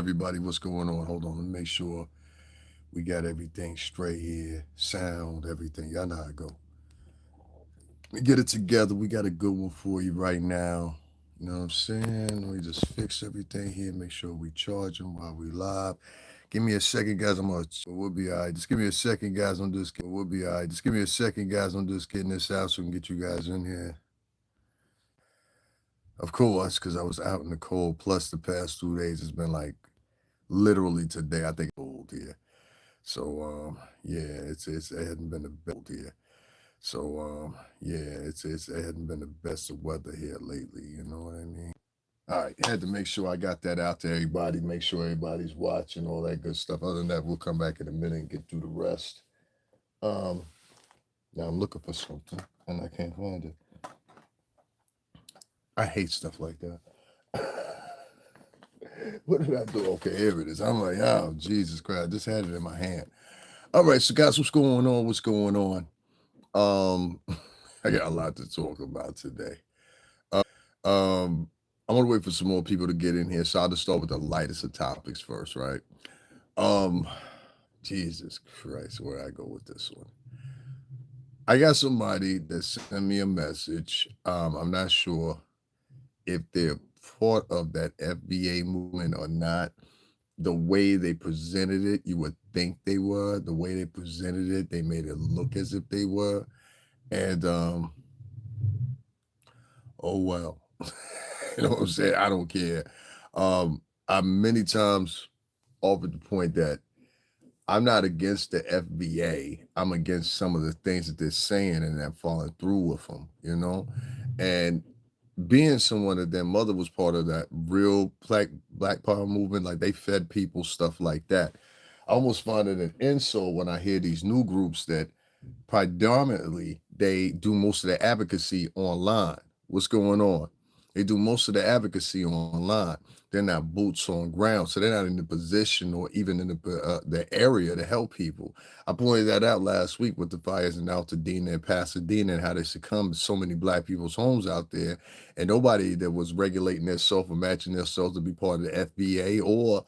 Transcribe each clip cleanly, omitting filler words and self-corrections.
everybody? What's going on? Hold on, let me make sure we got everything straight here. Sound, everything. Y'all know how it go. We get it together. We got a good one for you right now. You know what I'm saying? We just fix everything here. Make sure we charge them while we live. Give me a second, guys. We'll be all right. Just give me a second, guys. We'll be all right. Just give me a second, guys. I'm just getting this out so we can get you guys in here. Of course, because I was out in the cold. Plus, the past 2 days, it's been like literally today. I think cold here. So yeah, it hadn't been the best here. So yeah, it hadn't been the best of weather here lately. You know what I mean? All right, had to make sure I got that out to everybody. Make sure everybody's watching all that good stuff. Other than that, we'll come back in a minute and get through the rest. Um, Now I'm looking for something and I can't find it. I hate stuff like that. What did I do? Okay, here it is. I'm like, oh Jesus Christ! I just had it in my hand. All right, so guys, what's going on? What's going on? Um, I got a lot to talk about today. I want to wait for some more people to get in here, so I'll just start with the lightest of topics first, right? Um, Jesus Christ, where I go with this one? I got somebody that sent me a message. I'm not sure if they're part of that FBA movement or not. The way they presented it, you would think they were. The way they presented it, they made it look as if they were. And oh well. You know what I'm saying? I don't care. I many times offered the point that I'm not against the FBA. I'm against some of the things that they're saying and that following through with them, you know? And being someone that their mother was part of that real black power movement, like they fed people stuff like that. I almost find it an insult when I hear these new groups that predominantly they do most of the advocacy online. What's going on? They do most of the advocacy online. They're not boots on ground, so they're not in the position or even in the area to help people. I pointed that out last week with the fires in Altadena and Pasadena and how they succumbed to so many black people's homes out there, and nobody that was regulating themselves or matching themselves to be part of the FBA or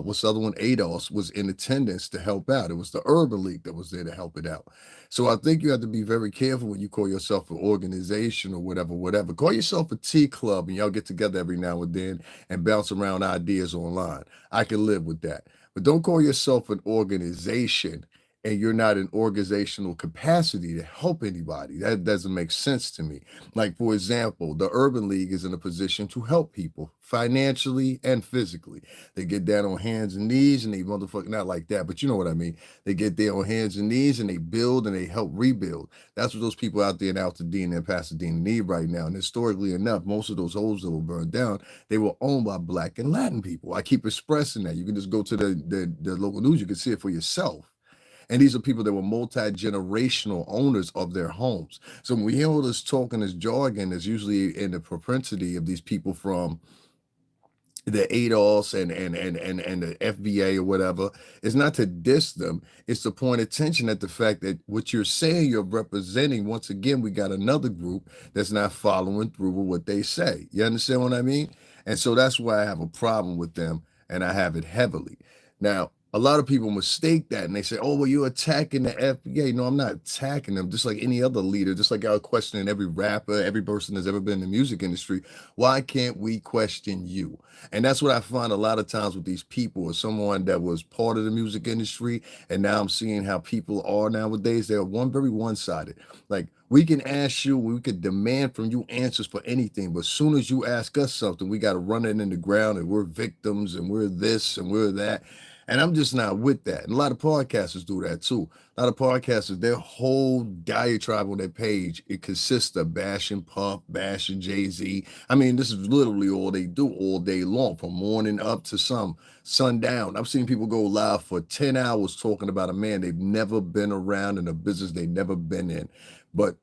what's the other one? ADOS was in attendance to help out. It was the Urban League that was there to help it out. So I think you have to be very careful when you call yourself an organization or whatever, whatever. Call yourself a T club and y'all get together every now and then and bounce around ideas online. I can live with that. But don't call yourself an organization and you're not in organizational capacity to help anybody. That doesn't make sense to me. Like, for example, the Urban League is in a position to help people financially and physically. They get down on hands and knees and they motherfucking not like that, but you know what I mean. They get there on hands and knees and they build and they help rebuild. That's what those people out there in Altadena and Pasadena need right now. And historically enough, most of those homes that were burned down, they were owned by Black and Latin people. I keep expressing that. You can just go to the local news, you can see it for yourself. And these are people that were multi-generational owners of their homes. So when we hear all this talk and this jargon, there's usually in the propensity of these people from the ADOS and the FBA or whatever. It's not to diss them. It's to point attention at the fact that what you're saying you're representing, once again, we got another group that's not following through with what they say. You understand what I mean? And so that's why I have a problem with them, and I have it heavily. Now, a lot of people mistake that and they say, oh, well, you're attacking the FBA. No, I'm not attacking them. Just like any other leader, just like I was questioning every rapper, every person that's ever been in the music industry. Why can't we question you? And that's what I find a lot of times with these people, or someone that was part of the music industry. And now I'm seeing how people are nowadays. They're very one-sided. Like, we can ask you, we could demand from you answers for anything, but as soon as you ask us something, we got to run it in the ground and we're victims and we're this and we're that. And I'm just not with that. And a lot of podcasters do that too. A lot of podcasters, their whole diatribe on their page, it consists of bashing Puff, bashing Jay-Z. I mean, this is literally all they do all day long, from morning up to some sundown. I've seen people go live for 10 hours talking about a man they've never been around in a business they've never been in. But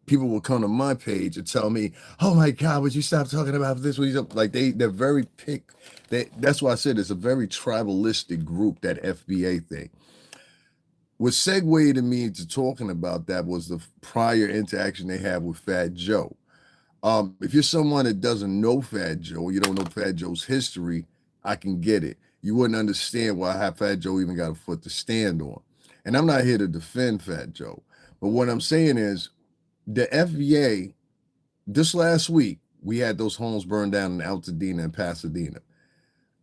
people will come to my page and tell me, "Oh my God, would you stop talking about this?" Like they're very pick. That's why I said it's a very tribalistic group, that FBA thing. What segued me into talking about that was the prior interaction they had with Fat Joe. If you're someone that doesn't know Fat Joe, you don't know Fat Joe's history, I can get it. you wouldn't understand why Fat Joe even got a foot to stand on. And I'm not here to defend Fat Joe, but what I'm saying is the FBA, this last week, we had those homes burned down in Altadena and Pasadena.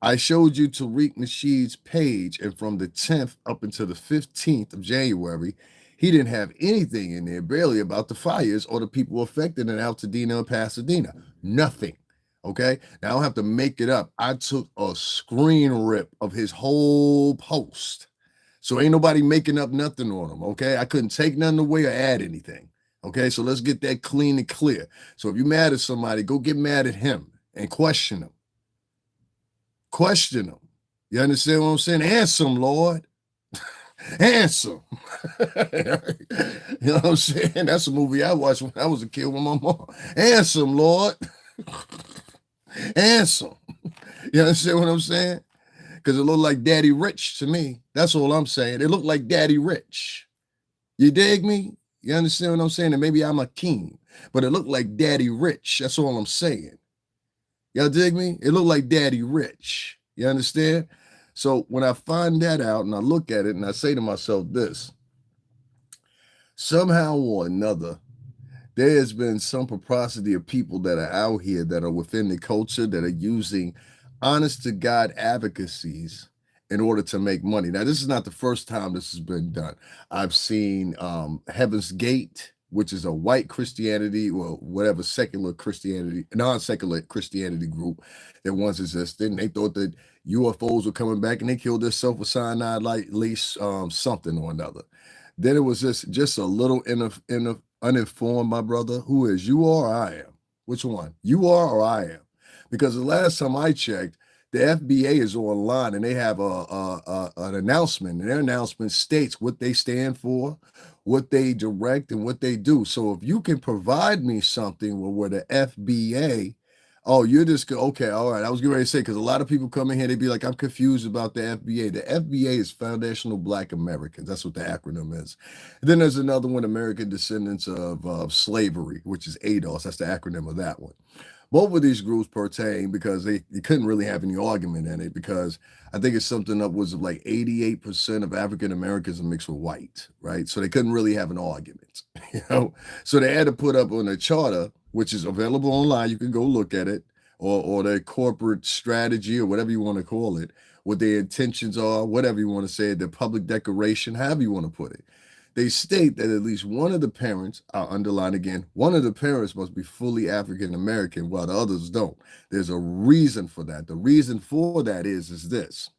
I showed you Tariq Nasheed's page, and from the 10th up until the 15th of January, he didn't have anything in there, barely about the fires or the people affected in Altadena and Pasadena. Nothing. Okay. Now I don't have to make it up. I took a screen rip of his whole post. So ain't nobody making up nothing on him. Okay. I couldn't take nothing away or add anything. Okay. So let's get that clean and clear. So if you're mad at somebody, go get mad at him and question him. Question him. You understand what I'm saying? Answer him, Lord. Answer. You know what I'm saying? That's a movie I watched when I was a kid with my mom. Answer him, Lord. Answer him. You understand what I'm saying? Because it looked like Daddy Rich to me. That's all I'm saying. It looked like Daddy Rich. You dig me? You understand what I'm saying? And maybe I'm a king, but it looked like Daddy Rich. That's all I'm saying. Y'all dig me? It looked like Daddy Rich. You understand? So when I find that out and I look at it and I say to myself this, somehow or another, there has been some prosperity of people that are out here that are within the culture that are using honest to God advocacies in order to make money. Now, this is not the first time this has been done. I've seen Heaven's Gate, which is a white Christianity, or whatever secular Christianity, non-secular Christianity group that once existed. And they thought that UFOs were coming back and they killed themselves with cyanide lace something or another. Then it was just a little uninformed, my brother. Who is you or I am? Which one? You are or I am? Because the last time I checked, the FBA is online and they have an announcement, and their announcement states what they stand for, what they direct, and what they do. So if you can provide me something where the FBA, oh, you're just okay, all right. I was getting ready to say, because a lot of people come in here, they'd be like, I'm confused about the FBA. The FBA is Foundational Black Americans. That's what the acronym is. And then there's another one, American Descendants of Slavery, which is ADOS. That's the acronym of that one. Both of these groups pertain because they couldn't really have any argument in it, because I think it's something upwards of like 88% of African Americans are mixed with white, right? So they couldn't really have an argument, you know? So they had to put up on a charter, which is available online. You can go look at it, or their corporate strategy, or whatever you want to call it, what their intentions are, whatever you want to say, their public declaration, however you want to put it. They state that at least one of the parents, I'll underline again, one of the parents must be fully African American, while the others don't. There's a reason for that. The reason for that is this.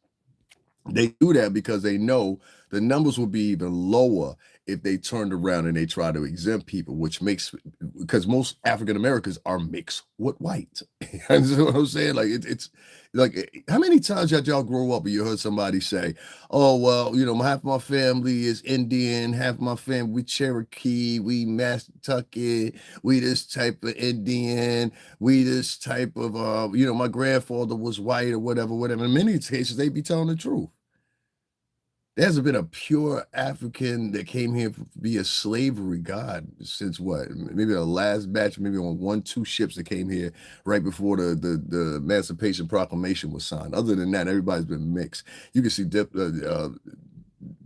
They do that because they know the numbers will be even lower if they turned around and they try to exempt people, which makes, because most African Americans are mixed with white. You understand what I'm saying? Like it's like, how many times did y'all grow up and you heard somebody say, "Oh well, you know, half my family is Indian, half my family we Cherokee, we Massachusetts, we this type of Indian, we this type of you know, my grandfather was white or whatever, whatever." In many cases, they be telling the truth. There hasn't been a pure African that came here via slavery, God, since what? Maybe the last batch, maybe on 1, 2 ships that came here right before the Emancipation Proclamation was signed. Other than that, everybody's been mixed. You can see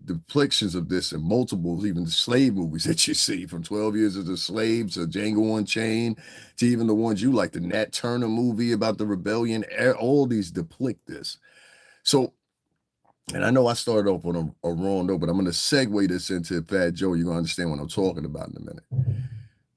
depictions of this in multiple, even the slave movies that you see, from 12 Years as a Slave to Django Unchained to even the ones you like, the Nat Turner movie about the rebellion. All these depict this. So, and I know I started off on a wrong note, but I'm going to segue this into Fat Joe. You're going to understand what I'm talking about in a minute.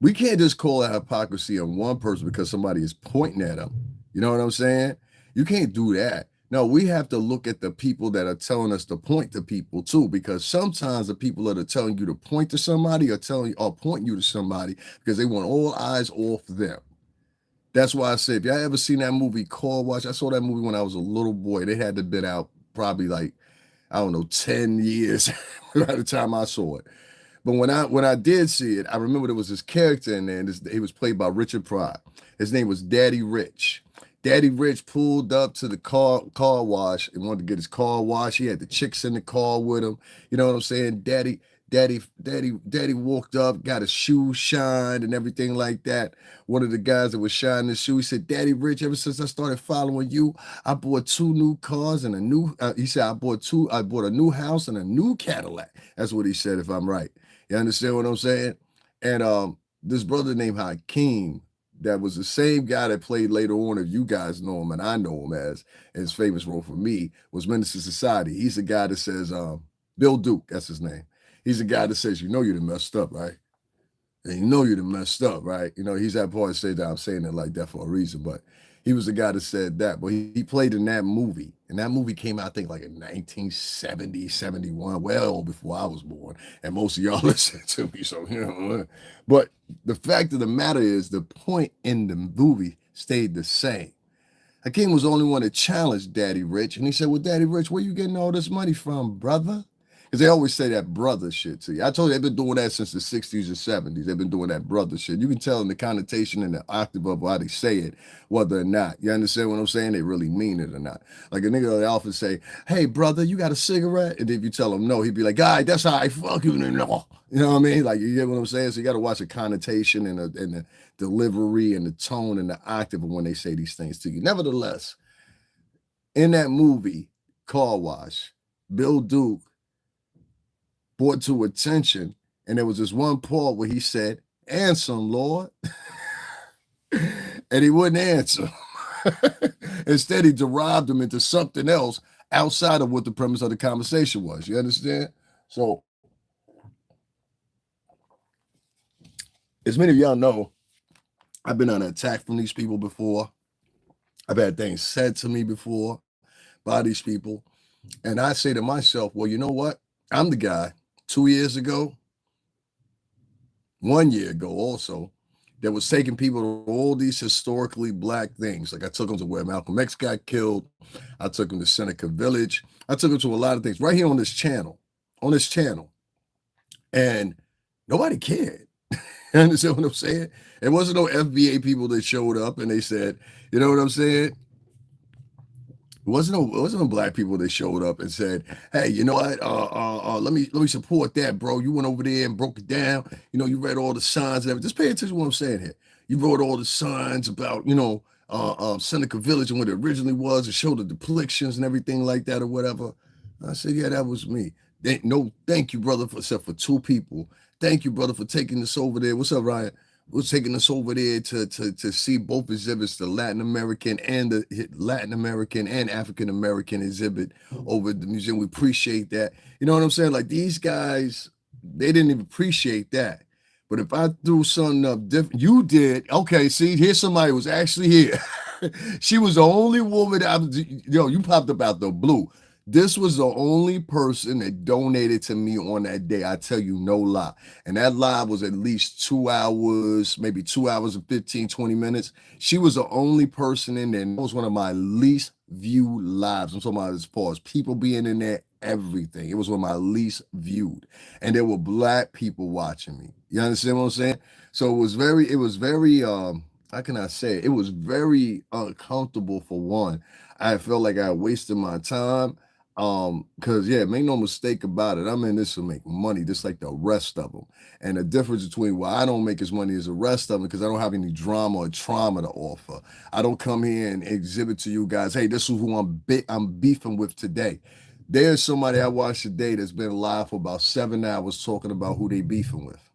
We can't just call out hypocrisy on one person because somebody is pointing at them. You know what I'm saying? You can't do that. No, we have to look at the people that are telling us to point to people too, because sometimes the people that are telling you to point to somebody are pointing you to somebody because they want all eyes off them. That's why I say, if y'all ever seen that movie Car Wash, I saw that movie when I was a little boy. They had to been out probably like, I don't know, 10 years by the time I saw it. But when I did see it, I remember there was this character in there, and he was played by Richard Pryor. His name was Daddy Rich. Daddy Rich pulled up to the car wash and wanted to get his car washed. He had the chicks in the car with him. You know what I'm saying? Daddy Daddy walked up, got his shoes shined and everything like that. One of the guys that was shining his shoe, he said, Daddy Rich, ever since I started following you, I bought 2 new cars and a new, he said, I bought a new house and a new Cadillac. That's what he said, if I'm right. You understand what I'm saying? And this brother named Hakeem, that was the same guy that played later on, if you guys know him, and I know him as his famous role for me, was Minister Society. He's the guy that says, Bill Duke, that's his name. He's the guy that says, you know you done messed up, right? And you know you done messed up, right? You know, he's that part that said that. I'm saying it like that for a reason, but he was the guy that said that. But he played in that movie. And that movie came out, I think, like in 1970, 71, well before I was born. And most of y'all listen to me, so, you know. But the fact of the matter is the point in the movie stayed the same. Hakeem was the only one that challenged Daddy Rich. And he said, well, Daddy Rich, where you getting all this money from, brother? Because they always say that brother shit to you. I told you they've been doing that since the 60s or 70s. They've been doing that brother shit. You can tell in the connotation and the octave of how they say it, whether or not. You understand what I'm saying? They really mean it or not. Like a nigga will often say, hey, brother, you got a cigarette? And if you tell him no, he'd be like, guy, that's how I fuck you. No. You know what I mean? Like, you get what I'm saying? So you got to watch the connotation and the delivery and the tone and the octave of when they say these things to you. Nevertheless, in that movie, Car Wash, Bill Duke brought to attention, and there was this one part where he said, answer him, Lord. And he wouldn't answer. Instead, he derived him into something else outside of what the premise of the conversation was. You understand? So, as many of y'all know, I've been under attack from these people before. I've had things said to me before by these people. And I say to myself, well, you know what? I'm the guy 2 years ago, 1 year ago also, that was taking people to all these historically black things. Like I took them to where Malcolm X got killed. I took them to Seneca Village. I took them to a lot of things right here on this channel. And nobody cared. You understand what I'm saying? It wasn't no FBA people that showed up and they said, you know what I'm saying? It wasn't no black people that showed up and said, hey, you know what? Let me support that, bro. You went over there and broke it down. You know, you read all the signs and everything. Just pay attention to what I'm saying here. You wrote all the signs about, you know, Seneca Village and what it originally was and showed the depictions and everything like that or whatever. I said, yeah, that was me. Thank you, brother, except for 2 people. Thank you, brother, for taking us over there. What's up, Ryan? We're taking us over there to see both exhibits, the Latin American and African American exhibit over at the museum. We appreciate that. You know what I'm saying? Like these guys, they didn't even appreciate that. But if I threw something up different, you did. Okay, see, here's somebody who was actually here. She was the only woman you popped up out the blue. This was the only person that donated to me on that day. I tell you no lie. And that live was at least 2 hours, maybe 2 hours and 15, 20 minutes. She was the only person in there. And it was one of my least viewed lives. I'm talking about as far as people being in there, everything. It was one of my least viewed. And there were black people watching me. You understand what I'm saying? So it was very, how can I say it? It was very uncomfortable for one. I felt like I wasted my time. Because make no mistake about it, I'm in this to make money, just like the rest of them. And the difference between why I don't make as money as the rest of them, because I don't have any drama or trauma to offer. I don't come here and exhibit to you guys, hey, this is who I'm beefing with today. There's somebody I watched today that's been live for about 7 hours talking about who they beefing with.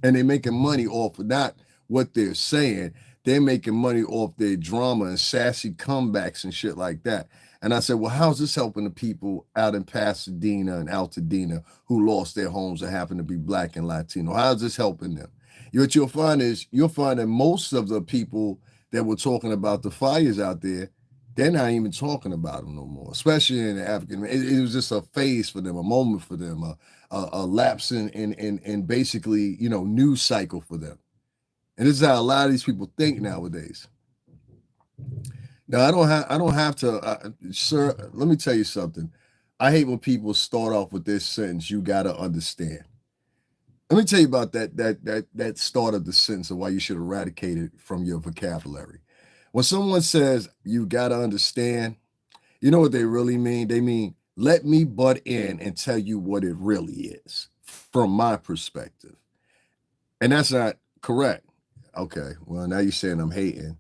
And they're making money off of not what they're saying. They're making money off their drama and sassy comebacks and shit like that. And I said, well, how's this helping the people out in Pasadena and Altadena who lost their homes and happen to be black and Latino? How's this helping them? What you'll find that most of the people that were talking about the fires out there, they're not even talking about them no more, especially in the African. It was just a phase for them, a moment for them, a lapse in basically, news cycle for them. And this is how a lot of these people think nowadays. Now, I don't have to, sir, let me tell you something. I hate when people start off with this sentence, you got to understand. Let me tell you about that start of the sentence and why you should eradicate it from your vocabulary. When someone says, you got to understand, you know what they really mean? They mean, let me butt in and tell you what it really is. from my perspective. And that's not correct. Okay, well, now you're saying I'm hating.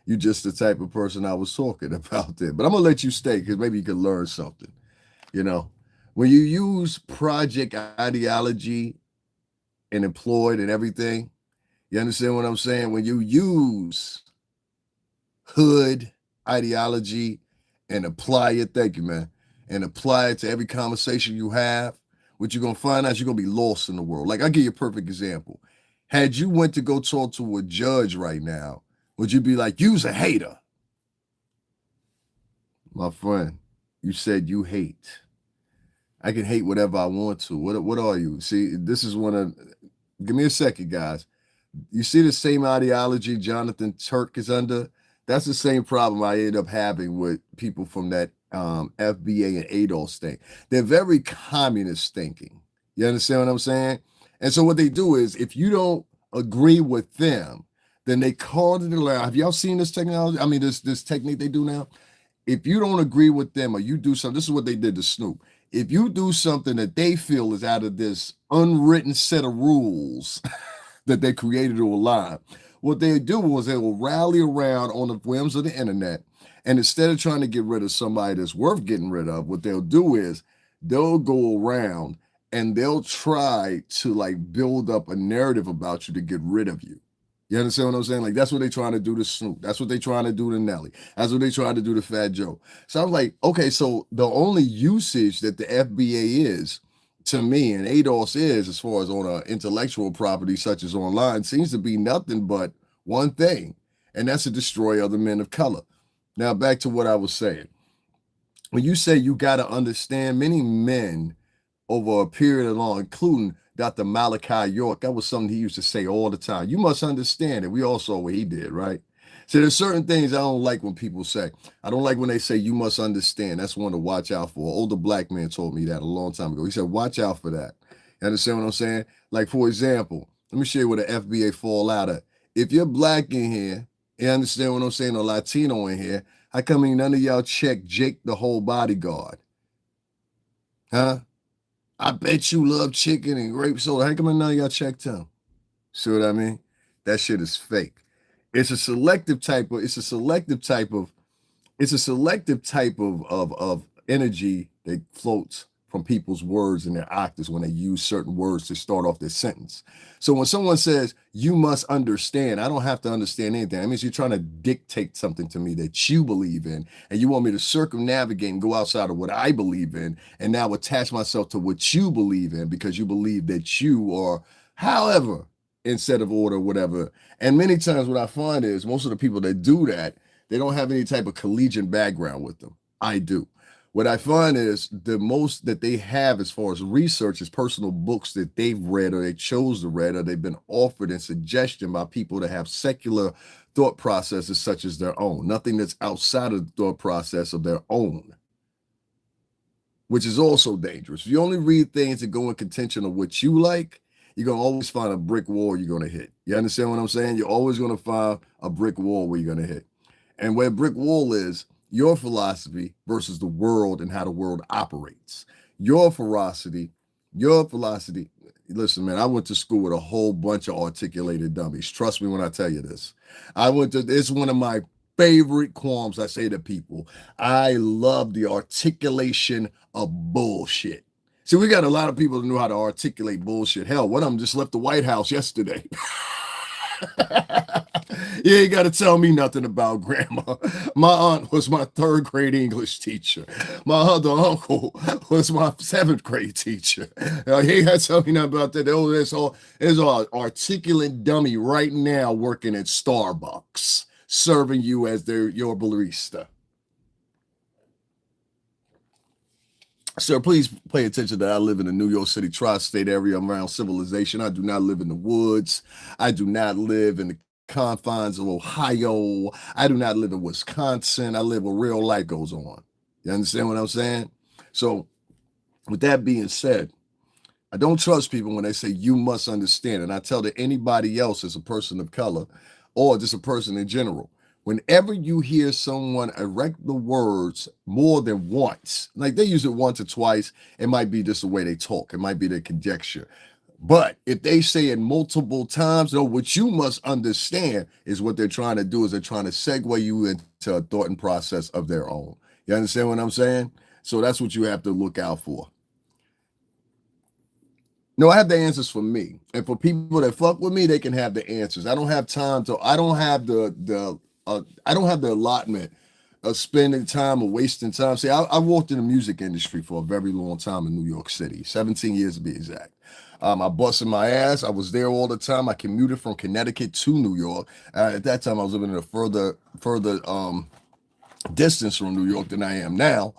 You're just the type of person I was talking about there. But I'm going to let you stay because maybe you can learn something. You know, when you use project ideology and employed and everything, you understand what I'm saying? When you use hood ideology and apply it, thank you, man, and apply it to every conversation you have, what you're going to find out, you're going to be lost in the world. Like, I'll give you a perfect example. Had you went to go talk to a judge right now, would you be like, you's a hater? My friend, you said you hate. I can hate whatever I want to. What are you? See, this is one of, give me a second, guys. You see the same ideology Jonathan Turk is under? That's the same problem I end up having with people from that FBA and ADOS thing. They're very communist thinking. You understand what I'm saying? And so what they do is, if you don't agree with them, then they call it around. Have y'all seen this technology? I mean, this technique they do now. If you don't agree with them or you do something, this is what they did to Snoop. If you do something that they feel is out of this unwritten set of rules that they created to align, what they do is they will rally around on the whims of the internet. And instead of trying to get rid of somebody that's worth getting rid of, what they'll do is they'll go around and they'll try to like build up a narrative about you to get rid of you. You understand what I'm saying? Like, that's what they're trying to do to Snoop. That's what they're trying to do to Nelly. That's what they trying to do to Fat Joe. So I'm like, okay, so the only usage that the FBA is to me and ADOS is, as far as on an intellectual property such as online, seems to be nothing but one thing, and that's to destroy other men of color. Now, back to what I was saying. When you say you got to understand, many men over a period of long, including Dr. Malachi York, that was something he used to say all the time. You must understand it. We all saw what he did, right? So there's certain things I don't like when people say. I don't like when they say you must understand. That's one to watch out for. An older black man told me that a long time ago. He said, watch out for that. You understand what I'm saying? Like, for example, let me show you where the FBA fall out of. If you're black in here, you understand what I'm saying, or Latino in here, how come none of y'all check Jake the whole bodyguard? Huh? I bet you love chicken and grape soda. How come none of y'all checked him? See what I mean? That shit is fake. It's a selective type of, of energy that floats from people's words and their octaves when they use certain words to start off their sentence. So when someone says, you must understand, I don't have to understand anything. That means you're trying to dictate something to me that you believe in, and you want me to circumnavigate and go outside of what I believe in, and now attach myself to what you believe in because you believe that you are, however, instead of order, whatever. And many times what I find is most of the people that do that, they don't have any type of collegiate background with them. I do. What I find is the most that they have as far as research is personal books that they've read or they chose to read or they've been offered in suggestion by people that have secular thought processes such as their own. Nothing that's outside of the thought process of their own, which is also dangerous. If you only read things that go in contention of what you like, you're going to always find a brick wall you're going to hit. You understand what I'm saying? You're always going to find a brick wall where you're going to hit. And where a brick wall is, your philosophy versus the world and how the world operates. Your philosophy, listen, man, I went to school with a whole bunch of articulated dummies. Trust me when I tell you this. It's one of my favorite qualms I say to people. I love the articulation of bullshit. See, we got a lot of people that know how to articulate bullshit. Hell, one of them just left the White House yesterday. You ain't got to tell me nothing about grandma. My aunt was my 3rd grade English teacher. My other uncle was my 7th grade teacher. You ain't got to tell me nothing about that. There's all articulate dummy right now working at Starbucks, serving you as your barista. Sir, please pay attention that I live in the New York City tri-state area. I'm around civilization. I do not live in the woods. I do not live in the confines of Ohio. I do not live in Wisconsin. I live where real life goes on. You understand what I'm saying? So with that being said, I don't trust people when they say you must understand. And I tell that anybody else as a person of color or just a person in general, Whenever you hear someone erect the words more than once, like they use it once or twice, it might be just the way they talk, it might be their conjecture. But if they say it multiple times, though, what you must understand is what they're trying to do is they're trying to segue you into a thought and process of their own. You understand what I'm saying? So that's what you have to look out for. No, I have the answers for me. And for people that fuck with me, they can have the answers. I don't have time to, I don't have I don't have the allotment of spending time or wasting time. See, I worked in the music industry for a very long time in New York City, 17 years to be exact. I busted my ass. I was there all the time. I commuted from Connecticut to New York. At that time, I was living in a further distance from New York than I am now.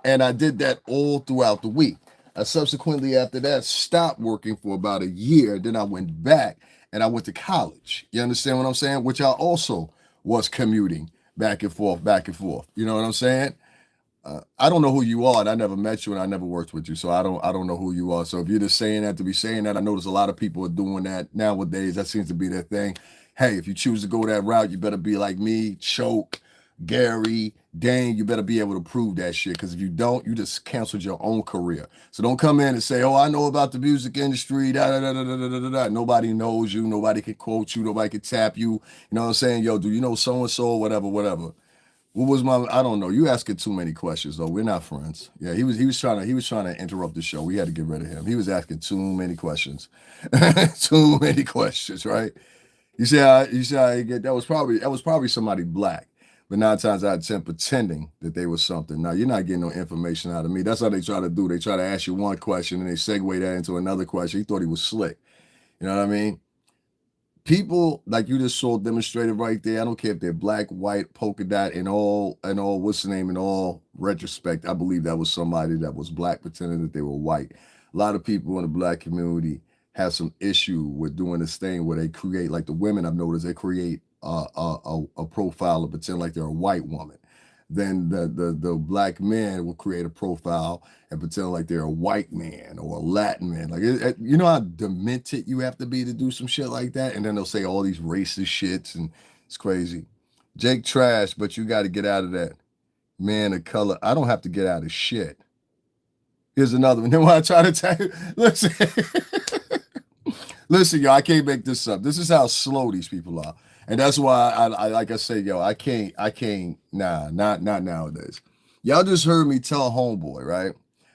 And I did that all throughout the week. I subsequently, after that, stopped working for about a year. Then I went back and I went to college. You understand what I'm saying? Which I also was commuting back and forth, back and forth. You know what I'm saying? I don't know who you are, and I never met you, and I never worked with you, so I don't know who you are. So if you're just saying that to be saying that, I notice a lot of people are doing that nowadays. That seems to be their thing. Hey, if you choose to go that route, you better be like me, Choke, Gary, Dane. You better be able to prove that shit. Because if you don't, you just canceled your own career. So don't come in and say, "Oh, I know about the music industry." Da da da da da da da. Da. Nobody knows you. Nobody can quote you. Nobody can tap you. You know what I'm saying? Yo, do you know so and so? Whatever, whatever. What was my? I don't know. You asking too many questions though. We're not friends. Yeah, he was trying to interrupt the show. We had to get rid of him. He was asking too many questions, too many questions. Right? You see how he get that was probably somebody black. But 9 times out of 10, pretending that they was something. Now you're not getting no information out of me. That's how they try to do. They try to ask you one question and they segue that into another question. He thought he was slick. You know what I mean? People like you just saw demonstrated right there. I don't care if they're black, white, polka dot, and all. What's the name? In all retrospect, I believe that was somebody that was black pretending that they were white. A lot of people in the black community have some issue with doing this thing where they create, like the women I've noticed, they create a profile and pretend like they're a white woman. Then the black man will create a profile and pretend like they're a white man or a Latin man. Like, you know how demented you have to be to do some shit like that? And then they'll say all these racist shits, and it's crazy. Jake trash, but you got to get out of that. Man of color. I don't have to get out of shit. Here's another one. Then when I try to tell you, listen, listen, yo, I can't make this up. This is how slow these people are. And that's why I like I say, yo, I can't, nah, not nowadays. Y'all just heard me tell homeboy, right?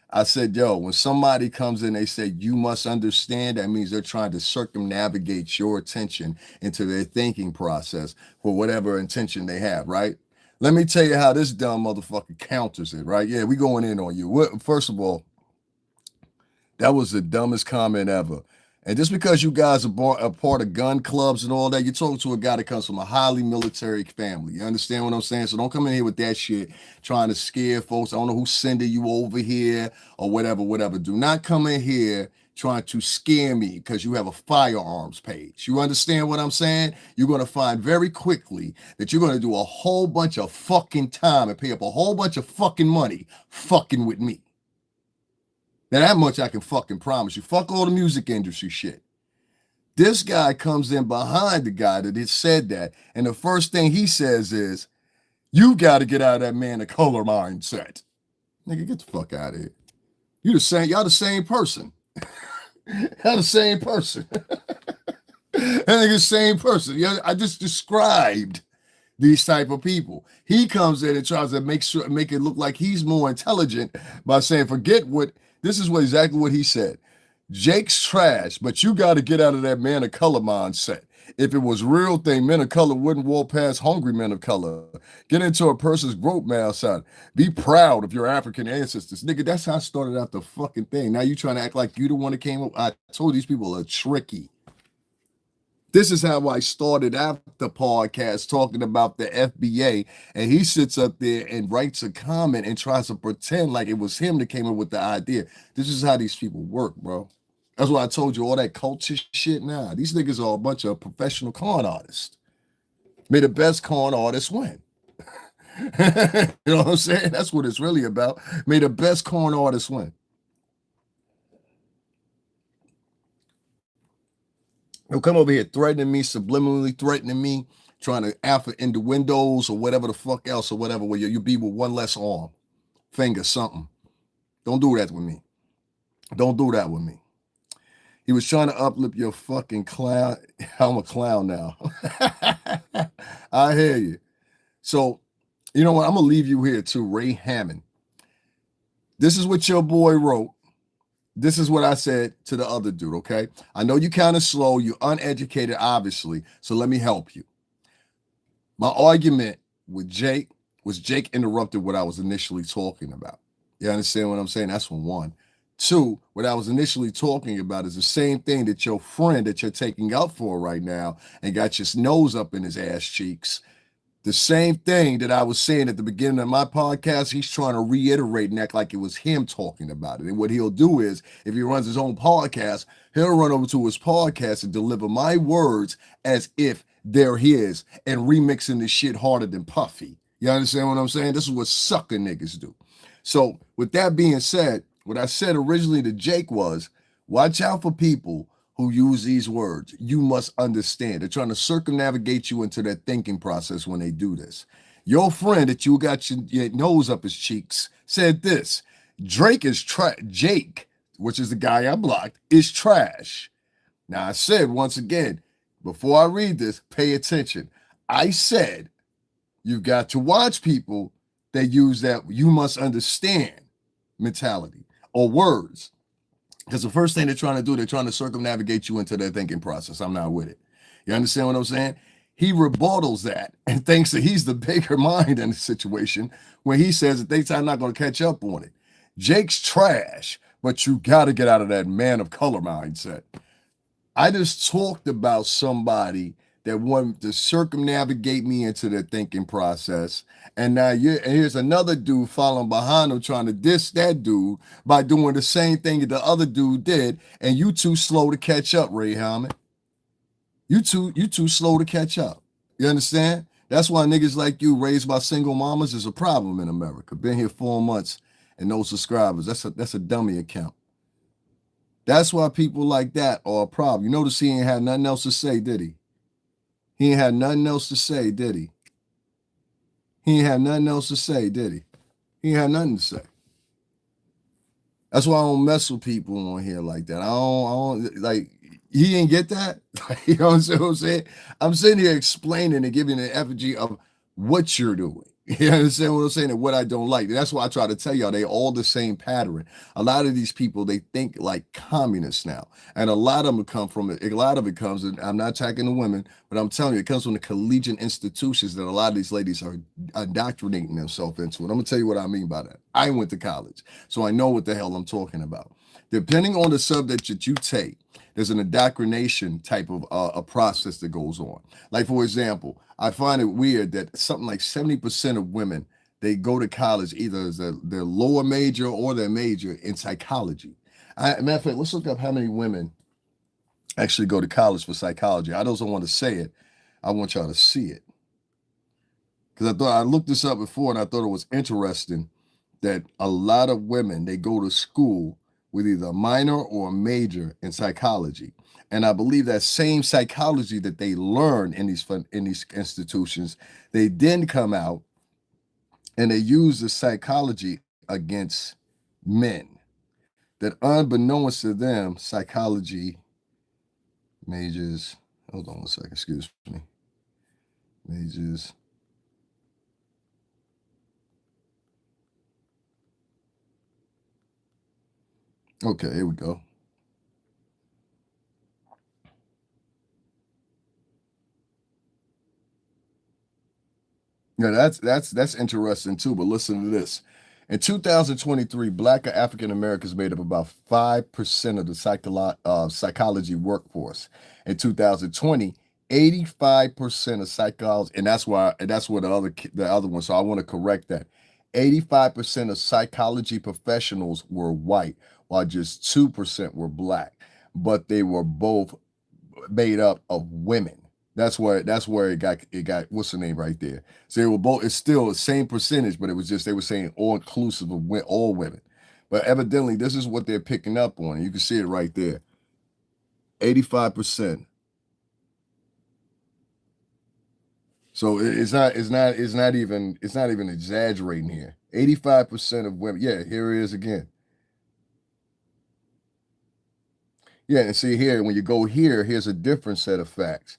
I said, yo, when somebody comes in, they say, you must understand, that means they're trying to circumnavigate your attention into their thinking process for whatever intention they have, right? Let me tell you how this dumb motherfucker counters it, right? Yeah, we going in on you. First of all, that was the dumbest comment ever. And just because you guys are a part of gun clubs and all that, you're talking to a guy that comes from a highly military family. You understand what I'm saying? So don't come in here with that shit trying to scare folks. I don't know who's sending you over here or whatever, whatever. Do not come in here trying to scare me because you have a firearms page. You understand what I'm saying? You're going to find very quickly that you're going to do a whole bunch of fucking time and pay up a whole bunch of fucking money fucking with me. Now that much I can fucking promise you. Fuck all the music industry shit. This guy comes in behind the guy that had said that, and the first thing he says is, "You got to get out of that man of color mindset." Nigga, get the fuck out of here. Y'all the same person. Y'all the same person. That nigga, same person. Yeah, I just described these type of people. He comes in and tries to make it look like he's more intelligent by saying, forget what, this is what exactly what he said. Jake's trash, but you got to get out of that man of color mindset. If it was real thing, men of color wouldn't walk past hungry men of color. Get into a person's growth mindset. Be proud of your African ancestors. Nigga, that's how I started out the fucking thing. Now you trying to act like you the one that came up. I told these people are tricky. This is how I started out the podcast talking about the FBA, and he sits up there and writes a comment and tries to pretend like it was him that came up with the idea. This is how these people work, bro. That's why I told you all that culture shit. Nah, these niggas are a bunch of professional con artists. May the best con artist win. You know what I'm saying? That's what it's really about. May the best con artist win. They'll come over here threatening me, subliminally threatening me, trying to alpha into windows or whatever the fuck else or whatever, where you be with one less arm, finger, something. Don't do that with me. Don't do that with me. He was trying to uplift your fucking clown. I'm a clown now. I hear you. So, you know what? I'm going to leave you here too, Ray Hammond. This is what your boy wrote. This is what I said to the other dude, okay? I know you're kind of slow. You're uneducated, obviously. So let me help you. My argument with Jake was Jake interrupted what I was initially talking about. You understand what I'm saying? That's for one. Two, what I was initially talking about is the same thing that your friend that you're taking up for right now and got your nose up in his ass cheeks. The same thing that I was saying at the beginning of my podcast, he's trying to reiterate and act like it was him talking about it. And what he'll do is, if he runs his own podcast, he'll run over to his podcast and deliver my words as if they're his and remixing the shit harder than Puffy. You understand what I'm saying? This is what sucker niggas do. So with that being said, what I said originally to Jake was, watch out for people who use these words. You must understand. They're trying to circumnavigate you into their thinking process when they do this. Your friend that you got your nose up his cheeks said this. Jake, which is the guy I blocked, is trash. Now I said once again, before I read this, pay attention. I said you've got to watch people that use that you must understand mentality or words. Because the first thing they're trying to do, they're trying to circumnavigate you into their thinking process. I'm not with it. You understand what I'm saying? He rebuttals that and thinks that he's the bigger mind in the situation when he says that they are not going to catch up on it. Jake's trash, but you got to get out of that man of color mindset. I just talked about somebody that wanted to circumnavigate me into their thinking process. And now here's another dude following behind him trying to diss that dude by doing the same thing that the other dude did. And you too slow to catch up, Ray Hammond. You too slow to catch up. You understand? That's why niggas like you raised by single mamas is a problem in America. Been here 4 months and no subscribers. That's a dummy account. That's why people like that are a problem. You notice he ain't had nothing else to say, did he? He ain't had nothing else to say, did he? He ain't had nothing else to say, did he? He ain't had nothing to say. That's why I don't mess with people on here like that. I don't like, he didn't get that. You know what I'm saying? I'm sitting here explaining and giving an effigy of what you're doing. You understand what I'm saying? And what I don't like. That's why I try to tell y'all they all the same pattern. A lot of these people, they think like communists now. And a lot of them come from it. A lot of it comes, and I'm not attacking the women, but I'm telling you, it comes from the collegiate institutions that a lot of these ladies are indoctrinating themselves into. And I'm going to tell you what I mean by that. I went to college, so I know what the hell I'm talking about. Depending on the subject that you take, there's an indoctrination type of a process that goes on. Like, for example, I find it weird that something like 70% of women, they go to college either as their lower major or their major in psychology. Matter of fact, let's look up how many women actually go to college for psychology. I don't want to say it. I want y'all to see it. Because I looked this up before and I thought it was interesting that a lot of women, they go to school with either a minor or a major in psychology. And I believe that same psychology that they learn in these institutions, they then come out and they use the psychology against men. That unbeknownst to them, psychology majors, hold on one second, excuse me, majors. Okay, here we go. Yeah, that's interesting too. But listen to this. In 2023, Black African Americans made up about 5% of the psychology workforce. In 2020, 85% of psychology, and that's where the other one. So I want to correct that. 85% of psychology professionals were white, while just 2% were Black. But they were both made up of women. That's where it got what's the name right there. So they were both. It's still the same percentage, but it was just they were saying all inclusive of all women. But evidently, this is what they're picking up on. You can see it right there. 85%. So it's not even exaggerating here. 85% of women, yeah, here it is again. Yeah, and see here, when you go here, here's a different set of facts.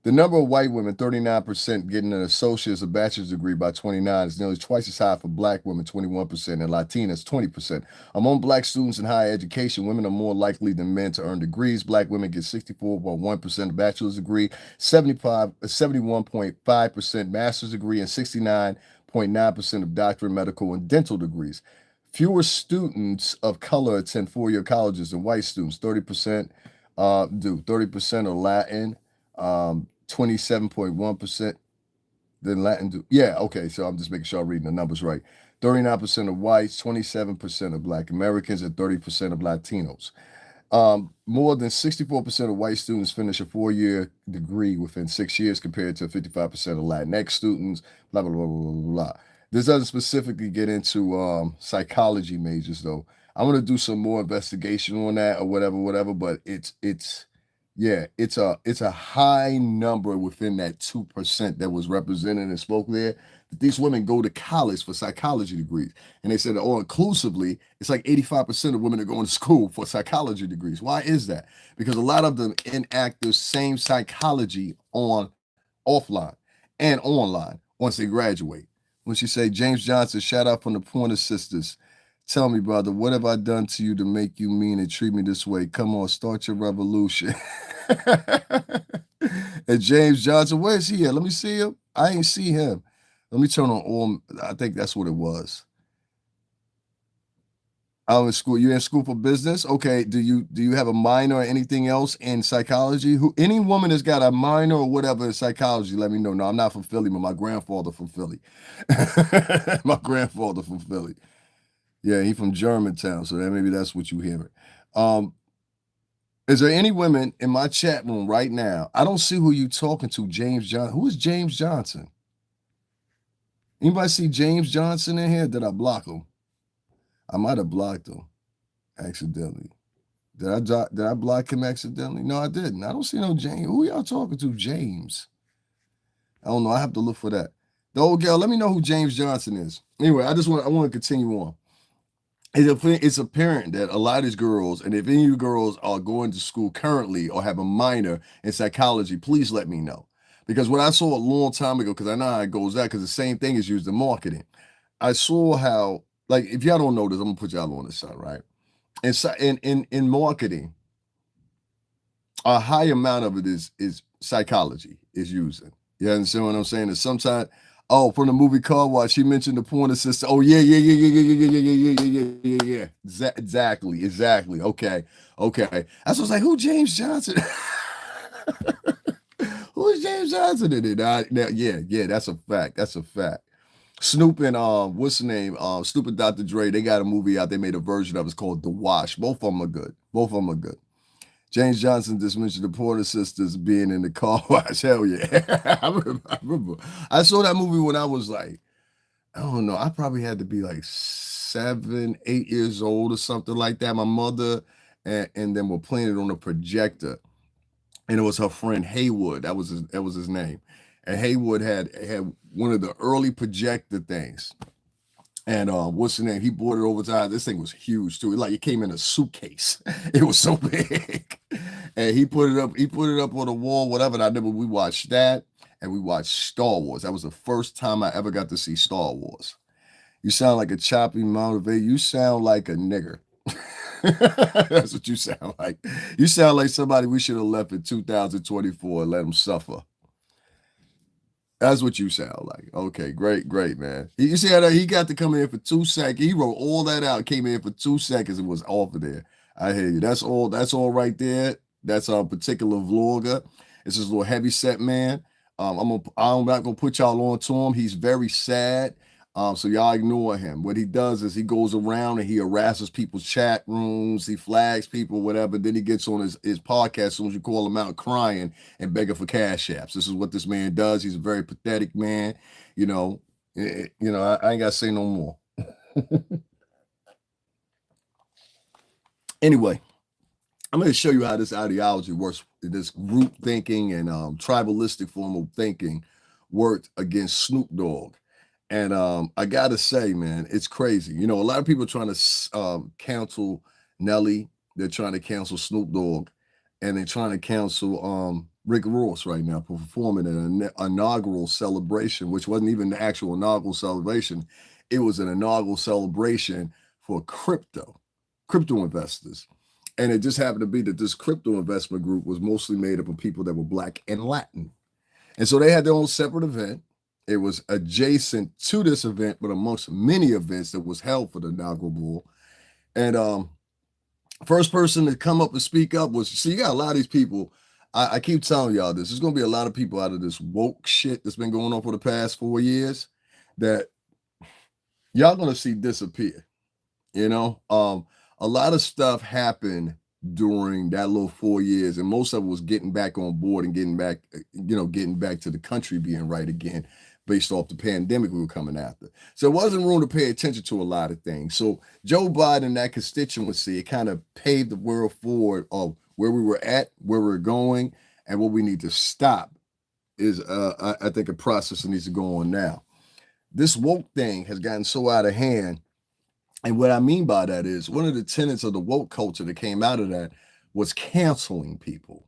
The number of white women, 39%, getting an associate's or bachelor's degree by 29 is nearly twice as high for black women, 21%, and Latinas, 20%. Among black students in higher education, women are more likely than men to earn degrees. Black women get 64.1% of bachelor's degree, 71.5% master's degree, and 69.9% of doctorate, medical, and dental degrees. Fewer students of color attend four-year colleges than white students. 30% do. 30% are Latin. 27.1% than Latin do. Yeah, okay. So I'm just making sure I'm reading the numbers right. 39% of whites, 27% of Black Americans, and 30% of Latinos. More than 64% of white students finish a four-year degree within 6 years compared to 55% of Latinx students, blah, blah, blah, blah, blah, blah. This doesn't specifically get into psychology majors, though. I'm going to do some more investigation on that or whatever, but yeah, it's a high number within that 2% that was represented and spoke there. That these women go to college for psychology degrees. And they said, all inclusively, it's like 85% of women are going to school for psychology degrees. Why is that? Because a lot of them enact the same psychology on offline and online once they graduate. When she say, James Johnson, shout out from the Pointer Sisters. Tell me, brother, what have I done to you to make you mean and treat me this way? Come on, start your revolution. And James Johnson, where is he at? Let me see him. I ain't see him. Let me turn on all. I think that's what it was. I'm in school. You're in school for business. Okay. Do you have a minor or anything else in psychology? Who any woman that's got a minor or whatever in psychology, let me know. No, I'm not from Philly, but my grandfather from Philly. My grandfather from Philly. Yeah, he from Germantown. So that maybe that's what you hear. Um, is there any women in my chat room right now? I don't see who you talking to, James Johnson. Who is James Johnson? Anybody see James Johnson in here? Did I block him? I might have blocked him accidentally. Did I block him accidentally? No, I didn't. I don't see no James. Who y'all talking to? James. I don't know. I have to look for that. The old girl, let me know who James Johnson is. Anyway, I want to continue on. It's apparent that a lot of these girls, and if any of you girls are going to school currently or have a minor in psychology, please let me know. Because what I saw a long time ago, because I know how it goes out, because the same thing is used in marketing. I saw how, like, if y'all don't know this, I'm gonna put y'all on the side, right? And so in marketing, a high amount of it is psychology is using. You understand what I'm saying? Is sometimes, oh, from the movie Car Wash, she mentioned the Pointer Sister. Oh yeah. Exactly. Okay. That's what's like, who James Johnson? Who is James Johnson in it? Yeah, that's a fact. That's a fact. Snoop and what's the name? Snoop and Dr. Dre, they got a movie out. They made a version of it. It's called The Wash. Both of them are good. Both of them are good. James Johnson just mentioned the Porter sisters being in the car wash. Hell yeah. I remember. I saw that movie when I was like, I don't know. I probably had to be like 7, 8 years old or something like that. My mother and then we're playing it on a projector. And it was her friend Haywood. That was his name. And Haywood had one of the early projector things. And what's the name? He bought it over time. This thing was huge too. Like it came in a suitcase. It was so big. And he put it up. He put it up on the wall, whatever. And I remember we watched that, and we watched Star Wars. That was the first time I ever got to see Star Wars. You sound like a choppy motivated. You sound like a nigger. That's what you sound like. You sound like somebody we should have left in 2024 and let them suffer. That's what you sound like. Okay, great, man. You see how he got to come in for 2 seconds. He wrote all that out, came in for 2 seconds and was off of there. I hear you. That's all right there. That's a particular vlogger. It's this little heavy set man. I'm not gonna put y'all on to him. He's very sad. So y'all ignore him. What he does is he goes around and he harasses people's chat rooms, he flags people, whatever. Then he gets on his podcast as soon as you call him out crying and begging for cash apps. This is what this man does. He's a very pathetic man. I ain't gotta say no more. Anyway, I'm going to show you how this ideology works, this group thinking and tribalistic form of thinking worked against Snoop Dogg. And I gotta say, man, it's crazy. You know, a lot of people are trying to cancel Nelly. They're trying to cancel Snoop Dogg, and they're trying to cancel Rick Ross right now for performing an inaugural celebration, which wasn't even the actual inaugural celebration. It was an inaugural celebration for crypto investors. And it just happened to be that this crypto investment group was mostly made up of people that were Black and Latin. And so they had their own separate event. It was adjacent to this event, but amongst many events that was held for the inaugural ball. And first person to come up and speak up was, see, you got a lot of these people. I keep telling y'all this. There's going to be a lot of people out of this woke shit that's been going on for the past 4 years that y'all going to see disappear. You know, a lot of stuff happened during that little 4 years, and most of it was getting back on board and getting back to the country being right again, based off the pandemic we were coming after. So it wasn't room to pay attention to a lot of things. So Joe Biden, that constituency, it kind of paved the world forward of where we were at, where we're going, and what we need to stop is, I think, a process that needs to go on now. This woke thing has gotten so out of hand. And what I mean by that is one of the tenets of the woke culture that came out of that was canceling people.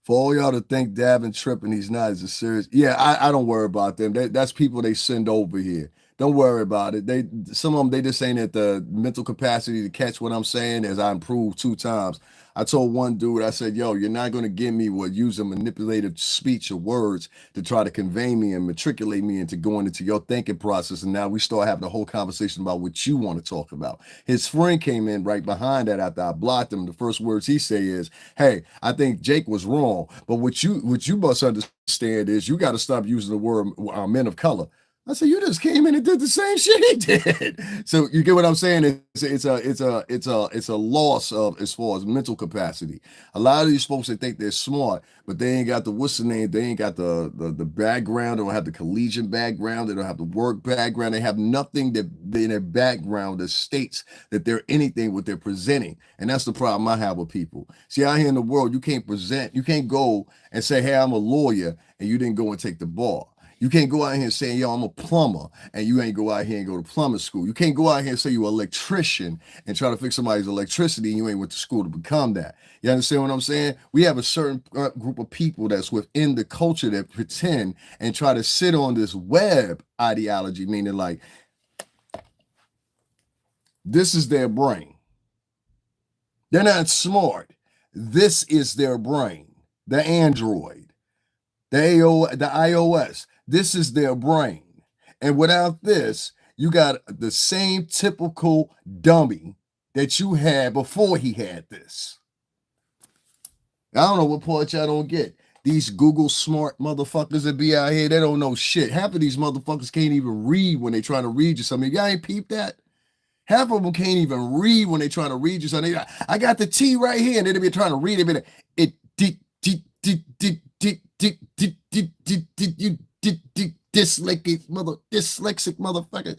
For all y'all to think Davin tripping, he's not as serious. Yeah, I don't worry about them. That's people they send over here. Don't worry about it. Some of them, they just ain't at the mental capacity to catch what I'm saying, as I improved 2 times. I told one dude, I said, yo, you're not going to get me with using manipulative speech or words to try to convey me and matriculate me into going into your thinking process. And now we start having a whole conversation about what you want to talk about. His friend came in right behind that after I blocked him. The first words he say is, hey, I think Jake was wrong. But what you must understand is you got to stop using the word men of color. I said, you just came in and did the same shit he did. So you get what I'm saying? It's a loss of, as far as mental capacity. A lot of these folks, they think they're smart, but they ain't got the, what's the name? They ain't got the background. They don't have the collegiate background. They don't have the work background. They have nothing that in their background that states that they're anything what they're presenting. And that's the problem I have with people. See, out here in the world, you can't go and say, hey, I'm a lawyer, and you didn't go and take the bar. You can't go out here saying, yo, I'm a plumber, and you ain't go out here and go to plumber school. You can't go out here and say you're an electrician and try to fix somebody's electricity, and you ain't went to school to become that. You understand what I'm saying? We have a certain group of people that's within the culture that pretend and try to sit on this web ideology, meaning like, this is their brain. They're not smart. This is their brain. The Android, the iOS. This is their brain. And without this, you got the same typical dummy that you had before he had this. I don't know what part y'all don't get. These Google smart motherfuckers that be out here, they don't know shit. Half of these motherfuckers can't even read when they trying to read you something. Y'all ain't peeped that? Half of them can't even read when they trying to read you something. I got the T right here, and they be trying to read it. Dyslexic motherfucker.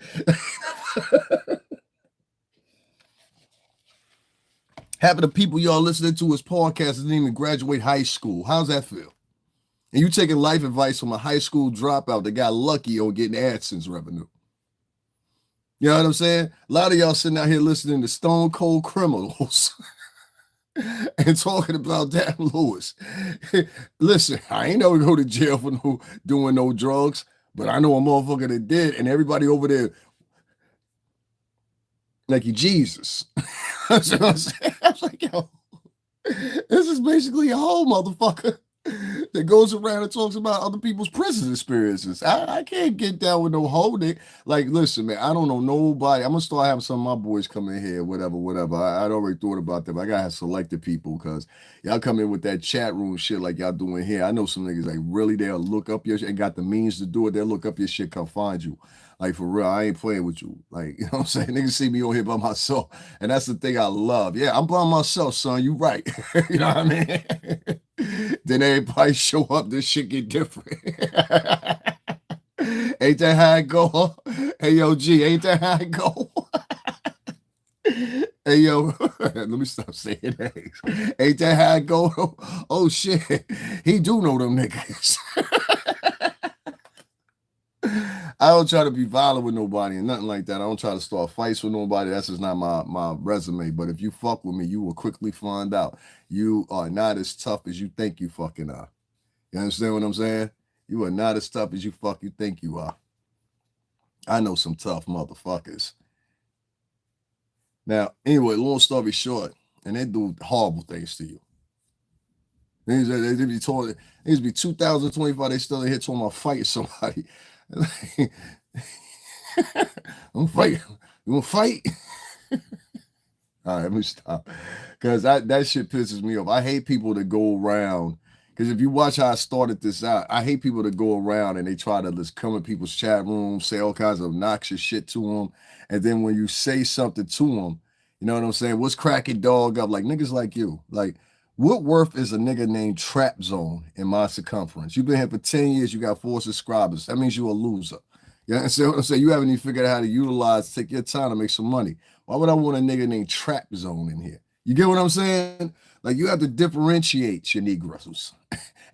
Half of the people y'all listening to his podcast didn't even graduate high school. How's that feel? And you taking life advice from a high school dropout that got lucky on getting AdSense revenue. You know what I'm saying? A lot of y'all sitting out here listening to Stone Cold Criminals and talking about Dan Lewis. Listen, I ain't never go to jail for doing no drugs, but I know a motherfucker that did, and everybody over there like you Jesus. That's what I'm saying. I was like, yo, this is basically a whole motherfucker that goes around and talks about other people's prison experiences. I can't get down with no holding. Like, listen, man, I don't know nobody. I'm gonna start having some of my boys come in here, whatever. I'd already thought about them. I gotta have selected people because y'all come in with that chat room shit like y'all doing here. I know some niggas like really they'll look up your shit and got the means to do it. They'll look up your shit, come find you. Like, for real, I ain't playing with you. Like, you know what I'm saying? Niggas see me on here by myself. And that's the thing I love. Yeah, I'm by myself, son. You right. You know what I mean? Then everybody show up, this shit get different. Ain't that how it go? Hey, yo, G, ain't that how it go? Hey, yo, let me stop saying that. Ain't that how it go? Oh, shit. He do know them niggas. I don't try to be violent with nobody and nothing like that. I don't try to start fights with nobody. That's just not my resume. But if you fuck with me, you will quickly find out you are not as tough as you think you fucking are. You understand what I'm saying? You are not as tough as you think you are. I know some tough motherfuckers. Now, anyway, long story short, and they do horrible things to you. They be told it used to be 2025. They still in here talking about fighting somebody. I'm fighting. You want to fight? All right, let me stop. Because that shit pisses me off. I hate people that go around. Because if you watch how I started this out, I hate people that go around and they try to just come in people's chat rooms, say all kinds of obnoxious shit to them. And then when you say something to them, you know what I'm saying? What's cracking dog up? Like niggas like you. Like, what worth is a nigga named Trap Zone in my circumference? You've been here for 10 years. You got 4 subscribers. That means you're a loser. You understand what I'm saying? You haven't even figured out how to utilize, take your time to make some money. Why would I want a nigga named Trap Zone in here? You get what I'm saying? Like, you have to differentiate your Negroes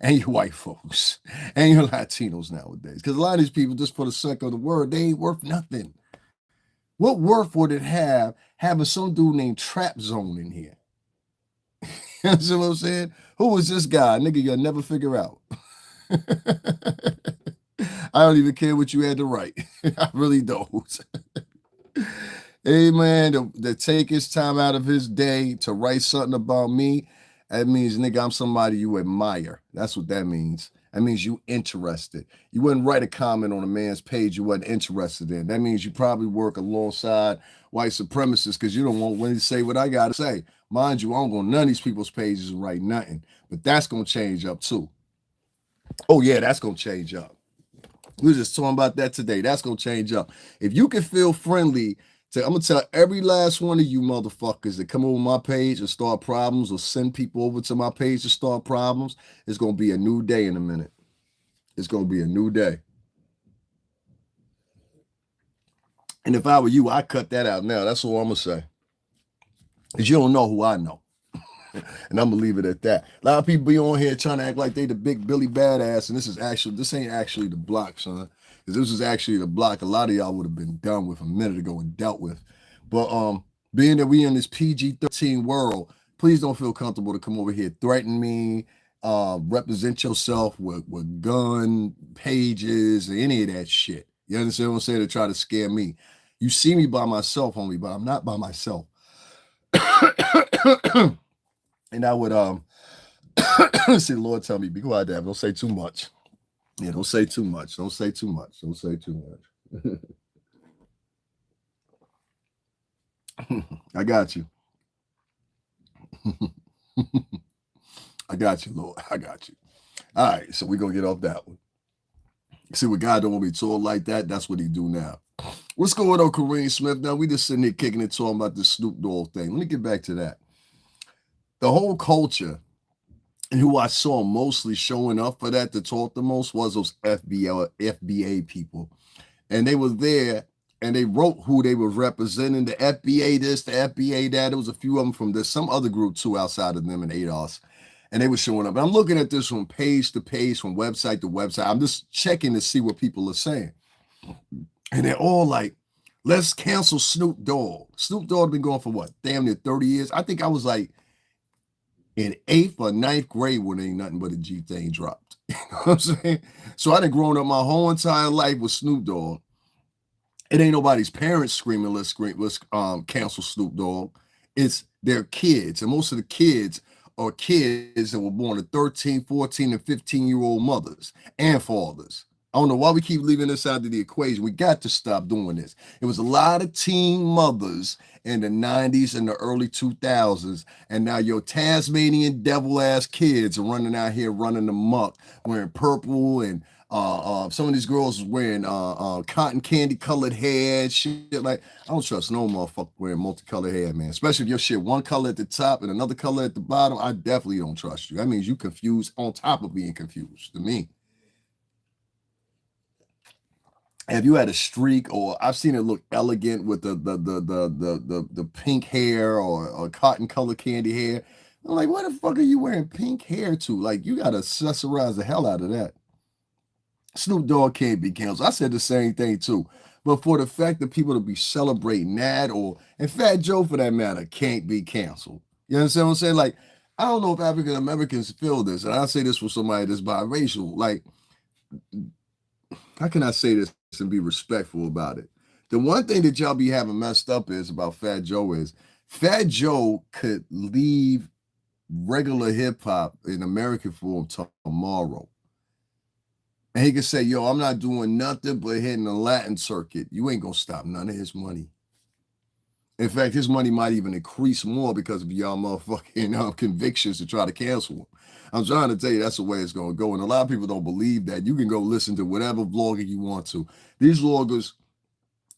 and your white folks and your Latinos nowadays. Because a lot of these people, just for the sake of the word, they ain't worth nothing. What worth would it have having some dude named Trap Zone in here? You know what I'm saying? Who is this guy? Nigga, you'll never figure out. I don't even care what you had to write. I really don't. Hey, man, to take his time out of his day to write something about me, that means, nigga, I'm somebody you admire. That's what that means. That means you interested. You wouldn't write a comment on a man's page you wasn't interested in. That means you probably work alongside white supremacists because you don't want to say what I got to say. Mind you, I don't go on none of these people's pages and write nothing. But that's going to change up too. Oh, yeah, that's going to change up. We were just talking about that today. That's going to change up. If you can feel friendly, I'm going to tell every last one of you motherfuckers that come over my page and start problems or send people over to my page to start problems, it's going to be a new day in a minute. It's going to be a new day. And if I were you, I'd cut that out now. That's all I'm going to say. Because you don't know who I know. And I'm going to leave it at that. A lot of people be on here trying to act like they the big Billy Badass. And this ain't actually the block, son. Because this is actually the block a lot of y'all would have been done with a minute ago and dealt with. But being that we in this PG-13 world, please don't feel comfortable to come over here, threaten me, represent yourself with gun pages or any of that shit. You understand what I'm saying? To try to scare me. You see me by myself, homie, but I'm not by myself. And I would see the Lord tell me, be quiet, Dad. Don't say too much. Yeah, don't say too much. Don't say too much. Don't say too much. I got you. I got you, Lord. I got you. All right, so we're going to get off that one. See, what God don't want me told like that, that's what he do now. What's going on, Kareem Smith? Now, we just sitting here kicking and talking about this Snoop Dogg thing. Let me get back to that. The whole culture, and who I saw mostly showing up for that to talk the most was those FBA people. And they were there, and they wrote who they were representing, the FBA this, the FBA that. There was a few of them from some other group too outside of them and ADOS. And they were showing up. And I'm looking at this from page to page, from website to website. I'm just checking to see what people are saying. And they're all like, let's cancel Snoop Dogg. Snoop Dogg been going for what? Damn near 30 years. I think I was like in 8th or 9th grade when ain't nothing but a G thing dropped. You know what I'm saying? So I done grown up my whole entire life with Snoop Dogg. It ain't nobody's parents screaming, let's cancel Snoop Dogg. It's their kids. And most of the kids are kids that were born to 13, 14, and 15-year-old mothers and fathers. I don't know why we keep leaving this out of the equation. We got to stop doing this. It was a lot of teen mothers in the 90s and the early 2000s. And now your Tasmanian devil-ass kids are running out here running amok, wearing purple, and some of these girls wearing cotton candy colored hair and shit. Like, I don't trust no motherfucker wearing multicolored hair, man. Especially if your shit one color at the top and another color at the bottom. I definitely don't trust you. That means you confused on top of being confused to me. Have you had a streak, or I've seen it look elegant with the pink hair or cotton color candy hair? I'm like, what the fuck are you wearing pink hair to? Like, you gotta accessorize the hell out of that. Snoop Dogg can't be canceled. I said the same thing too. But for the fact that people to be celebrating that, or and Fat Joe for that matter, can't be canceled. You understand what I'm saying? Like, I don't know if African Americans feel this, and I say this for somebody that's biracial. Like, how can I say this and be respectful about it? The one thing that y'all be having messed up is about Fat Joe could leave regular hip hop in American form tomorrow. And he could say, yo, I'm not doing nothing but hitting the Latin circuit. You ain't gonna stop none of his money. In fact, his money might even increase more because of y'all motherfucking convictions to try to cancel him. I'm trying to tell you that's the way it's going to go. And a lot of people don't believe that. You can go listen to whatever vlogger you want to. These vloggers,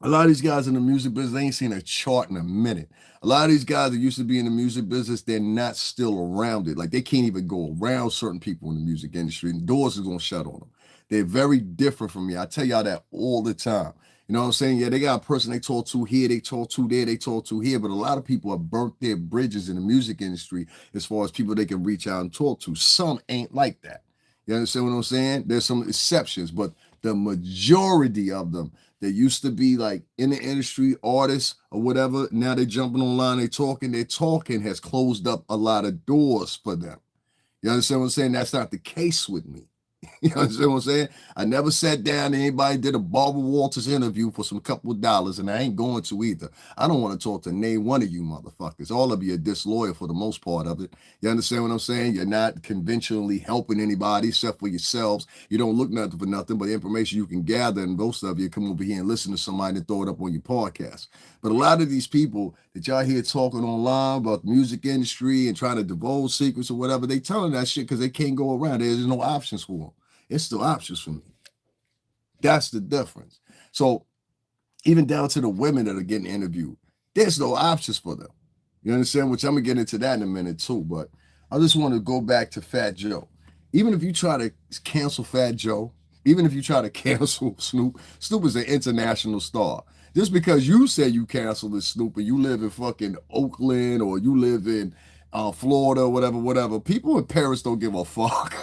a lot of these guys in the music business, they ain't seen a chart in a minute. A lot of these guys that used to be in the music business, they're not still around it. Like they can't even go around certain people in the music industry, and doors is going to shut on them. They're very different from me. I tell y'all that all the time. You know what I'm saying? Yeah, they got a person they talk to here, they talk to there, they talk to here, but a lot of people have burnt their bridges in the music industry as far as people they can reach out and talk to. Some ain't like that. You understand what I'm saying? There's some exceptions, but the majority of them that used to be like in the industry, artists or whatever, now they're jumping online, their talking has closed up a lot of doors for them. You understand what I'm saying? That's not the case with me. You understand what I'm saying? I never sat down and anybody did a Barbara Walters interview for some couple of dollars, and I ain't going to either. I don't want to talk to name one of you motherfuckers. All of you are disloyal for the most part of it. You understand what I'm saying? You're not conventionally helping anybody except for yourselves. You don't look nothing for nothing but information you can gather, and most of you come over here and listen to somebody and throw it up on your podcast. But a lot of these people that y'all hear talking online about the music industry and trying to divulge secrets or whatever, they telling that shit because they can't go around. There's no options for them. It's still options for me. That's the difference. So even down to the women that are getting interviewed, there's no options for them. You understand? Which I'm gonna get into that in a minute too. But I just want to go back to Fat Joe. Even if you try to cancel Fat Joe, even if you try to cancel Snoop, Snoop is an international star. Just because you say you cancel this Snoop and you live in fucking Oakland or you live in Florida, whatever. People in Paris don't give a fuck.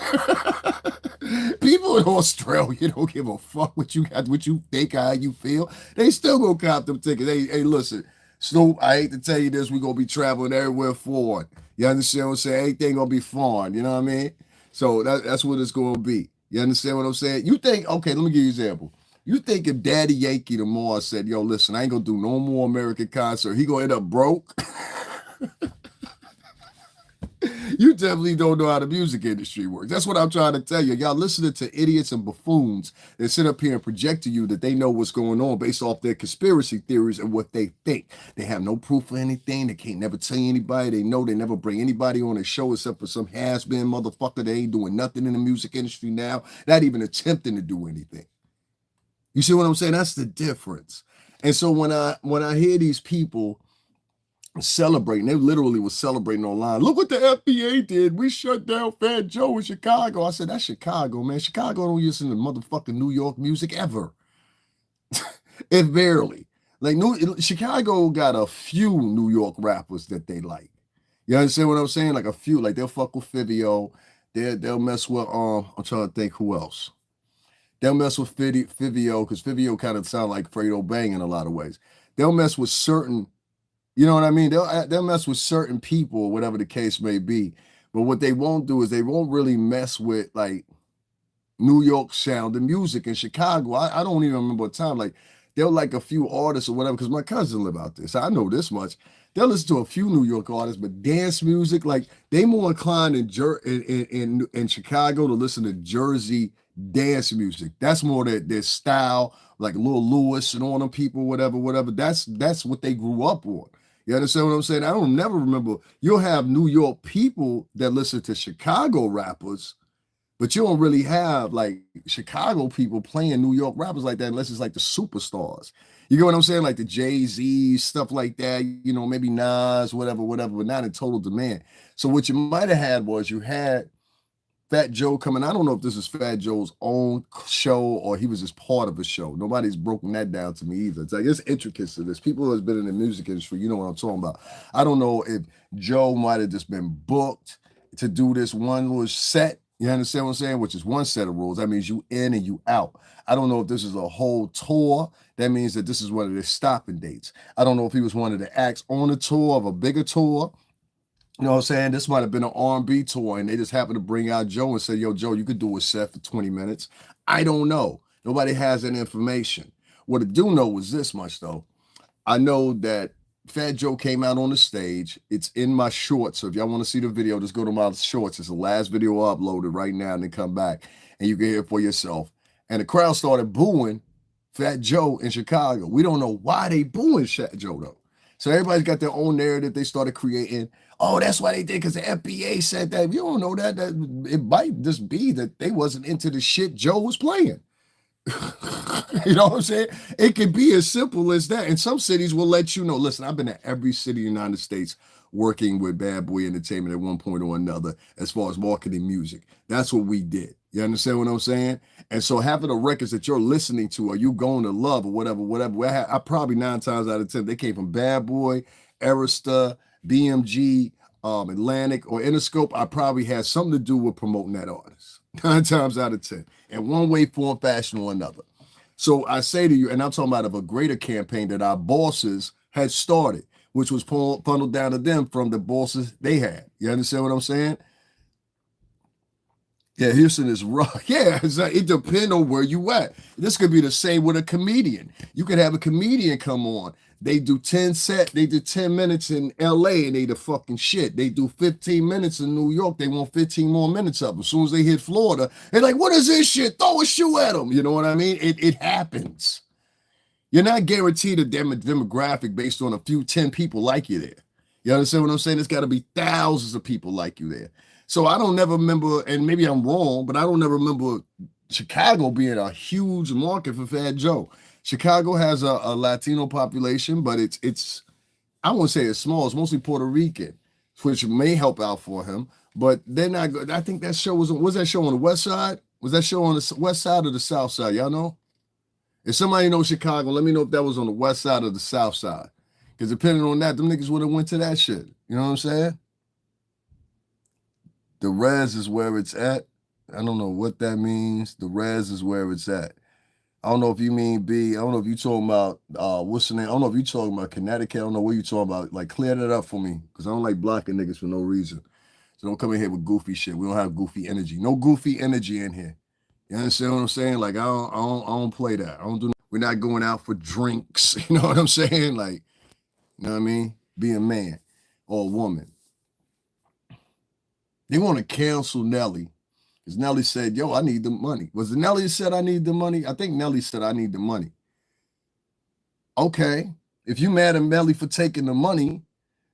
People in Australia don't give a fuck what you got, what you think, how you feel. They still gonna cop them tickets. Hey, listen, Snoop, I hate to tell you this, we're gonna be traveling everywhere forward. You understand what I'm saying? Everything gonna be fun, you know what I mean? So that's what it's gonna be. You understand what I'm saying? You think, okay, let me give you an example. You think if Daddy Yankee tomorrow said, yo, listen, I ain't gonna do no more American concert, he gonna end up broke? You definitely don't know how the music industry works. That's what I'm trying to tell you. Y'all listening to idiots and buffoons that sit up here and project to you that they know what's going on based off their conspiracy theories and what they think. They have no proof of anything. They can't never tell you anybody. They know they never bring anybody on a show except for some has-been motherfucker that ain't doing nothing in the music industry now, not even attempting to do anything. You see what I'm saying? That's the difference. And so when I hear these people celebrating, they literally was celebrating online. Look what the FBA did. We shut down Fat Joe in Chicago. I said, that's Chicago, man. Chicago don't listen to motherfucking New York music ever. If barely. Like Chicago got a few New York rappers that they like. You understand what I'm saying? Like a few. Like they'll fuck with Fivio. They'll mess with I'm trying to think who else. They'll mess with Fivio because Fivio kind of sound like Fredo Bang in a lot of ways. They'll mess with certain, you know what I mean? They'll mess with certain people, whatever the case may be. But what they won't do is they won't really mess with like New York sound and music in Chicago. I don't even remember a time like they'll like a few artists or whatever, because my cousin live out there. So I know this much. They'll listen to a few New York artists, but dance music, like they more inclined in Chicago to listen to Jersey dance music. That's more their style, like Lil Lewis and all them people, whatever. That's what they grew up on. You understand what I'm saying? I don't never remember. You'll have New York people that listen to Chicago rappers, but you don't really have like Chicago people playing New York rappers like that unless it's like the superstars. You get what I'm saying? Like the Jay-Z, stuff like that, you know, maybe Nas, whatever, but not in total demand. So what you might have had was you had Fat Joe coming. I don't know if this is Fat Joe's own show or he was just part of a show. Nobody's broken that down to me either. It's like it's intricacies to this. People who have been in the music industry, you know what I'm talking about. I don't know if Joe might have just been booked to do this one little set You understand what I'm saying? Which is one set of rules. That means you in and you out. I don't know if this is a whole tour. That means that this is one of their stopping dates. I don't know if he was one of the acts on a tour of a bigger tour. You know what I'm saying? This might have been an R&B tour, and they just happened to bring out Joe and say, yo, Joe, you could do a set for 20 minutes. I don't know. Nobody has that information. What I do know is this much, though. I know that Fat Joe came out on the stage. It's in my shorts. So if y'all want to see the video, just go to my shorts. It's the last video uploaded right now, and then come back and you can hear it for yourself. And the crowd started booing Fat Joe in Chicago. We don't know why they booing Fat Joe though. So everybody's got their own narrative they started creating. Oh, that's why they did, because the FBA said that. If you don't know that it might just be that they wasn't into the shit Joe was playing. You know what I'm saying? It can be as simple as that. And some cities will let you know. Listen, I've been to every city in the United States working with Bad Boy Entertainment at one point or another as far as marketing music. That's what we did. You understand what I'm saying? And so half of the records that you're listening to or you going to love or whatever, I probably 9 times out of 10, they came from Bad Boy, Arista, BMG, Atlantic, or Interscope. I probably had something to do with promoting that artist. 9 times out of 10. In one way, form, fashion, or another. So I say to you, and I'm talking about of a greater campaign that our bosses had started, which was funneled down to them from the bosses they had. You understand what I'm saying? Yeah, Houston is rough. Yeah, it depends on where you at. This could be the same with a comedian. You could have a comedian come on. They do 10 minutes in LA and they the fucking shit. They do 15 minutes in New York. They want 15 more minutes of them. As soon as they hit Florida, they're like, what is this shit? Throw a shoe at them. You know what I mean? It happens. You're not guaranteed a demographic based on a few 10 people like you there. You understand what I'm saying? There's got to be thousands of people like you there. So I don't never remember, and maybe I'm wrong, but I don't never remember Chicago being a huge market for Fat Joe. Chicago has a Latino population, but it's I won't say it's small. It's mostly Puerto Rican, which may help out for him. But they're not good. I think that show was that show on the west side? Was that show on the west side or the south side? Y'all know? If somebody knows Chicago, let me know if that was on the west side or the south side. Because depending on that, them niggas would have went to that shit. You know what I'm saying? The res is where it's at. I don't know what that means. The res is where it's at. I don't know if you mean B. I don't know if you're talking about what's the name? I don't know if you're talking about Connecticut. I don't know what you're talking about. Like, clear that up for me, because I don't like blocking niggas for no reason. So don't come in here with goofy shit. We don't have goofy energy. No goofy energy in here. You understand what I'm saying? Like, I don't play that. I don't do. We're not going out for drinks. You know what I'm saying? Like, you know what I mean? Be a man or a woman. They want to cancel Nelly. Because Nelly said, yo, I need the money. Was it Nelly that said I need the money? I think Nelly said I need the money. Okay. If you mad at Nelly for taking the money,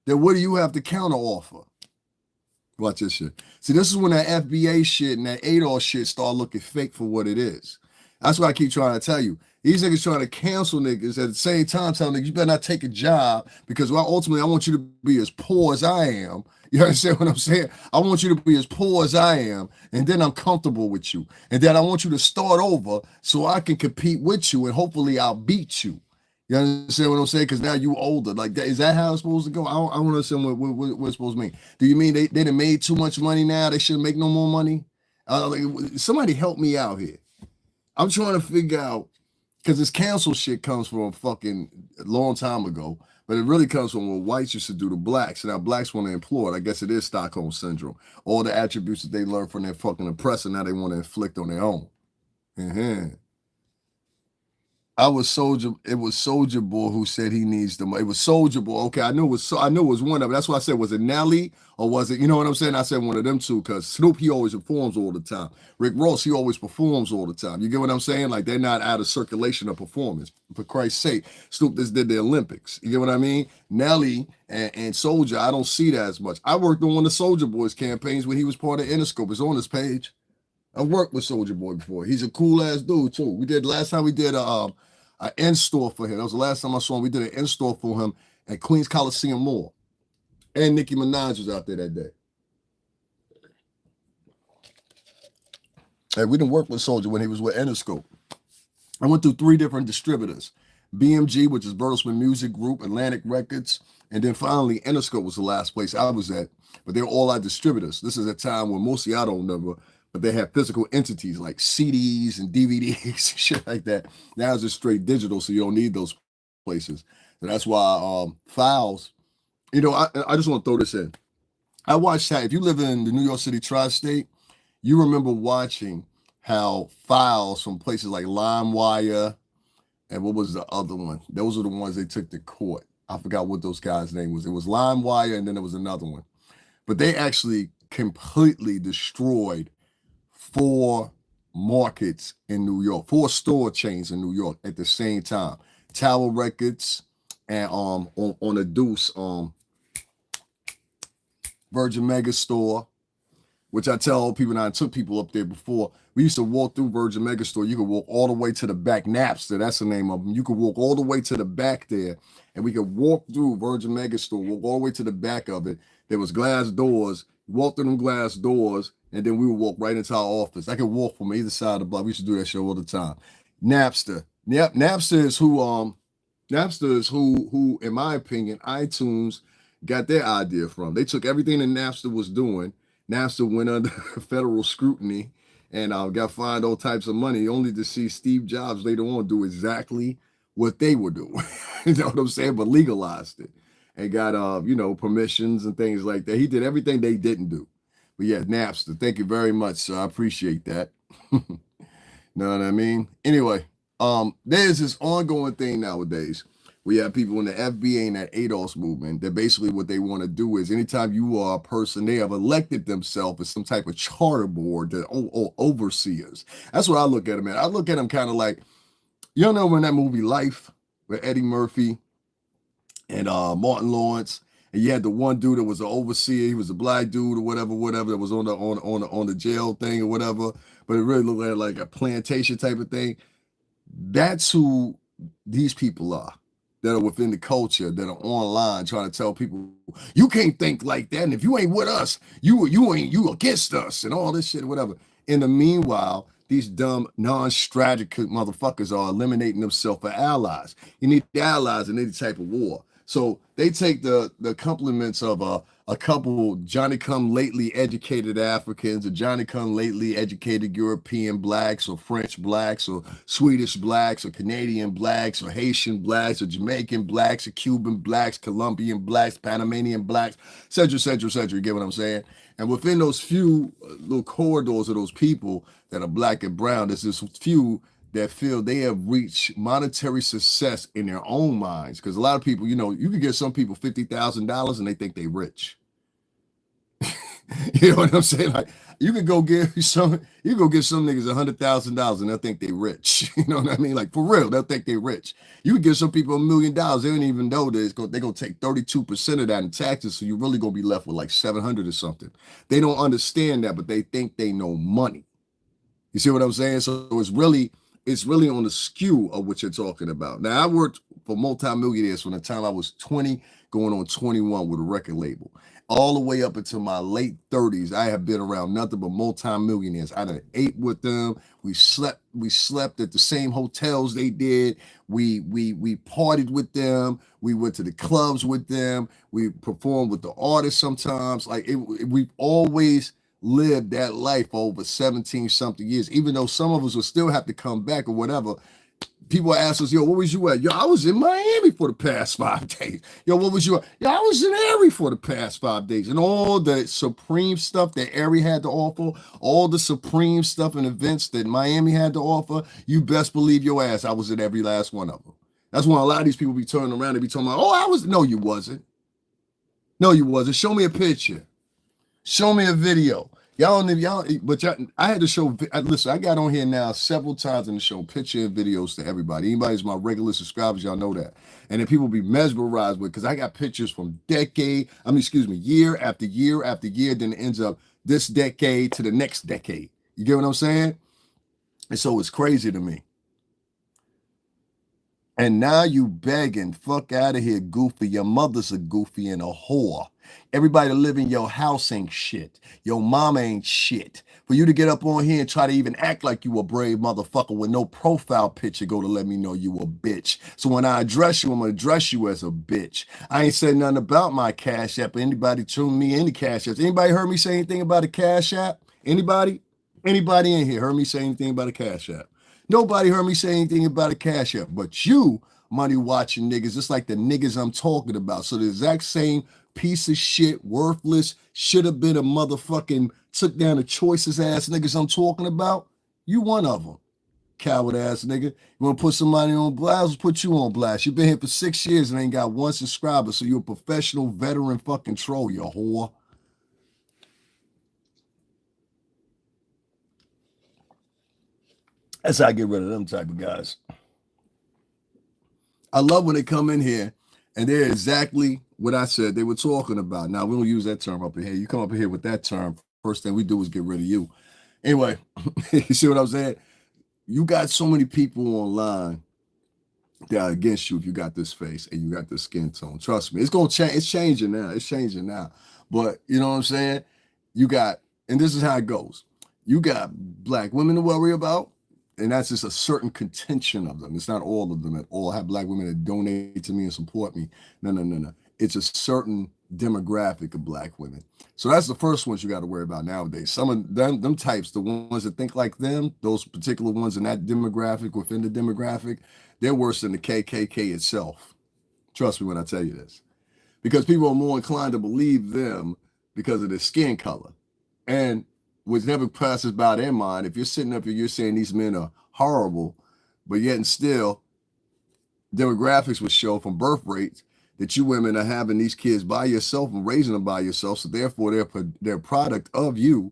then what do you have to counter offer? Watch this shit. See, this is when that FBA shit and that ADOS shit start looking fake for what it is. That's what I keep trying to tell you. These niggas trying to cancel niggas at the same time telling niggas, you better not take a job because ultimately I want you to be as poor as I am. You understand what I'm saying? I want you to be as poor as I am, and then I'm comfortable with you. And then I want you to start over so I can compete with you, and hopefully I'll beat you. You understand what I'm saying? Because now you older. Like, is that how it's supposed to go? I don't understand what it's supposed to mean. Do you mean they done made too much money now? They shouldn't make no more money? Somebody help me out here. I'm trying to figure out, because this cancel shit comes from a fucking long time ago, but it really comes from what whites used to do to blacks. And now blacks want to employ it. I guess it is Stockholm Syndrome. All the attributes that they learned from their fucking oppressor, now they want to inflict on their own. It was Soulja Boy who said he needs the money. It was Soulja Boy. Okay, I knew it was one of them. That's why I said, was it Nelly or was it, you know what I'm saying? I said one of them two, because Snoop, he always performs all the time. Rick Ross, he always performs all the time. You get what I'm saying? Like, they're not out of circulation of performance. For Christ's sake, Snoop just did the Olympics. You get what I mean? Nelly and Soulja, I don't see that as much. I worked on one of Soulja Boy's campaigns when he was part of Interscope. It's on his page. I've worked with Soulja Boy before. He's a cool ass dude too. Last time we did an in-store for him. That was the last time I saw him. We did an in-store for him at Queens Coliseum Mall. And Nicki Minaj was out there that day. And we didn't work with Soulja when he was with Interscope. I went through 3 different distributors. BMG, which is Bertelsmann Music Group, Atlantic Records, and then finally Interscope was the last place I was at. But they were all our distributors. This is a time when mostly I don't remember, but they have physical entities like CDs and DVDs, shit like that. Now it's just straight digital, so you don't need those places. So that's why files. I just want to throw this in. I watched how, if you live in the New York City tri-state, you remember watching how files from places like LimeWire and what was the other one? Those are the ones they took to court. I forgot what those guys' name was. It was LimeWire, and then there was another one. But they actually completely destroyed 4 markets in New York, 4 store chains in New York at the same time. Tower Records and on a Deuce, Virgin Mega Store, which I tell people, and I took people up there before. We used to walk through Virgin Mega Store. You could walk all the way to the back. Napster, that's the name of them. You could walk all the way to the back there, and we could walk through Virgin Mega Store, walk all the way to the back of it. There was glass doors. Walk through them glass doors, and then we would walk right into our office. I could walk from either side of the block. We used to do that show all the time. Napster. Yep, Napster is who, in my opinion, iTunes got their idea from. They took everything that Napster was doing. Napster went under federal scrutiny and got fined all types of money, only to see Steve Jobs later on do exactly what they were doing. You know what I'm saying? But legalized it and got permissions and things like that. He did everything they didn't do. But yeah, Napster, thank you very much, sir. I appreciate that. Know what I mean? Anyway, there's this ongoing thing nowadays. We have people in the FBA and that ADOS movement that basically what they want to do is anytime you are a person, they have elected themselves as some type of charter board or overseers. That's what I look at them at. I look at them kind of like, you know, when that movie Life with Eddie Murphy and Martin Lawrence, and you had the one dude that was an overseer. He was a black dude or whatever that was on the jail thing or whatever. But it really looked like a plantation type of thing. That's who these people are that are within the culture, that are online trying to tell people you can't think like that, and if you ain't with us, you against us, and all this shit, whatever. In the meanwhile, these dumb, non-strategic motherfuckers are eliminating themselves for allies. You need allies in any type of war. So they take the compliments of a couple Johnny-come-lately educated Africans or Johnny-come-lately educated European blacks or French blacks or Swedish blacks or Canadian blacks or Haitian blacks or Jamaican blacks or Cuban blacks, Colombian blacks, Panamanian blacks, et cetera, et cetera, et cetera. You get what I'm saying? And within those few little corridors of those people that are black and brown, there's this few that feel they have reached monetary success in their own minds. Because a lot of people, you can get some people $50,000 and they think they rich. You know what I'm saying? Like you could go get some niggas $100,000 and they'll think they rich. You know what I mean? Like for real, they'll think they rich. You could give some people $1 million, they don't even know that they're gonna take 32% of that in taxes, so you're really gonna be left with like 700 or something. They don't understand that, but they think they know money. You see what I'm saying? So it's really on the skew of what you're talking about. Now, I worked for multimillionaires from the time I was 20 going on 21 with a record label. All the way up until my late 30s, I have been around nothing but multimillionaires. I done ate with them. We slept at the same hotels they did. We partied with them. We went to the clubs with them. We performed with the artists sometimes. Like we've always lived that life for over 17 something years, even though some of us will still have to come back or whatever. People ask us, yo, what was you at? Yo, I was in Miami for the past 5 days. Yo, what was you at? Yo, I was in Erie for the past 5 days. And all the supreme stuff that Erie had to offer, all the supreme stuff and events that Miami had to offer, you best believe your ass, I was at every last one of them. That's why a lot of these people be turning around and be talking about, no, you wasn't. No, you wasn't. Show me a picture. Show me a video. I had to show, listen, I got on here now several times and show picture and videos to everybody. Anybody who's my regular subscribers, y'all know that. And then people be mesmerized with, because I got pictures from year after year after year, then it ends up this decade to the next decade. You get what I'm saying? And so it's crazy to me. And now you begging, fuck out of here, goofy. Your mother's a goofy and a whore. Everybody that live in your house ain't shit. Your mama ain't shit. For you to get up on here and try to even act like you a brave motherfucker with no profile picture go to let me know you a bitch. So when I address you, I'm going to address you as a bitch. I ain't said nothing about my Cash App. Anybody tune me any Cash Apps? Anybody heard me say anything about a Cash App? Anybody? Anybody in here heard me say anything about a Cash App? Nobody heard me say anything about a Cash App, but you money watching niggas, just like the niggas I'm talking about. So the exact same piece of shit, worthless, should have been a motherfucking took down the choices ass niggas I'm talking about. You one of them. Coward ass nigga. You want to put somebody on blast? Let's put you on blast. You've been here for 6 years and ain't got one subscriber, so you're a professional veteran fucking troll, you whore. That's how I get rid of them type of guys. I love when they come in here and they're exactly what I said they were talking about. Now, we don't use that term up in here. You come up in here with that term, first thing we do is get rid of you. Anyway, you see what I'm saying? You got so many people online that are against you if you got this face and you got this skin tone. Trust me, it's gonna change. It's changing now. It's changing now. But you know what I'm saying? You got, and this is how it goes. You got black women to worry about, and that's just a certain contention of them. It's not all of them at all. I have black women that donate to me and support me. No. It's a certain demographic of black women. So that's the first ones you got to worry about nowadays. Some of them types, the ones that think like them, those particular ones in that demographic, within the demographic, they're worse than the KKK itself. Trust me when I tell you this. Because people are more inclined to believe them because of their skin color. And which never passes by their mind, if you're sitting up here, you're saying these men are horrible, but yet and still, demographics would show from birth rates that you women are having these kids by yourself and raising them by yourself, so therefore they're a product of you,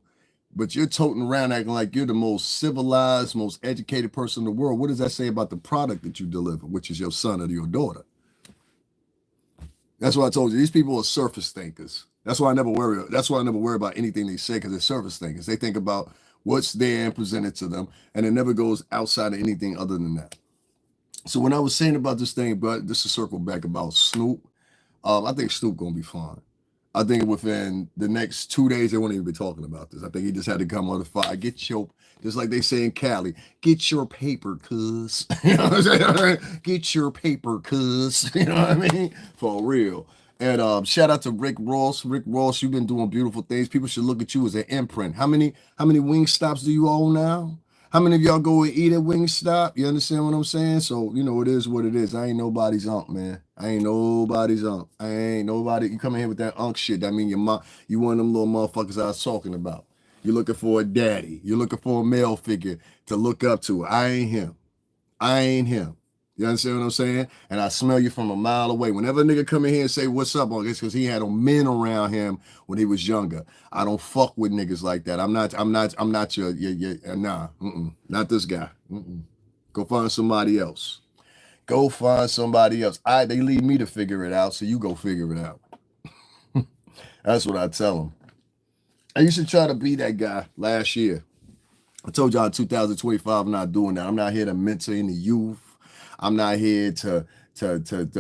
but you're toting around acting like you're the most civilized, most educated person in the world. What does that say about the product that you deliver, which is your son or your daughter? That's why I told you, these people are surface thinkers. That's why I never worry. That's why I never worry about anything they say, because they're surface thinkers. They think about what's there and presented to them, and it never goes outside of anything other than that. So when I was saying about this thing, but just to circle back about Snoop, I think Snoop gonna be fine. I think within the next 2 days, they won't even be talking about this. I think he just had to come on the fire. Get your, just like they say in Cali, get your paper, cuz. You know what I'm saying? Get your paper, cuz. You know what I mean? For real. And shout out to Rick Ross. Rick Ross, you've been doing beautiful things. People should look at you as an imprint. How many wing stops do you own now? How many of y'all go and eat at Wingstop? You understand what I'm saying? So, you know, it is what it is. I ain't nobody's unk, man. I ain't nobody's unk. I ain't nobody. You come in here with that unk shit. That mean your mom, you one of them little motherfuckers I was talking about. You're looking for a daddy. You're looking for a male figure to look up to. I ain't him. I ain't him. You understand what I'm saying? And I smell you from a mile away. Whenever a nigga come in here and say, what's up, it's because he had men around him when he was younger. I don't fuck with niggas like that. I'm not your nah, not this guy. Go find somebody else. Go find somebody else. They leave me to figure it out, so you go figure it out. That's what I tell them. I used to try to be that guy last year. I told y'all in 2025, I'm not doing that. I'm not here to mentor any youth. I'm not here to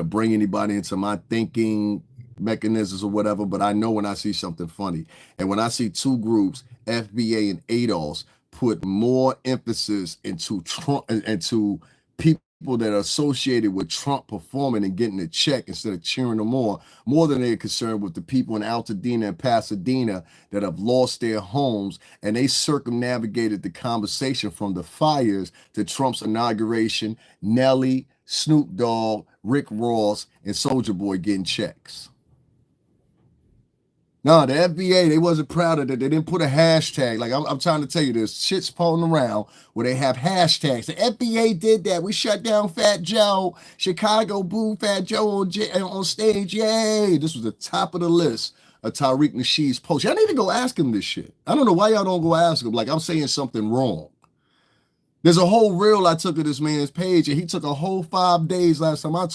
bring anybody into my thinking mechanisms or whatever, but I know when I see something funny. And when I see two groups, FBA and ADOS, put more emphasis into Trump, into people that are associated with Trump performing and getting a check instead of cheering them on, more than they're concerned with the people in Altadena and Pasadena that have lost their homes, and they circumnavigated the conversation from the fires to Trump's inauguration, Nelly, Snoop Dogg, Rick Ross, and Soulja Boy getting checks. No, the FBA, they wasn't proud of that. They didn't put a hashtag. Like, I'm trying to tell you, there's shit's pulling around where they have hashtags. The FBA did that. We shut down Fat Joe. Chicago booed Fat Joe on stage. Yay. This was the top of the list of Tariq Nasheed's post. Y'all need to go ask him this shit. I don't know why y'all don't go ask him. Like, I'm saying something wrong. There's a whole reel I took of this man's page, and he took a whole 5 days last time I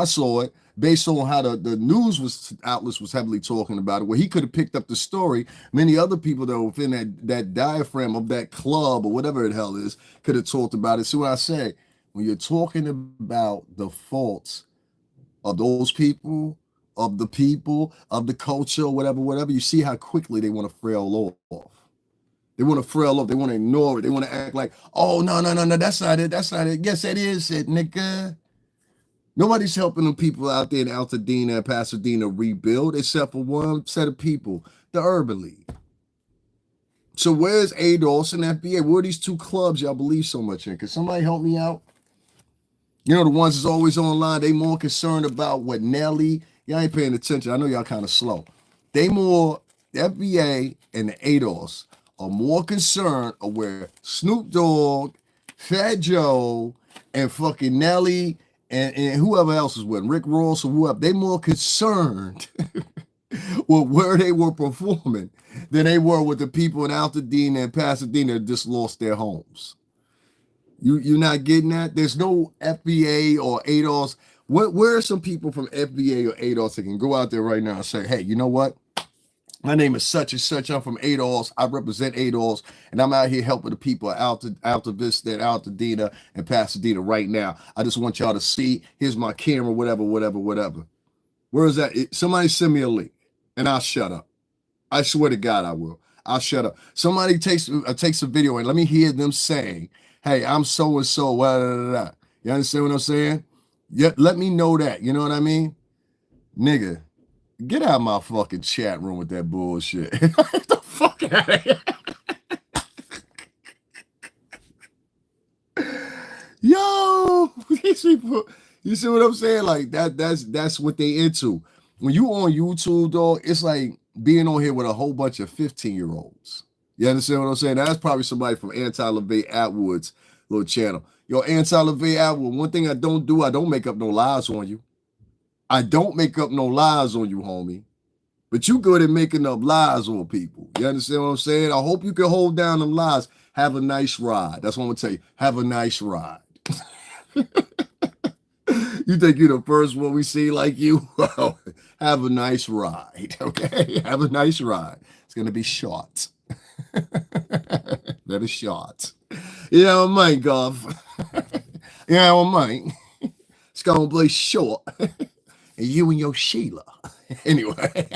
saw it, based on how the news outlets was heavily talking about it, where he could have picked up the story. Many other people that were within that diaphragm of that club or whatever the hell is could have talked about it. See what I say? When you're talking about the faults of those people, of the culture, whatever, you see how quickly they want to frail off. They want to frail up. They want to ignore it. They want to act like, oh, no, that's not it. That's not it. Yes, that is it, nigga. Nobody's helping the people out there in Altadena and Pasadena rebuild except for one set of people, the Urban League. So where's ADOS and FBA? Where are these two clubs y'all believe so much in? Can somebody help me out? You know, the ones that's always online, they more concerned about what Nelly. Y'all ain't paying attention. I know y'all kind of slow. They more, the FBA and the ADOS are more concerned of where Snoop Dogg, Fat Joe, and fucking Nelly and whoever else is with Rick Ross or whoever. They more concerned with where they were performing than they were with the people in Altadena and Pasadena that just lost their homes. You're not getting that? There's no FBA or ADOS. Where are some people from FBA or ADOS that can go out there right now and say, hey, you know what? My name is such and such. I'm from ADOS. I represent ADOS, and I'm out here helping the people out to Vista and Altadena and Pasadena right now. I just want y'all to see. Here's my camera, whatever. Where is that? Somebody send me a link, and I'll shut up. I swear to God, I will. I'll shut up. Somebody takes a video and let me hear them saying, hey, I'm so and so. You understand what I'm saying? Yeah, let me know that. You know what I mean? Nigga, get out of my fucking chat room with that bullshit. Get the fuck out of here. Yo, these people, you see what I'm saying? Like that's what they into. When you on YouTube, dog, it's like being on here with a whole bunch of 15-year-olds. You understand what I'm saying? That's probably somebody from Anti-LaVey Atwood's little channel. Yo, Anti-LaVey Atwood, one thing I don't make up no lies on you. I don't make up no lies on you, homie. But you good at making up lies on people. You understand what I'm saying? I hope you can hold down them lies. Have a nice ride. That's what I'm going to tell you. Have a nice ride. You think you're the first one we see like you? Well, have a nice ride, okay? Have a nice ride. It's going to be short. That is short. Yeah, I might, Gov. Yeah, I might. It's going to be short. And you and your Sheila. Anyway.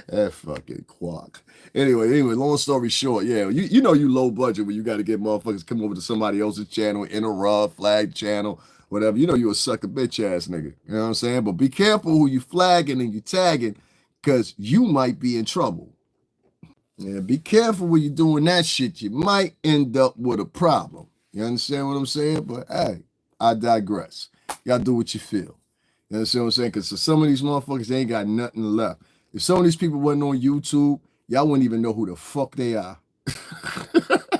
That fucking quack. Anyway, long story short, yeah, you know you low budget when you got to get motherfuckers come over to somebody else's channel, interrupt, flag channel, whatever. You know you a sucker bitch ass nigga. You know what I'm saying? But be careful who you flagging and you tagging, because you might be in trouble. Yeah, be careful when you're doing that shit. You might end up with a problem. You understand what I'm saying? But hey, I digress. Y'all do what you feel. You understand what I'm saying? Because some of these motherfuckers, they ain't got nothing left. If some of these people wasn't on YouTube, y'all wouldn't even know who the fuck they are.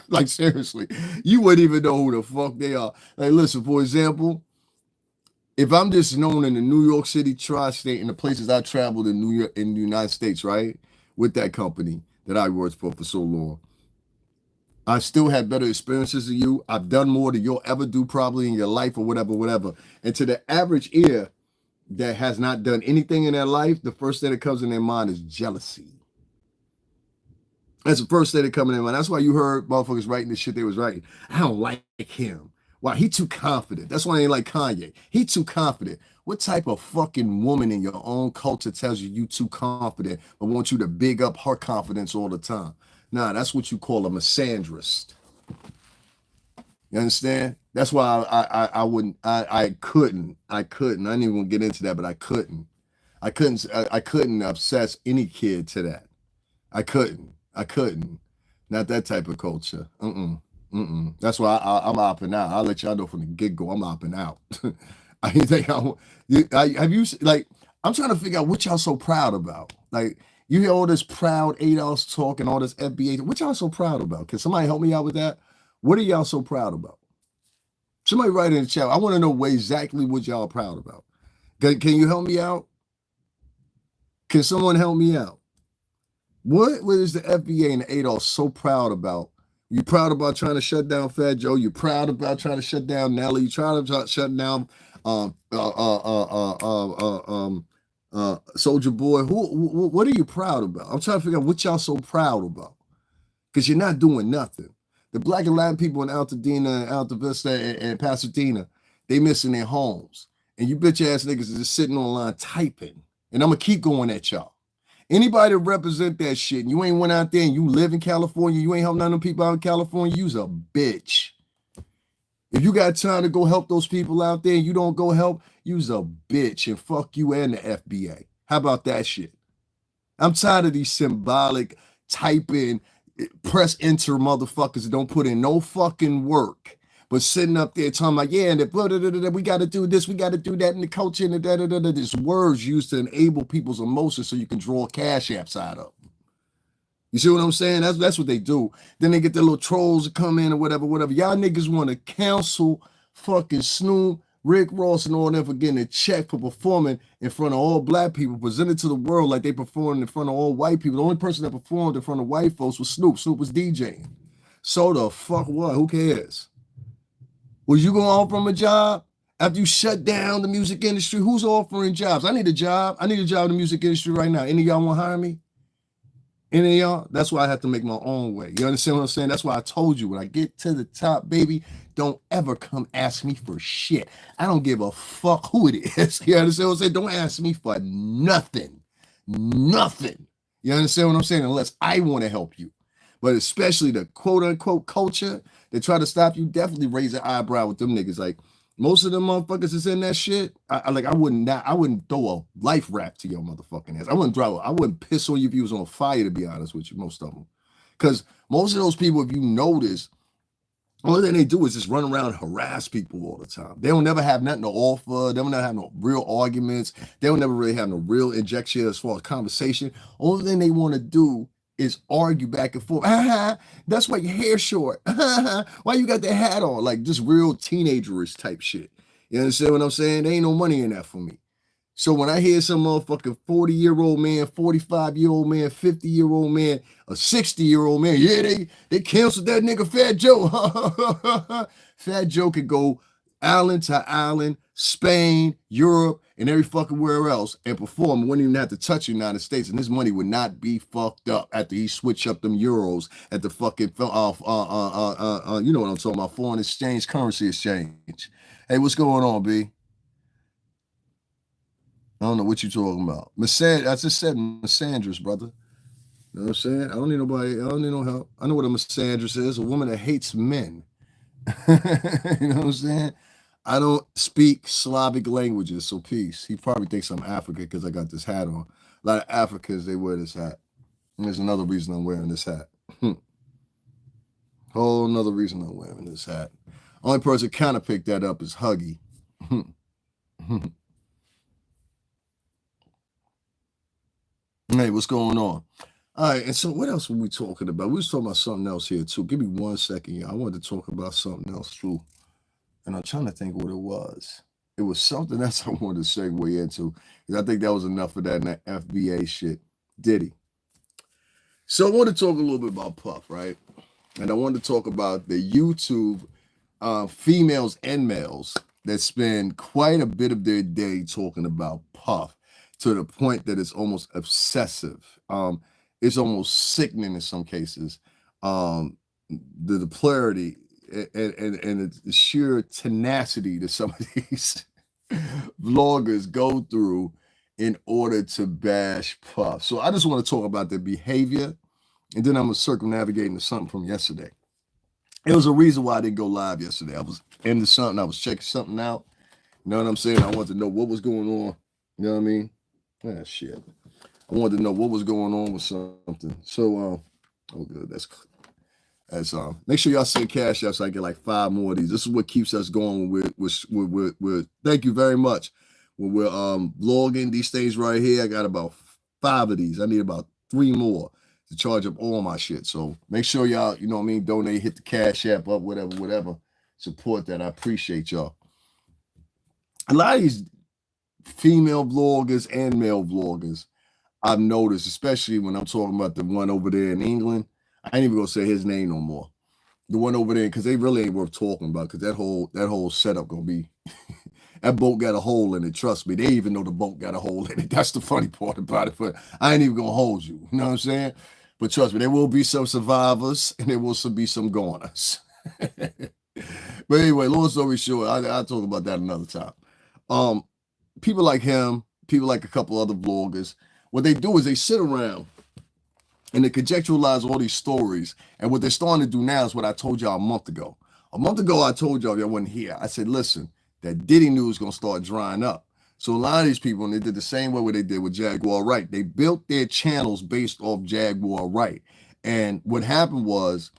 Like, seriously, you wouldn't even know who the fuck they are. Like, listen, for example, if I'm just known in the New York City tri-state and the places I traveled in New York, in the United States, right, with that company that I worked for so long, I still had better experiences than you. I've done more than you'll ever do probably in your life or whatever. And to the average ear that has not done anything in their life, the first thing that comes in their mind is jealousy. That's the first thing that comes in their mind. That's why you heard motherfuckers writing the shit they was writing. I don't like him. Why? He too confident. That's why I ain't like Kanye. He too confident. What type of fucking woman in your own culture tells you too confident but wants you to big up her confidence all the time? Nah, that's what you call a misandrist. You understand? That's why I couldn't. I didn't even want to get into that, but I couldn't obsess any kid to that. I couldn't. Not that type of culture. That's why I'm opting out. I'll let y'all know from the get-go, I'm opting out. I think have you, like, I'm trying to figure out what y'all so proud about. Like, you hear all this proud ADOS talk and all this FBA. What y'all so proud about? Can somebody help me out with that? What are y'all so proud about? Somebody write in the chat. I want to know exactly what y'all are proud about. Can you help me out? Can someone help me out? What is the FBA and the ADOS so proud about? You proud about trying to shut down Fat Joe? You proud about trying to shut down Nelly? You trying to shut down Soldier Boy? What are you proud about? I'm trying to figure out what y'all so proud about, because you're not doing nothing. The Black and Latin people in Altadena and Alta Vista and Pasadena, they missing their homes. And you bitch ass niggas is just sitting online typing. And I'm going to keep going at y'all. Anybody that represent that shit, and you ain't went out there and you live in California, you ain't helping none of them people out in California, you's a bitch. If you got time to go help those people out there and you don't go help, you's a bitch. And fuck you and the FBA. How about that shit? I'm tired of these symbolic typing, press enter motherfuckers that don't put in no fucking work, but sitting up there talking about, yeah, and we got to do this, we got to do that in the culture, and there's words used to enable people's emotions so you can draw cash apps out of. You see what I'm saying? That's what they do. Then they get their little trolls to come in or whatever. Y'all niggas want to cancel fucking Snoop, Rick Ross, and all them for getting a check for performing in front of all black people, presented to the world like they performed in front of all white people. The only person that performed in front of white folks was Snoop. Snoop was DJing. So the fuck what? Who cares? Was you going to offer him a job after you shut down the music industry? Who's offering jobs? I need a job. I need a job in the music industry right now. Any of y'all want to hire me? Any of y'all? That's why I have to make my own way. You understand what I'm saying? That's why I told you when I get to the top, baby, don't ever come ask me for shit. I don't give a fuck who it is. You understand what I'm saying? Don't ask me for nothing. Nothing. You understand what I'm saying? Unless I want to help you. But especially the quote unquote culture that try to stop you, definitely raise an eyebrow with them niggas. Like most of them motherfuckers that's in that shit. I wouldn't throw a life rap to your motherfucking ass. I wouldn't piss on you if you was on fire, to be honest with you, most of them. Because most of those people, if you notice, only thing they do is just run around and harass people all the time. They don't never have nothing to offer. They don't never have no real arguments. They don't never really have no real injection as far as conversation. Only thing they want to do is argue back and forth. That's why your hair's short. Why you got that hat on? Like just real teenagerish type shit. You understand what I'm saying? There ain't no money in that for me. So when I hear some motherfucking 40-year-old man, 45-year-old man, 50-year-old man, a 60-year-old man, yeah, they canceled that nigga Fat Joe. Fat Joe could go island to island, Spain, Europe, and every fucking where else and perform. Wouldn't even have to touch the United States, and his money would not be fucked up after he switch up them euros at the fucking you know what I'm talking about, foreign exchange, currency exchange. Hey, what's going on, B? I don't know what you talking about. I just said misandrous, brother. You know what I'm saying? I don't need nobody. I don't need no help. I know what a misandrous is. A woman that hates men. You know what I'm saying? I don't speak Slavic languages, so peace. He probably thinks I'm African because I got this hat on. A lot of Africans, they wear this hat. And there's another reason I'm wearing this hat. Whole another reason I'm wearing this hat. Only person kind of picked that up is Huggy. Hey, what's going on? All right, and so what else were we talking about? We was talking about something else here too. Give me 1 second. Yeah, I wanted to talk about something else too. And I'm trying to think what it was. It was something else I wanted to segue into. Because I think that was enough of that in that FBA shit. Diddy. So I want to talk a little bit about Puff, right? And I wanted to talk about the YouTube females and males that spend quite a bit of their day talking about Puff to the point that it's almost obsessive. It's almost sickening in some cases. The polarity and the sheer tenacity that some of these vloggers go through in order to bash Puff. So I just want to talk about the behavior, and then I'm going to circumnavigate into something from yesterday. It was a reason why I didn't go live yesterday. I was into something. I was checking something out. You know what I'm saying? I wanted to know what was going on. You know what I mean? Ah, shit. I wanted to know what was going on with something. So, oh, good. That's make sure y'all send cash out so I get like 5 more of these. This is what keeps us going with thank you very much. When we're vlogging these things right here, I got about 5 of these. I need about 3 more to charge up all my shit. So make sure y'all, you know what I mean, donate, hit the cash app up, whatever. Support that. I appreciate y'all. A lot of these female vloggers and male vloggers, I've noticed, especially when I'm talking about the one over there in England. I ain't even gonna say his name no more. The one over there, because they really ain't worth talking about, because that whole setup gonna be that boat got a hole in it. Trust me, they even know the boat got a hole in it. That's the funny part about it. But I ain't even gonna hold you. You know what I'm saying? But trust me, there will be some survivors and there will be some goners. But anyway, long story short, I'll talk about that another time. People like him, people like a couple other vloggers, what they do is they sit around and they conjecturalize all these stories. And what they're starting to do now is what I told y'all a month ago. A month ago, I told y'all wasn't here. I said, listen, that Diddy news is going to start drying up. So a lot of these people, and they did the same way what they did with Jaguar Wright. They built their channels based off Jaguar Wright. And what happened was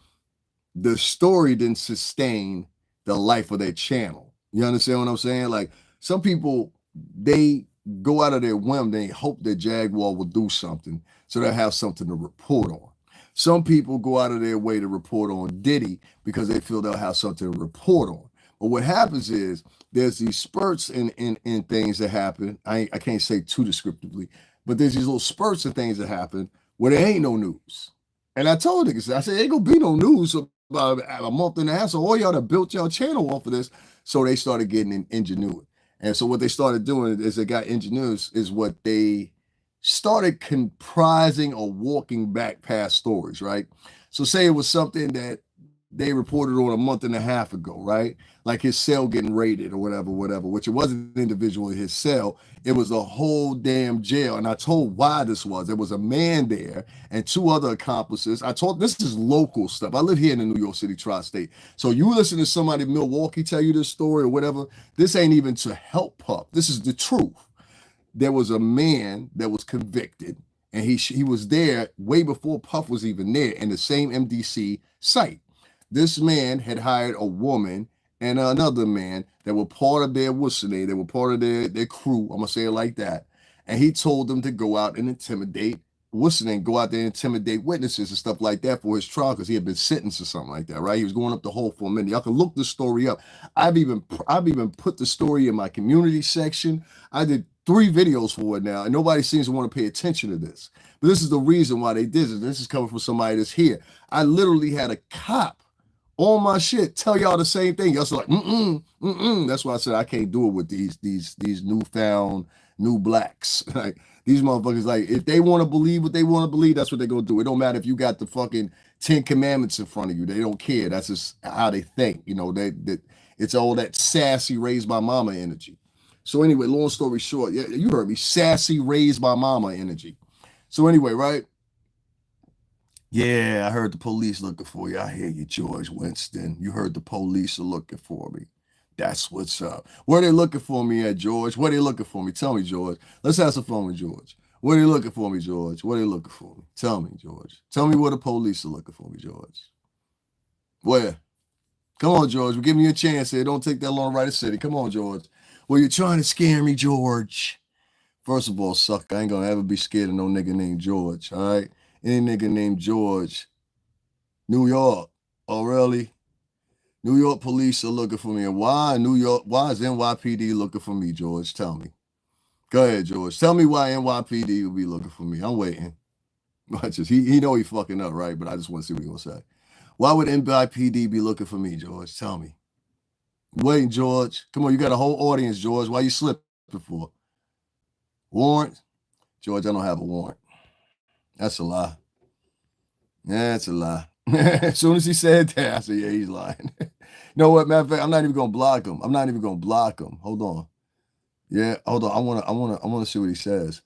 the story didn't sustain the life of their channel. You understand what I'm saying? Like some people, they go out of their whim, they hope that Jaguar will do something so they'll have something to report on. Some people go out of their way to report on Diddy because they feel they'll have something to report on. But what happens is there's these spurts in things that happen. I can't say too descriptively, but there's these little spurts of things that happen where there ain't no news. And I told niggas, I said, ain't gonna be no news about a month and a half. So all y'all that built y'all channel off of this. So they started getting in ingenuity. And so what they started doing is they got engineers is what they started comprising or walking back past stories, right? So say it was something that they reported on a month and a half ago, right? Like his cell getting raided or whatever, which it wasn't an individual in his cell. It was a whole damn jail. And I told why this was. There was a man there and two other accomplices. I told this is local stuff. I live here in the New York City tri-state. So you listen to somebody in Milwaukee tell you this story or whatever, this ain't even to help Puff. This is the truth. There was a man that was convicted and he was there way before Puff was even there in the same MDC site. This man had hired a woman and another man that were part of their they were part of their crew. I'm gonna say it like that. And he told them to go out and intimidate go out there and intimidate witnesses and stuff like that for his trial because he had been sentenced or something like that, right? He was going up the hole for a minute. Y'all can look the story up. I've even put the story in my community section. I did 3 videos for it now, and nobody seems to want to pay attention to this. But this is the reason why they did it. This is coming from somebody that's here. I literally had a cop on my shit tell y'all the same thing. Y'all like, That's why I said I can't do it with these newfound new blacks. Like these motherfuckers, like if they want to believe what they want to believe, that's what they're gonna do. It don't matter if you got the fucking 10 commandments in front of you. They don't care. That's just how they think. You know, that it's all that sassy raised by mama energy. So anyway, long story short, yeah, you heard me, sassy raised by mama energy. So anyway, right? Yeah, I heard the police looking for you. I hear you, George Winston. You heard the police are looking for me. That's what's up. Where they looking for me at, George? Where they looking for me? Tell me, George. Let's have some fun with George. Where they looking for me, George? Where they looking for me? Tell me, George. Tell me where the police are looking for me, George. Where? Come on, George. We're giving you a chance here. Don't take that long to write a city. Come on, George. Well, you're trying to scare me, George. First of all, suck, I ain't gonna ever be scared of no nigga named George, all right? Any nigga named George, New York. Oh, really? New York police are looking for me. And why is NYPD looking for me, George? Tell me. Go ahead, George. Tell me why NYPD will be looking for me. I'm waiting. He know he fucking up, right? But I just want to see what he's gonna say. Why would NYPD be looking for me, George? Tell me. Wait, George. Come on, you got a whole audience, George. Why you slipping for? Warrant? George, I don't have a warrant. That's a lie. Yeah, it's a lie. As soon as he said that, I said, yeah, he's lying. You know what, matter of fact, I'm not even gonna block him. Hold on. Yeah, hold on. I wanna see what he says.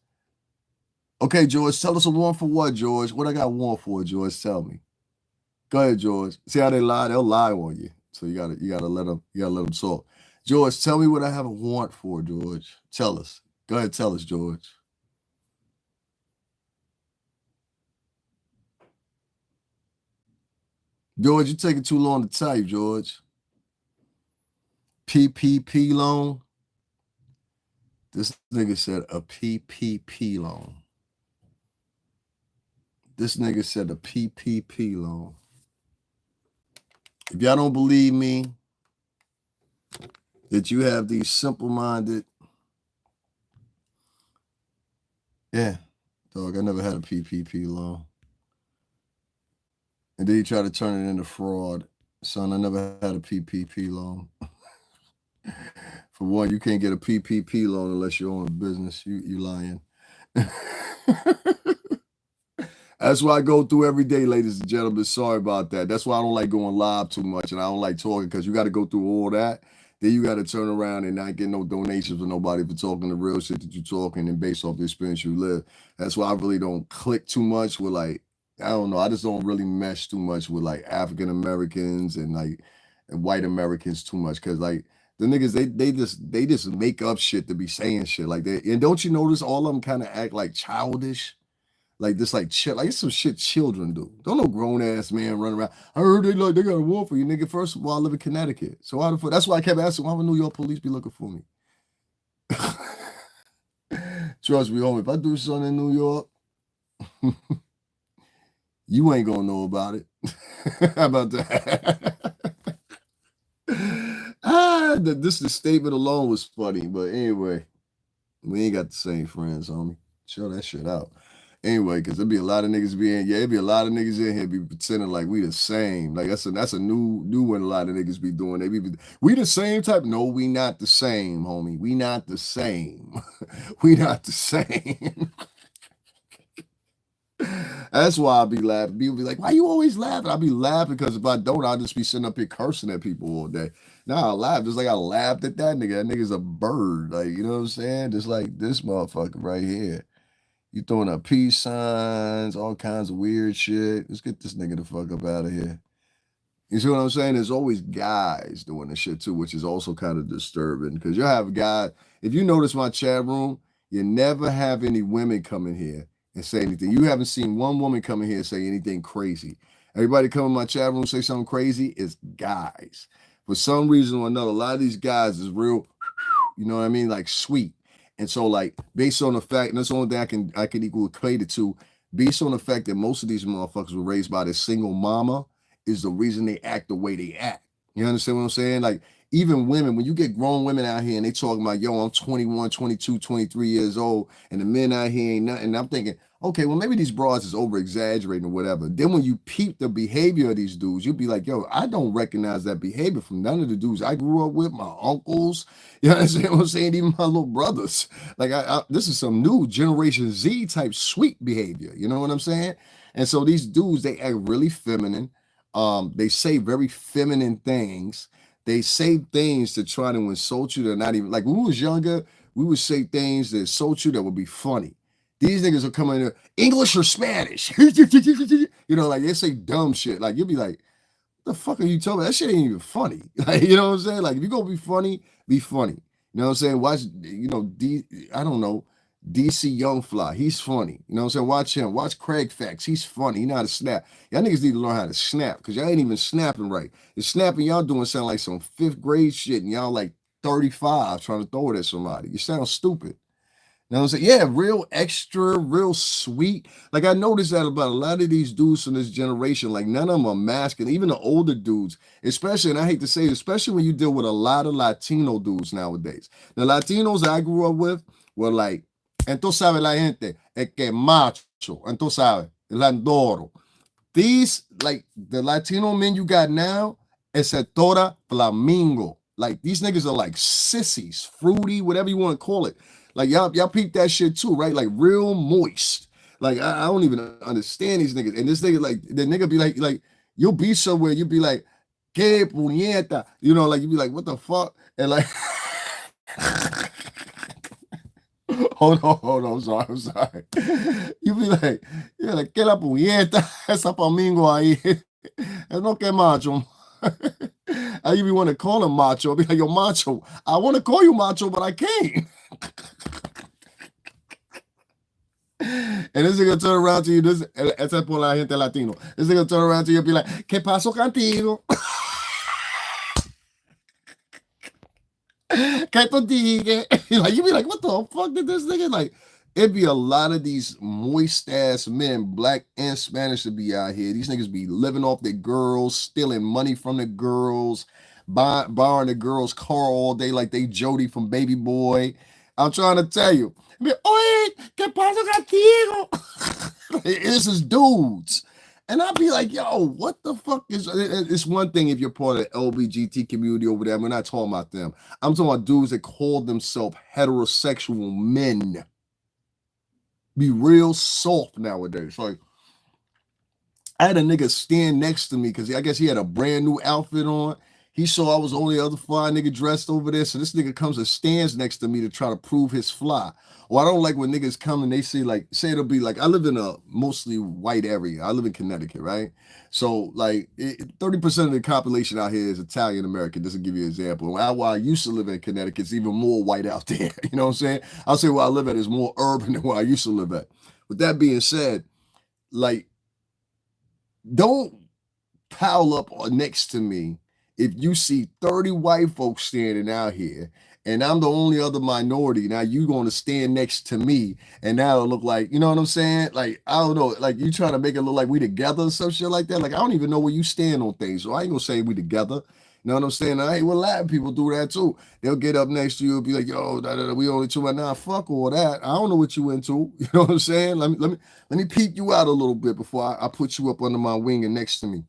Okay, George, tell us a warrant for what, George? What I got a warrant for, George? Tell me. Go ahead, George. See how they lie? They'll lie on you. So you gotta let them talk. George, tell me what I have a warrant for, George. Tell us. Go ahead, tell us, George. George, you're taking too long to type, George. PPP loan. This nigga said a PPP loan. This nigga said a PPP loan. If y'all don't believe me, that you have these simple-minded, yeah, dog, I never had a PPP loan. And then you try to turn it into fraud. Son, I never had a PPP loan. For one, you can't get a PPP loan unless you own a business. You lying. That's why I go through every day, ladies and gentlemen. Sorry about that. That's why I don't like going live too much, and I don't like talking because you got to go through all that. Then you got to turn around and not get no donations from nobody for talking the real shit that you're talking and based off the experience you live. That's why I really don't click too much with like, I don't know. I just don't really mesh too much with like African Americans and like white Americans too much because like The niggas, they just make up shit to be saying shit like that. And don't you notice all of them kind of act like childish? Like this, like shit, like it's some shit children do. Don't no grown ass man run around. I heard they got a war for you, nigga. First of all, I live in Connecticut, so why the fuck? That's why I kept asking, why would New York police be looking for me? Trust me, homie. If I do something in New York, you ain't gonna know about it. How about that? This the statement alone was funny, but anyway, we ain't got the same friends, homie. Show that shit out. Anyway, because there'd be a lot of niggas it'd be a lot of niggas in here be pretending like we the same. Like that's a new one a lot of niggas be doing. We the same type. No, we not the same, homie. We not the same. We not the same. That's why I be laughing. People be like, why you always laughing? I be laughing because if I don't, I'll just be sitting up here cursing at people all day. Now I laugh just like I laughed at that nigga. That nigga's a bird. Like, you know what I'm saying? Just like this motherfucker right here. You throwing up peace signs, all kinds of weird shit. Let's get this nigga the fuck up out of here. You see what I'm saying? There's always guys doing this shit too, which is also kind of disturbing because you'll have guys. If you notice my chat room, you never have any women come in here and say anything. You haven't seen one woman come in here and say anything crazy. Everybody come in my chat room and say something crazy, it's guys. For some reason or another, a lot of these guys is real, you know what I mean? Like sweet. And so, like, based on the fact, and that's the only thing I can equate it to, based on the fact that most of these motherfuckers were raised by their single mama, is the reason they act the way they act. You understand what I'm saying? Like, even women, when you get grown women out here and they talking about, yo, I'm 21, 22, 23 years old, and the men out here ain't nothing. And I'm thinking, okay, well, maybe these broads is over exaggerating or whatever. Then when you peep the behavior of these dudes, you'll be like, yo, I don't recognize that behavior from none of the dudes I grew up with, my uncles. You understand what I'm saying? Even my little brothers. Like, this is some new Generation Z type sweet behavior. You know what I'm saying? And so these dudes, they act really feminine. They say very feminine things. They say things to try to insult you. They're not even like when we was younger, we would say things that insult you that would be funny. These niggas are coming in English or Spanish. You know, like they say dumb shit. Like you'll be like, what the fuck are you talking about? That shit ain't even funny. Like, you know what I'm saying? Like if you gonna be funny, be funny. You know what I'm saying? Watch, you know, I don't know, DC Youngfly. He's funny. You know what I'm saying? Watch him. Watch Craig Facts. He's funny. He know how to snap. Y'all niggas need to learn how to snap because y'all ain't even snapping right. The snapping y'all doing sound like some fifth grade shit and y'all like 35 trying to throw it at somebody. You sound stupid. You know what I'm saying? Yeah, real extra, real sweet. Like I noticed that about a lot of these dudes from this generation. Like none of them are masculine. Even the older dudes, especially, and I hate to say it, especially when you deal with a lot of Latino dudes nowadays. The Latinos I grew up with were like, entonces sabe la gente, es que macho, entonces sabe, el andoro. These, like the Latino men you got now, es a toda flamingo. Like these niggas are like sissies, fruity, whatever you want to call it. Like y'all peep that shit too, right? Like real moist. Like I don't even understand these niggas. And this nigga, like the nigga be like, you'll be somewhere, you'll be like, que puñeta, you know, like you be like, what the fuck? And like, hold on, I'm sorry. You be like, you're like, que la puñeta, esa pamingo ahí, es no que macho. I even want to call him macho. I'll be like, yo, macho, I want to call you macho, but I can't. And this nigga turn around to you, esa es por la gente latino. This nigga turn around to you and be like, ¿qué pasó contigo? ¿Qué tú dije? Like, you be like, what the fuck did this nigga? Like, it'd be a lot of these moist ass men, black and Spanish, to be out here. These niggas be living off their girls, stealing money from the girls, borrowing the girls' car all day like they Jody from Baby Boy. I'm trying to tell you. Oye, ¿qué pasa contigo? This is dudes. And I'd be like, yo, what the fuck is it's one thing if you're part of the LBGT community over there. We're not talking about them. I'm talking about dudes that call themselves heterosexual men. Be real soft nowadays. Like, I had a nigga stand next to me because I guess he had a brand new outfit on. He saw I was the only other fly nigga dressed over there. So this nigga comes and stands next to me to try to prove his fly. Or I don't like when niggas come and they say, like, say it'll be like, I live in a mostly white area. I live in Connecticut, right? So like 30% of the population out here is Italian American. Just to give you an example. Where I used to live in Connecticut, it's even more white out there. You know what I'm saying? I'll say where I live at is more urban than where I used to live at. With that being said, like, don't pile up next to me if you see 30 white folks standing out here and I'm the only other minority. Now you going to stand next to me and now it'll look like, you know what I'm saying? Like, I don't know, like you trying to make it look like we together or some shit like that. Like, I don't even know where you stand on things. So I ain't gonna say we together. You know what I'm saying? I hate when Latin people do that too. They'll get up next to you and be like, yo, we only two right now. Fuck all that. I don't know what you into. You know what I'm saying? Let me peek you out a little bit before I put you up under my wing and next to me.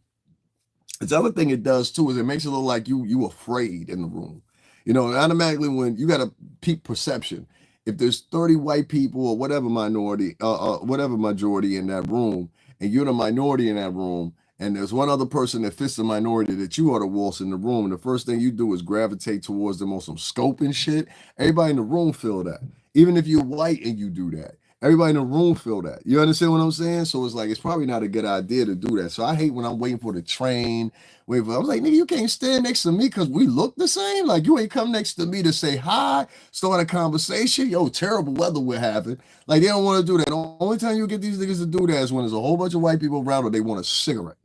The other thing it does too is it makes it look like you afraid in the room. You know, automatically when you got a peak perception, if there's 30 white people or whatever minority, whatever majority in that room, and you're the minority in that room, and there's one other person that fits the minority that you are the waltz in the room, and the first thing you do is gravitate towards them on some scope and shit. Everybody in the room feel that. Even if you're white and you do that. Everybody in the room feel that. You understand what I'm saying? So it's like, it's probably not a good idea to do that. So I hate when I'm waiting for the train. I was like, nigga, you can't stand next to me because we look the same. Like, you ain't come next to me to say hi, start a conversation. Yo, terrible weather we're having. Like, they don't want to do that. The only time you get these niggas to do that is when there's a whole bunch of white people around or they want a cigarette.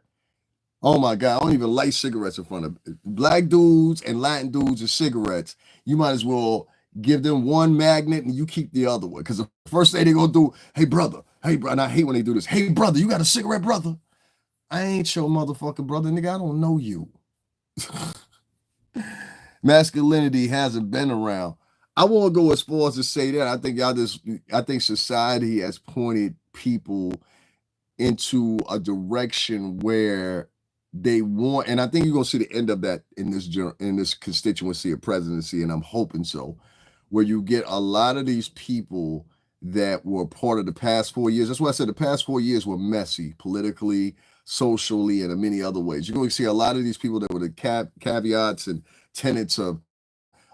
Oh my God, I don't even light cigarettes in front of black dudes and Latin dudes and cigarettes. You might as well give them one magnet and you keep the other one. Because the first thing they're going to do, hey, brother, and I hate when they do this. Hey, brother, you got a cigarette, brother? I ain't your motherfucking brother, nigga. I don't know you. Masculinity hasn't been around. I won't go as far as to say that. I think society has pointed people into a direction where they want, and I think you're gonna see the end of that in this constituency of presidency, and I'm hoping so, where you get a lot of these people that were part of the past 4 years. That's why I said the past 4 years were messy politically, socially, and in many other ways. You're going to see a lot of these people that were the caveats and tenets of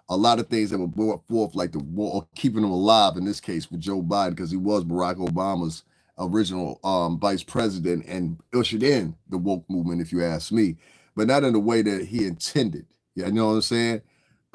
a lot of things that were brought forth, like the war, or keeping them alive in this case with Joe Biden, because he was Barack Obama's original vice president and ushered in the woke movement, if you ask me, but not in the way that he intended. Yeah, you know what I'm saying?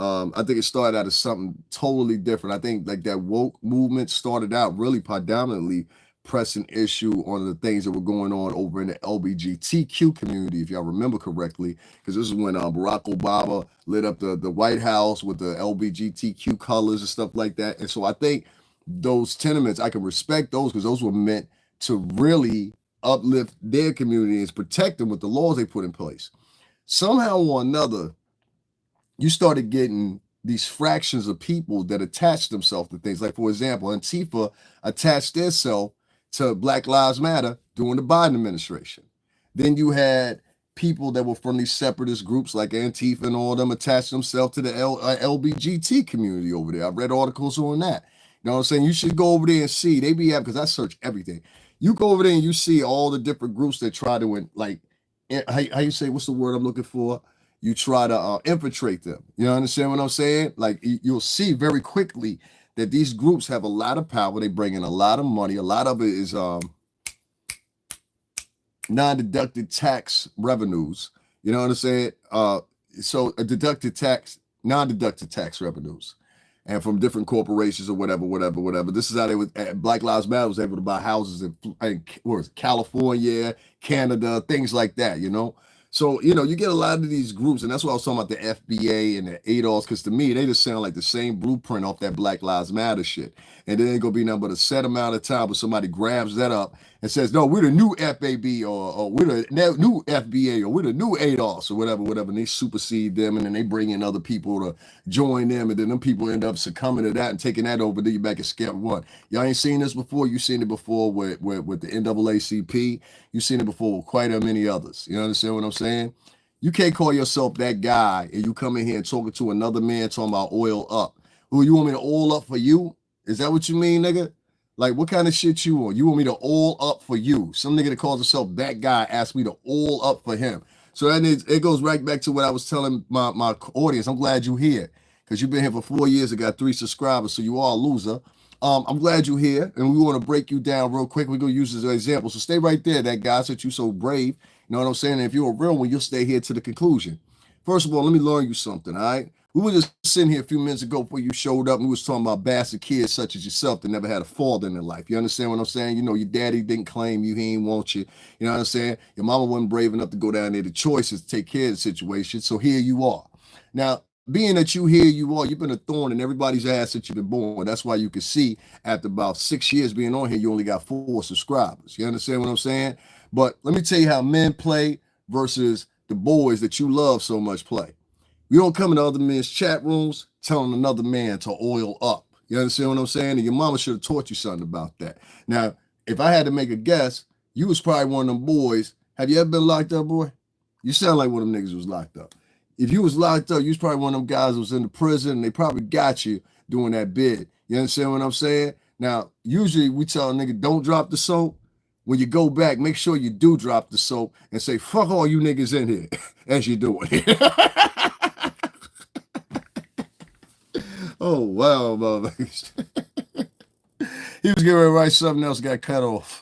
I think it started out as something totally different. I think like that woke movement started out really predominantly pressing issue on the things that were going on over in the LGBTQ community, if y'all remember correctly, because this is when Barack Obama lit up the White House with the LGBTQ colors and stuff like that. And so I think those tenements, I can respect those because those were meant to really uplift their communities, protect them with the laws they put in place. Somehow or another, you started getting these fractions of people that attach themselves to things. Like, for example, Antifa attached themselves to Black Lives Matter during the Biden administration. Then you had people that were from these separatist groups like Antifa and all of them attach themselves to the LGBT community over there. I've read articles on that. You know what I'm saying? You should go over there and see. They be because I search everything. You go over there and you see all the different groups that try to, like, how you say, what's the word I'm looking for? You try to infiltrate them. You understand what I'm saying? Like, you'll see very quickly that these groups have a lot of power. They bring in a lot of money. A lot of it is non-deducted tax revenues. You know what I'm saying? So a non-deducted tax revenues, and from different corporations or whatever. This is how they would. Black Lives Matter was able to buy houses in California, Canada, things like that. You know. So, you know, you get a lot of these groups, and that's why I was talking about the FBA and the ADOS, because to me, they just sound like the same blueprint off that Black Lives Matter shit. And then ain't gonna be nothing but a set amount of time where somebody grabs that up and says, no, we're the new FAB or we're the new FBA or we're the new ADOS or whatever, and they supersede them, and then they bring in other people to join them, and then them people end up succumbing to that and taking that over, then you back at step one. Y'all ain't seen this before. You've seen it before with the NAACP. You've seen it before with quite a many others. You understand what I'm saying? You can't call yourself that guy and you come in here and talking to another man talking about oil up. Who, you want me to oil up for you? Is that what you mean, nigga? Like, what kind of shit you on? You want me to oil up for you? Some nigga that calls himself that guy asked me to oil up for him. So it goes right back to what I was telling my audience. I'm glad you're here because you've been here for 4 years and got 3 subscribers, so you are a loser. I'm glad you're here, and we want to break you down real quick. We're gonna use this as an example. So stay right there, that guy that you so brave. You know what I'm saying? And if you're a real one, you'll stay here to the conclusion. First of all, let me learn you something, all right? We were just sitting here a few minutes ago before you showed up, and we was talking about bastard kids such as yourself that never had a father in their life. You understand what I'm saying? You know, your daddy didn't claim you, he ain't want you. You know what I'm saying? Your mama wasn't brave enough to go down there. The choices to take care of the situation. So here you are. Now, being that you are, you've been a thorn in everybody's ass since you've been born. That's why you can see after about 6 years being on here, you only got 4 subscribers. You understand what I'm saying? But let me tell you how men play versus the boys that you love so much play. You don't come in other men's chat rooms telling another man to oil up. You understand what I'm saying? And your mama should have taught you something about that. Now, if I had to make a guess, you was probably one of them boys. Have you ever been locked up, boy? You sound like one of them niggas was locked up. If you was locked up, you was probably one of them guys that was in the prison, and they probably got you doing that bid. You understand what I'm saying? Now, usually we tell a nigga, don't drop the soap. When you go back, make sure you do drop the soap and say, fuck all you niggas in here as you do it. Oh, wow, motherfuckers. He was getting ready to write something else, got cut off.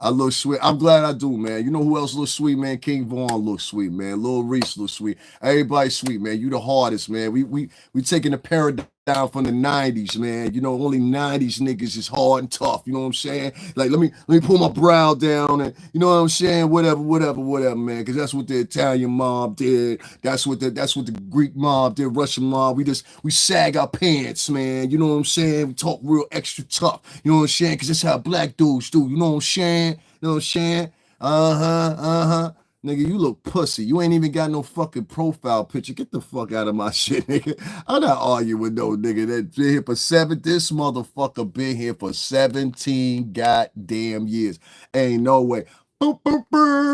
I look sweet. I'm glad I do, man. You know who else looks sweet, man? King Vaughn looks sweet, man. Lil Reese looks sweet. Everybody sweet, man. You the hardest, man. We taking the paradigm from the 90s, man. You know, only 90s niggas is hard and tough. You know what I'm saying? Like, let me pull my brow down and you know what I'm saying? Whatever, man. Because that's what the Italian mob did. That's what the Greek mob did, Russian mob. We sag our pants, man. You know what I'm saying? We talk real extra tough. You know what I'm saying? Because that's how black dudes do. You know what I'm saying? You know what I'm saying? Nigga, you look pussy. You ain't even got no fucking profile picture. Get the fuck out of my shit, nigga. I'm not arguing with no nigga that been here for this motherfucker been here for 17 goddamn years. Ain't no way. Boop, boop, boop.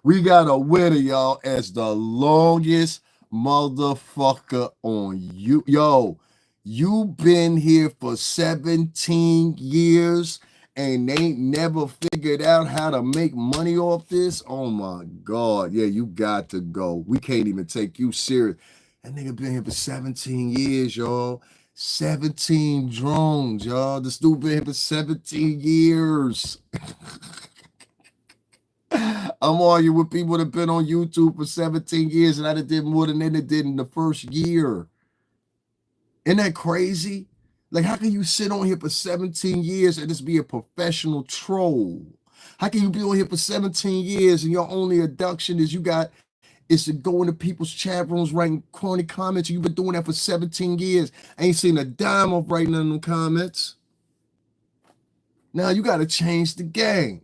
We got a winner, y'all, as the longest motherfucker on you. Yo, you been here for 17 years and they ain't never figured out how to make money off this. Oh my God. Yeah, you got to go. We can't even take you serious. That nigga been here for 17 years, y'all. 17 drones, y'all. This dude been here for 17 years. I'm arguing with people that have been on YouTube for 17 years and I did more than they did in the first year. Isn't that crazy? Like, how can you sit on here for 17 years and just be a professional troll? How can you be on here for 17 years and your only adduction is to go into people's chat rooms writing corny comments? You've been doing that for 17 years. I ain't seen a dime of writing in them comments. Now you got to change the game.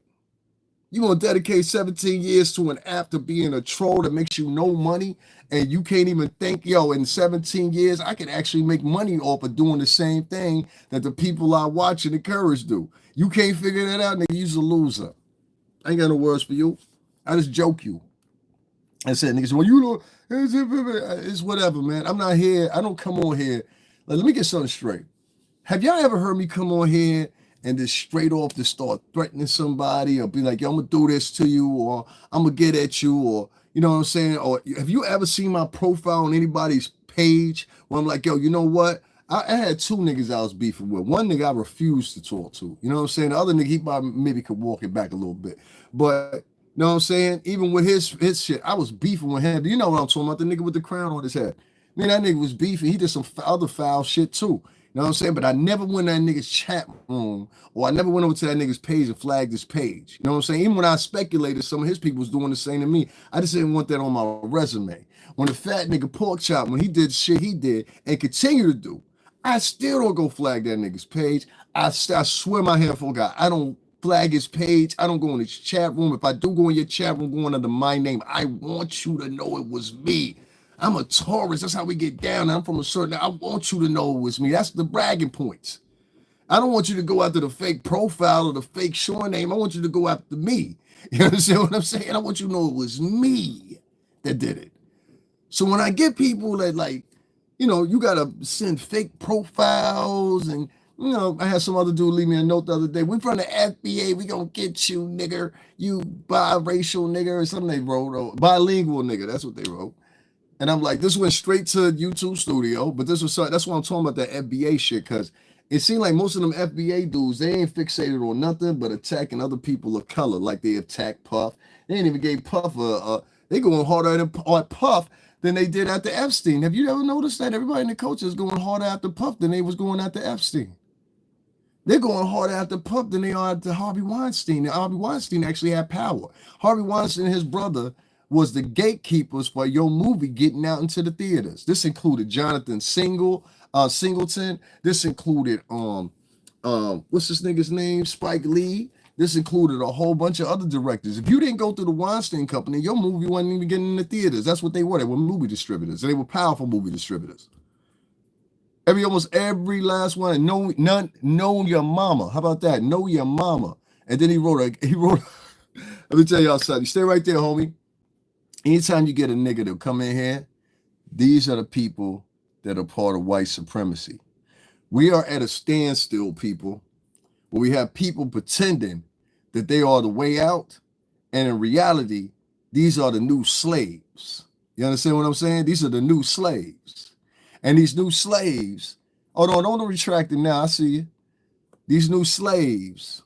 You're going to dedicate 17 years to an app to being a troll that makes you no money, and you can't even think, yo, in 17 years, I can actually make money off of doing the same thing that the people I watch and encourage do. You can't figure that out, nigga, you's a loser. I ain't got no words for you. I just joke you. I said, niggas, well, you know, it's whatever, man. I'm not here. I don't come on here. Like, let me get something straight. Have y'all ever heard me come on here and just straight off to start threatening somebody or be like, yo, I'm gonna do this to you, or I'm gonna get at you, or you know what I'm saying? Or have you ever seen my profile on anybody's page where I'm like, yo, you know what? I had 2 niggas I was beefing with. One nigga I refused to talk to. You know what I'm saying? The other nigga, he probably maybe could walk it back a little bit. But you know what I'm saying? Even with his shit, I was beefing with him. Do you know what I'm talking about? The nigga with the crown on his head. Man, that nigga was beefing. He did some other foul shit too. You know what I'm saying? But I never went in that nigga's chat room, or I never went over to that nigga's page and flagged his page. You know what I'm saying? Even when I speculated some of his people was doing the same to me, I just didn't want that on my resume. When the fat nigga pork chop, when he did shit he did and continue to do, I still don't go flag that nigga's page. I swear my hand for God, I don't flag his page. I don't go in his chat room. If I do go in your chat room, going under my name, I want you to know it was me. I'm a Taurus. That's how we get down. I'm from a certain. I want you to know it was me. That's the bragging points. I don't want you to go after the fake profile or the fake short name. I want you to go after me. You understand what I'm saying? I want you to know it was me that did it. So when I get people that like, you know, you gotta send fake profiles and You know, I had some other dude leave me a note the other day. We from the FBA. We gonna get you, nigger. You biracial nigger or something they wrote. Or bilingual nigger. That's what they wrote. And I'm like, this went straight to YouTube studio. But this was that's why I'm talking about that FBA shit, because it seemed like most of them FBA dudes, they ain't fixated on nothing but attacking other people of color. Like they attacked Puff. They ain't even gave Puff they going harder at Puff than they did at the Epstein. Have you ever noticed that? Everybody in the culture is going harder after Puff than they was going after Epstein. They're going harder after Puff than they are after Harvey Weinstein. And Harvey Weinstein actually had power. Harvey Weinstein and his brother was the gatekeepers for your movie getting out into the theaters. This included Jonathan Singleton. This included what's this nigga's name? Spike Lee. This included a whole bunch of other directors. If you didn't go through the Weinstein Company, your movie wasn't even getting in the theaters. That's what they were. They were movie distributors. They were powerful movie distributors. Almost every last one. Know your mama. How about that? Know your mama. And then he wrote. Let me tell y'all something. Stay right there, homie. Anytime you get a nigga to come in here, these are the people that are part of white supremacy. We are at a standstill, people, where we have people pretending that they are the way out, and in reality, these are the new slaves. You understand what I'm saying? These are the new slaves. And these new slaves, hold on, don't retract it now. I see you. These new slaves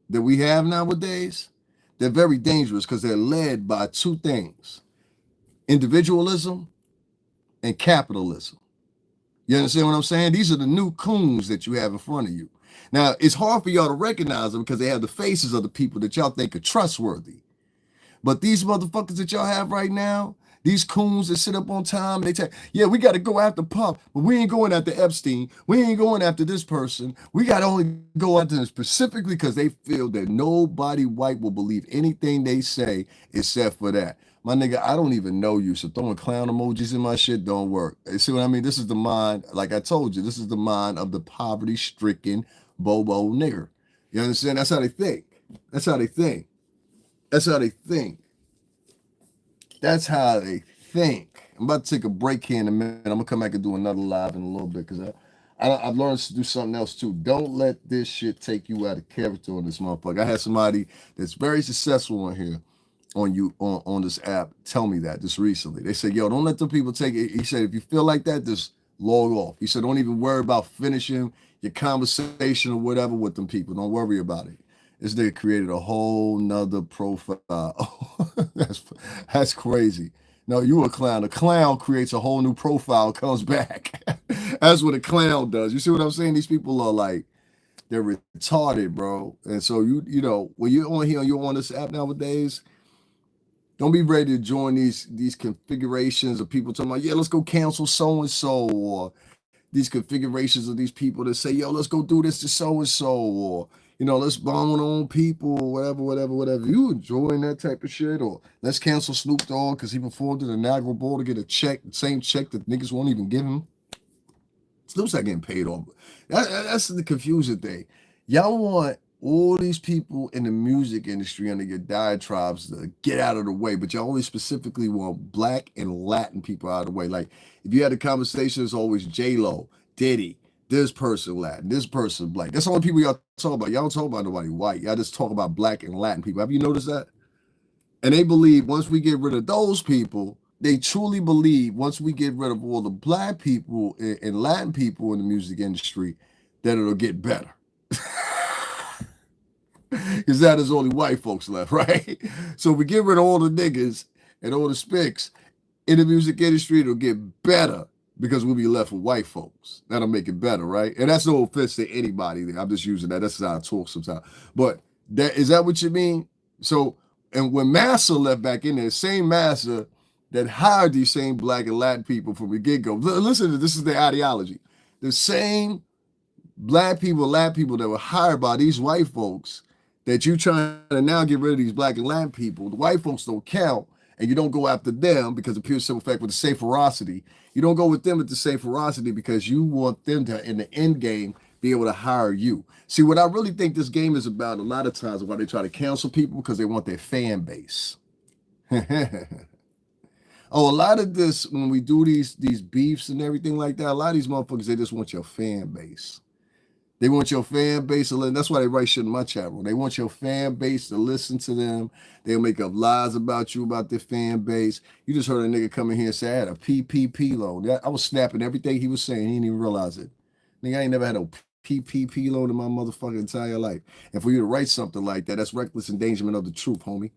that we have nowadays, they're very dangerous because they're led by two things: individualism and capitalism. You understand what I'm saying? These are the new coons that you have in front of you. Now, it's hard for y'all to recognize them because they have the faces of the people that y'all think are trustworthy. But these motherfuckers that y'all have right now, these coons that sit up on time, they tell, yeah, we got to go after Puff, but we ain't going after Epstein. We ain't going after this person. We got to only go after them specifically because they feel that nobody white will believe anything they say except for that. My nigga, I don't even know you, so throwing clown emojis in my shit don't work. You see what I mean? This is the mind, like I told you, this is the mind of the poverty-stricken bobo nigger. You understand? That's how they think. That's how they think. That's how they think. That's how they think. I'm about to take a break here in a minute. I'm gonna come back and do another live in a little bit because I've learned to do something else too. Don't let this shit take you out of character on this motherfucker. I had somebody that's very successful on here, on this app, tell me that just recently. They said, yo, don't let the people take it. He said, if you feel like that, just log off. He said, don't even worry about finishing your conversation or whatever with them people. Don't worry about it. This nigga created a whole nother profile. That's crazy. No, you a clown. A clown creates a whole new profile, comes back. That's what a clown does. You see what I'm saying? These people are like, they're retarded, bro. And so you know, when you're on here, you're on this app nowadays, don't be ready to join these configurations of people talking about, yeah, let's go cancel so-and-so, or these configurations of these people that say, yo, let's go do this to so-and-so, or, you know, let's bomb on people, or whatever. You enjoying that type of shit? Or let's cancel Snoop Dogg because he performed at the Niagara Bowl to get a check, the same check that niggas won't even give him. Snoop's not getting paid off. That's the confusion thing. Y'all want all these people in the music industry under your diatribes to get out of the way, but y'all only specifically want Black and Latin people out of the way. Like, if you had a conversation, it's always J-Lo, Diddy, this person Latin, this person Black. That's the only people y'all talk about. Y'all don't talk about nobody white. Y'all just talk about Black and Latin people. Have you noticed that? And they believe once we get rid of those people, they truly believe once we get rid of all the Black people and Latin people in the music industry, that it'll get better. Because that is only white folks left, right? So if we get rid of all the niggas and all the spics in the music industry, it'll get better because we'll be left with white folks. That'll make it better, right? And that's no offense to anybody. I'm just using that. That's how I talk sometimes. But is that what you mean? So, and when Massa left back in there, same Massa that hired these same Black and Latin people from the get-go. Listen to this, is their ideology. The same Black people, Latin people that were hired by these white folks that you trying to now get rid of these Black and Latin people. The white folks don't count, and you don't go after them because of pure simple fact with the same ferocity. You don't go with them with the same ferocity because you want them to, in the end game, be able to hire you. See, what I really think this game is about a lot of times, why they try to cancel people, because they want their fan base. Oh, a lot of this, when we do these beefs and everything like that, a lot of these motherfuckers, they just want your fan base. They want your fan base to listen. That's why they write shit in my chat room. They want your fan base to listen to them. They'll make up lies about you, about their fan base. You just heard a nigga come in here and say I had a PPP loan. I was snapping everything he was saying. He didn't even realize it. Nigga, I ain't never had a PPP loan in my motherfucking entire life. And for you to write something like that, that's reckless endangerment of the truth, homie.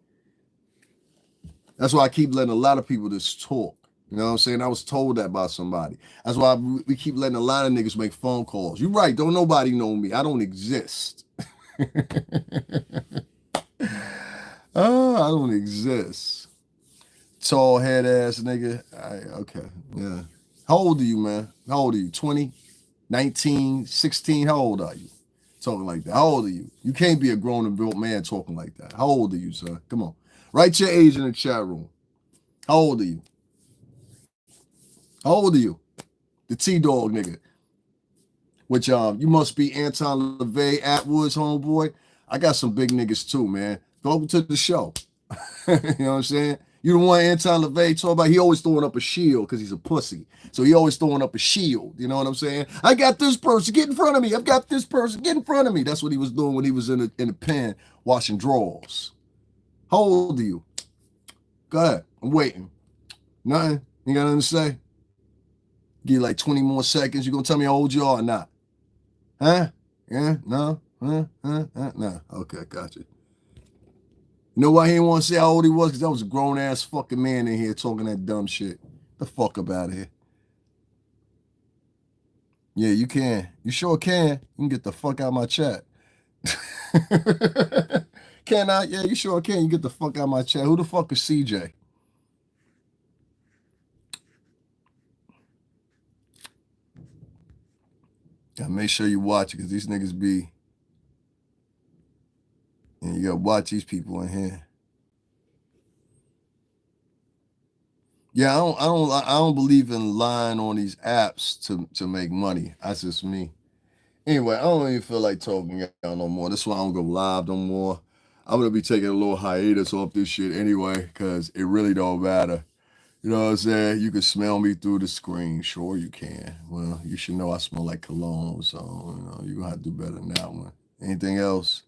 That's why I keep letting a lot of people just talk. You know what I'm saying? I was told that by somebody. That's why we keep letting a lot of niggas make phone calls. You're right. Don't nobody know me. I don't exist. Oh, I don't exist. Tall head ass nigga. Okay. Yeah. How old are you, man? How old are you? 20? 19? 16? How old are you? Talking like that. How old are you? You can't be a grown and built man talking like that. How old are you, sir? Come on. Write your age in the chat room. How old are you? How old are you? The T-Dog nigga. Which you must be Anton LaVey, Atwoods, homeboy. I got some big niggas too, man. Go to the show. You know what I'm saying? You the one Anton LaVey talk about, he always throwing up a shield because he's a pussy. So he always throwing up a shield. You know what I'm saying? I got this person, get in front of me. I've got this person, get in front of me. That's what he was doing when he was in the pen washing drawers. How old are you? Go ahead. I'm waiting. Nothing? You got nothing to say? Give you like 20 more seconds. You gonna tell me how old you are or not? Huh? Yeah? No? No? Okay, gotcha. You know why he didn't want to say how old he was? Because that was a grown-ass fucking man in here talking that dumb shit. The fuck up out of here. Yeah, you can. You sure can. You can get the fuck out of my chat. Can I? Yeah, you sure can. You get the fuck out of my chat. Who the fuck is CJ? Gotta make sure you watch it because these niggas be. And you gotta watch these people in here. Yeah, I don't believe in lying on these apps to make money. That's just me. Anyway, I don't even feel like talking out no more. That's why I don't go live no more. I'm gonna be taking a little hiatus off this shit anyway, because it really don't matter. You know what I'm saying? You can smell me through the screen. Sure you can. Well, you should know I smell like cologne, so you're gonna have to do better than that one. Anything else?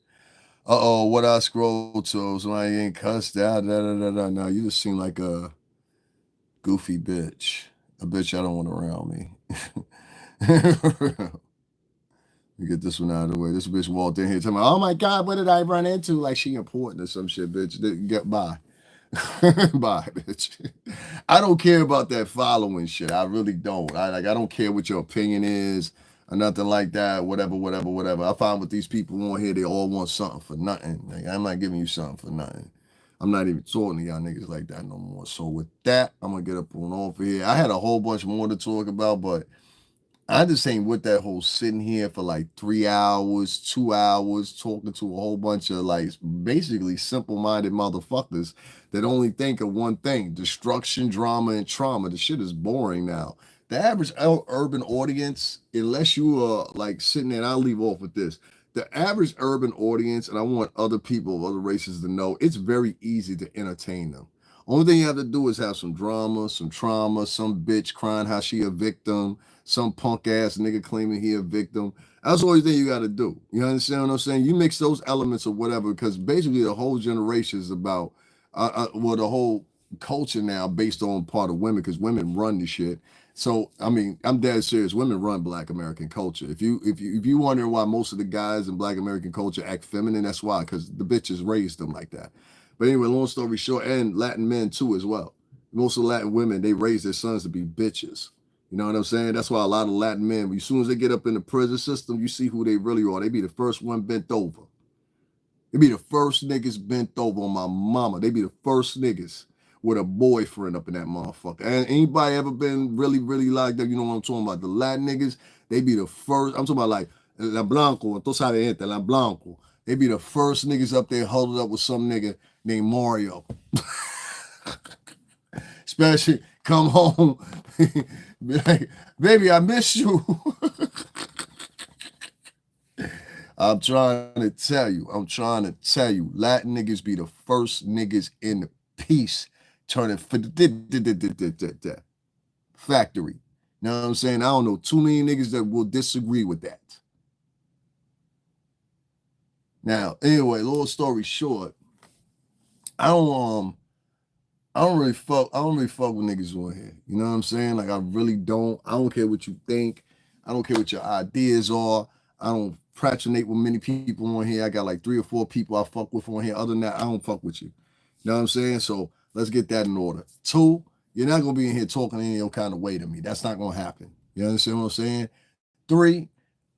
Uh-oh, what I scroll to, so I ain't cussed out. No, you just seem like a goofy bitch. A bitch I don't want around me. You get this one out of the way. This bitch walked in here telling me, oh my God, what did I run into? Like she important or some shit, bitch. Get by. Bye, bitch. I don't care about that following shit. I really don't. I don't care what your opinion is or nothing like that. Whatever. I find with these people on here, they all want something for nothing. Like, I'm not giving you something for nothing. I'm not even talking to y'all niggas like that no more. So with that, I'm gonna get up on off of here. I had a whole bunch more to talk about, but I just ain't with that whole sitting here for like 3 hours, 2 hours, talking to a whole bunch of like basically simple-minded motherfuckers that only think of one thing: destruction, drama, and trauma. The shit is boring now. The average urban audience, unless you are like sitting there, and I'll leave off with this. The average urban audience, and I want other people of other races to know, it's very easy to entertain them. Only thing you have to do is have some drama, some trauma, some bitch crying how she a victim, some punk ass nigga claiming he a victim. That's the only thing you got to do. You understand what I'm saying? You mix those elements or whatever, because basically the whole generation is about, the whole culture now based on part of women, because women run the shit. So I mean, I'm dead serious. Women run Black American culture. If you wondering why most of the guys in Black American culture act feminine, that's why, because the bitches raised them like that. But anyway, long story short, and Latin men too as well. Most of the Latin women, they raise their sons to be bitches. You know what I'm saying? That's why a lot of Latin men, as soon as they get up in the prison system, you see who they really are. They be the first one bent over. They be the first niggas bent over on my mama. They be the first niggas with a boyfriend up in that motherfucker. And anybody ever been really, really like that? You know what I'm talking about? The Latin niggas, they be the first. I'm talking about like La Blanco, tú sabes gente, La Blanco. They be the first niggas up there huddled up with some nigga named Mario. Especially come home, be like, baby, I miss you. I'm trying to tell you, Latin niggas be the first niggas in the piece turning for the factory. You know what I'm saying? I don't know too many niggas that will disagree with that. Now, anyway, long story short, I don't I don't really fuck with niggas on here. You know what I'm saying? Like I really don't. I don't care what you think. I don't care what your ideas are. I don't fraternate with many people on here. I got like 3 or 4 people I fuck with on here. Other than that, I don't fuck with you. You know what I'm saying? So let's get that in order. 2, you're not gonna be in here talking any kind of way to me. That's not gonna happen. You understand what I'm saying? 3,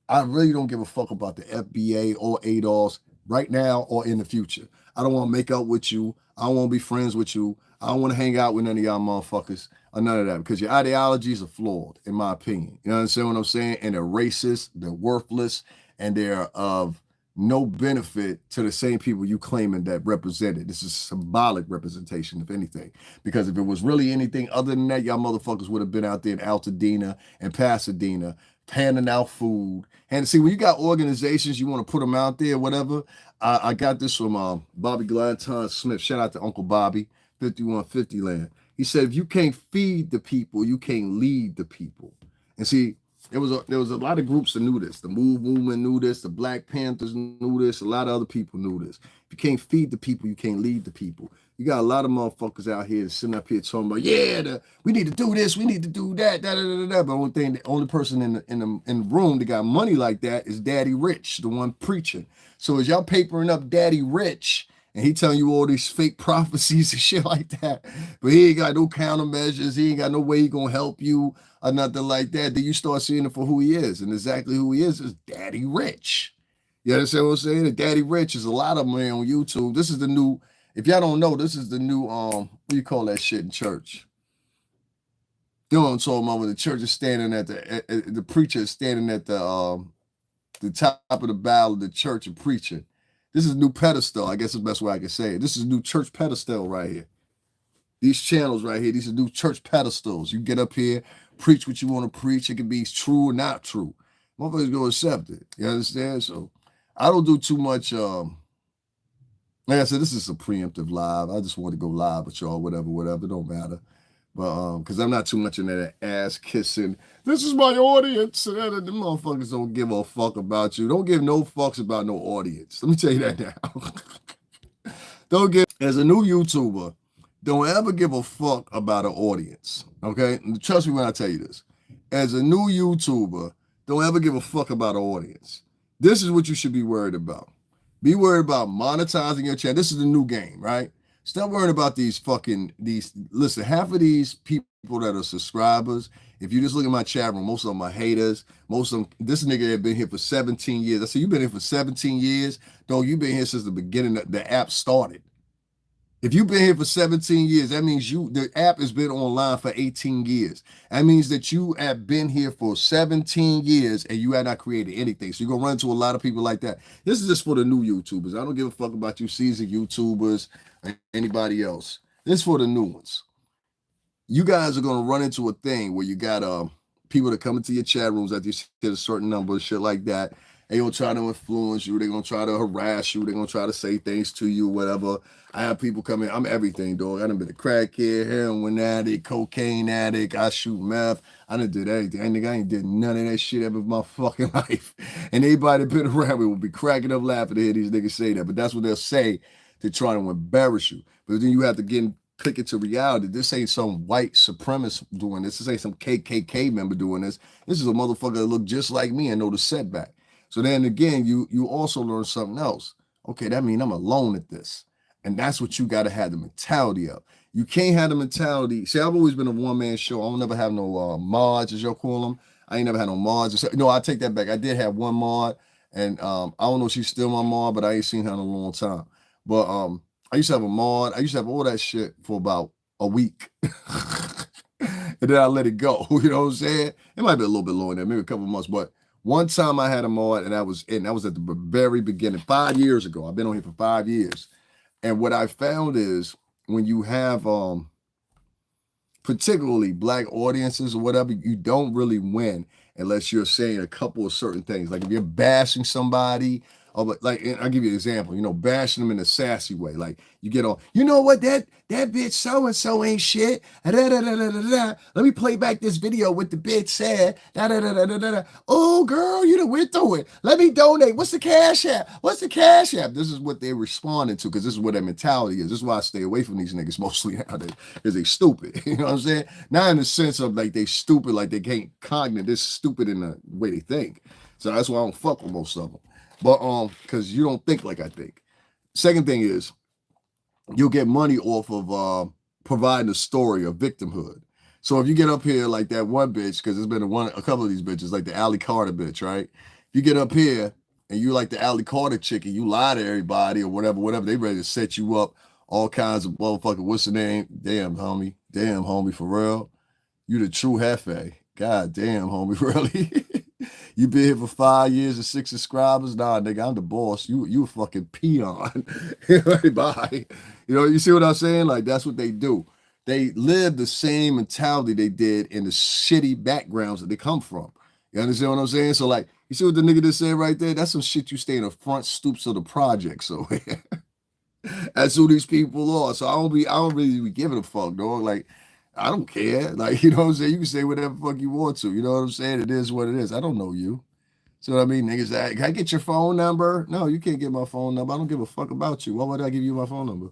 I really don't give a fuck about the FBA or ADOS right now or in the future. I don't want to make up with you. I don't want to be friends with you. I don't want to hang out with none of y'all motherfuckers or none of that because your ideologies are flawed, in my opinion. You understand what I'm saying? And they're racist, they're worthless, and they're of no benefit to the same people you claiming that represented. This is symbolic representation, if anything. Because if it was really anything other than that, y'all motherfuckers would have been out there in Altadena and Pasadena handing out food. And see, when you got organizations, you want to put them out there, whatever. I got this from Bobby Glanton Smith. Shout out to Uncle Bobby, 5150 Land. He said, if you can't feed the people, you can't lead the people. And see, there was a lot of groups that knew this. The Move Movement knew this. The Black Panthers knew this. A lot of other people knew this. If you can't feed the people, you can't lead the people. You got a lot of motherfuckers out here sitting up here talking about, we need to do this, we need to do that, da da da da. But the only person in the room that got money like that is Daddy Rich, the one preaching. So as y'all papering up Daddy Rich, and he telling you all these fake prophecies and shit like that, but he ain't got no countermeasures, he ain't got no way he gonna help you or nothing like that, then you start seeing him for who he is. And exactly who he is Daddy Rich. You understand what I'm saying? The Daddy Rich is a lot of money on YouTube. This is the new, if y'all don't know, this is the new, what do you call that shit in church? You know what I'm talking about? When the church is standing at the preacher is standing at the top of the bow of the church and preaching. This is a new pedestal. I guess is the best way I can say it. This is a new church pedestal right here. These channels right here, these are new church pedestals. You get up here, preach what you want to preach. It can be true or not true. Motherfuckers go accept it. You understand? So I don't do too much. Like I said, this is a preemptive live. I just want to go live with y'all, whatever. It don't matter. But because I'm not too much in that ass kissing. This is my audience. The motherfuckers don't give a fuck about you. Don't give no fucks about no audience. Let me tell you that now. Don't give, as a new YouTuber, don't ever give a fuck about an audience. Okay? And trust me when I tell you this. As a new YouTuber, don't ever give a fuck about an audience. This is what you should be worried about. Be worried about monetizing your channel. This is the new game, right? Stop worrying about listen, half of these people that are subscribers, if you just look at my chat room, most of them are haters. Most of them, this nigga had been here for 17 years. I said, you've been here for 17 years? Dog, you've been here since the beginning that the app started. If you've been here for 17 years, that means the app has been online for 18 years. That means that you have been here for 17 years and you have not created anything. So you're going to run into a lot of people like that. This is just for the new YouTubers. I don't give a fuck about you seasoned YouTubers or anybody else. This is for the new ones. You guys are going to run into a thing where you got people that come into your chat rooms that you hit a certain number, shit like that. They're going to try to influence you. They're going to try to harass you. They're going to try to say things to you, whatever. I have people come in. I'm everything, dog. I done been a crackhead, heroin addict, cocaine addict. I shoot meth. I done did everything. I ain't did none of that shit ever in my fucking life. And anybody that been around me will be cracking up laughing to hear these niggas say that. But that's what they'll say to try to embarrass you. But then you have to click into reality. This ain't some white supremacist doing this. This ain't some KKK member doing this. This is a motherfucker that look just like me and know the setback. So then again, you also learn something else. Okay, that means I'm alone at this. And that's what you got to have the mentality of. You can't have the mentality. See, I've always been a one-man show. I don't never have no mods, as y'all call them. I ain't never had no mods. No, I take that back. I did have one mod, and I don't know if she's still my mod, but I ain't seen her in a long time. But I used to have a mod. I used to have all that shit for about a week. And then I let it go. You know what I'm saying? It might be a little bit longer than that, maybe a couple months, but one time I had a mod, and that was at the very beginning, 5 years ago. I've been on here for 5 years. And what I found is when you have particularly black audiences or whatever, you don't really win unless you're saying a couple of certain things. Like if you're bashing somebody Oh, but like, and I'll give you an example, bashing them in a sassy way. Like you get on, you know what, that bitch so-and-so ain't shit. Da, da, da, da, da, da. Let me play back this video with the bitch said. Da, da, da, da, da, da. Oh, girl, you done went through it. Let me donate. What's the cash app? What's the cash app? This is what they're responding to because this is what their mentality is. This is why I stay away from these niggas mostly nowadays because they stupid. You know what I'm saying? Not in the sense of like they stupid, like they can't cognate. They're stupid in the way they think. So that's why I don't fuck with most of them. But because you don't think like I think. Second thing is you'll get money off of providing a story of victimhood. So if you get up here like that one bitch, because there's been a couple of these bitches, like the Allie Carter bitch, right? You get up here and you like the Allie Carter chick and you lie to everybody or whatever, they ready to set you up, all kinds of motherfucker. What's the name? Damn, homie, for real. You the true Hefe. God damn, homie, really? You been here for 5 years and 6 subscribers? Nah, nigga, I'm the boss. You a fucking peon. Bye. You see what I'm saying? Like, that's what they do. They live the same mentality they did in the shitty backgrounds that they come from. You understand what I'm saying? So, like, you see what the nigga just said right there? That's some shit you stay in the front stoops of the project. So, that's who these people are. So, I don't really be giving a fuck, dog. Like, I don't care. Like, you know what I'm saying? You can say whatever fuck you want to. You know what I'm saying? It is what it is. I don't know you. So what I mean, niggas, can I get your phone number? No, you can't get my phone number. I don't give a fuck about you. Why would I give you my phone number?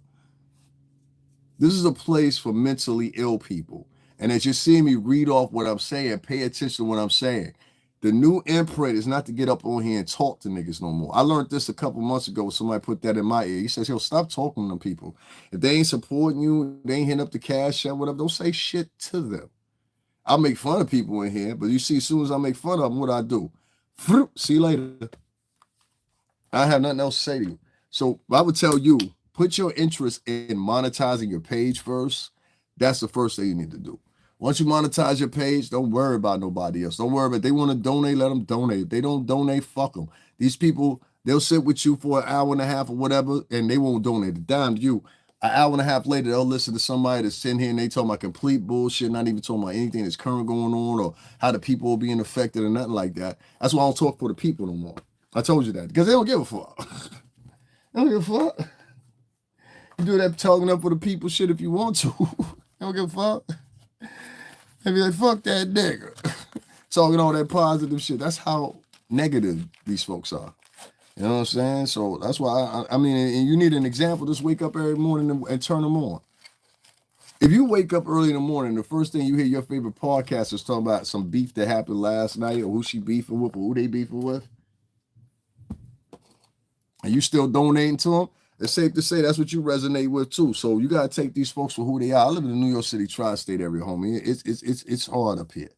This is a place for mentally ill people. And as you see me read off what I'm saying, pay attention to what I'm saying. The new imprint is not to get up on here and talk to niggas no more. I learned this a couple months ago. Somebody put that in my ear. He says, yo, stop talking to them people. If they ain't supporting you, they ain't hitting up the cash out, whatever, don't say shit to them. I'll make fun of people in here, but you see, as soon as I make fun of them, what I do? See you later. I have nothing else to say to you. So I would tell you, put your interest in monetizing your page first. That's the first thing you need to do. Once you monetize your page, don't worry about nobody else. Don't worry about it. They want to donate, let them donate. If they don't donate, fuck them. These people, they'll sit with you for an hour and a half or whatever, and they won't donate a dime to you. An hour and a half later, they'll listen to somebody that's sitting here and they talking about complete bullshit, not even talking about anything that's current going on or how the people are being affected or nothing like that. That's why I don't talk for the people no more. I told you that because they don't give a fuck. They don't give a fuck. You do that talking up for the people shit if you want to. They don't give a fuck. They be like, fuck that nigga. Talking all that positive shit. That's how negative these folks are. You know what I'm saying? So that's why I mean, and you need an example. Just wake up every morning and turn them on. If you wake up early in the morning, the first thing you hear your favorite podcasters talking about some beef that happened last night or who she beefing with or who they beefing with, and you still donating to them, it's safe to say that's what you resonate with too. So you gotta take these folks for who they are. I live in the New York City tri-state area, homie. It's hard up here.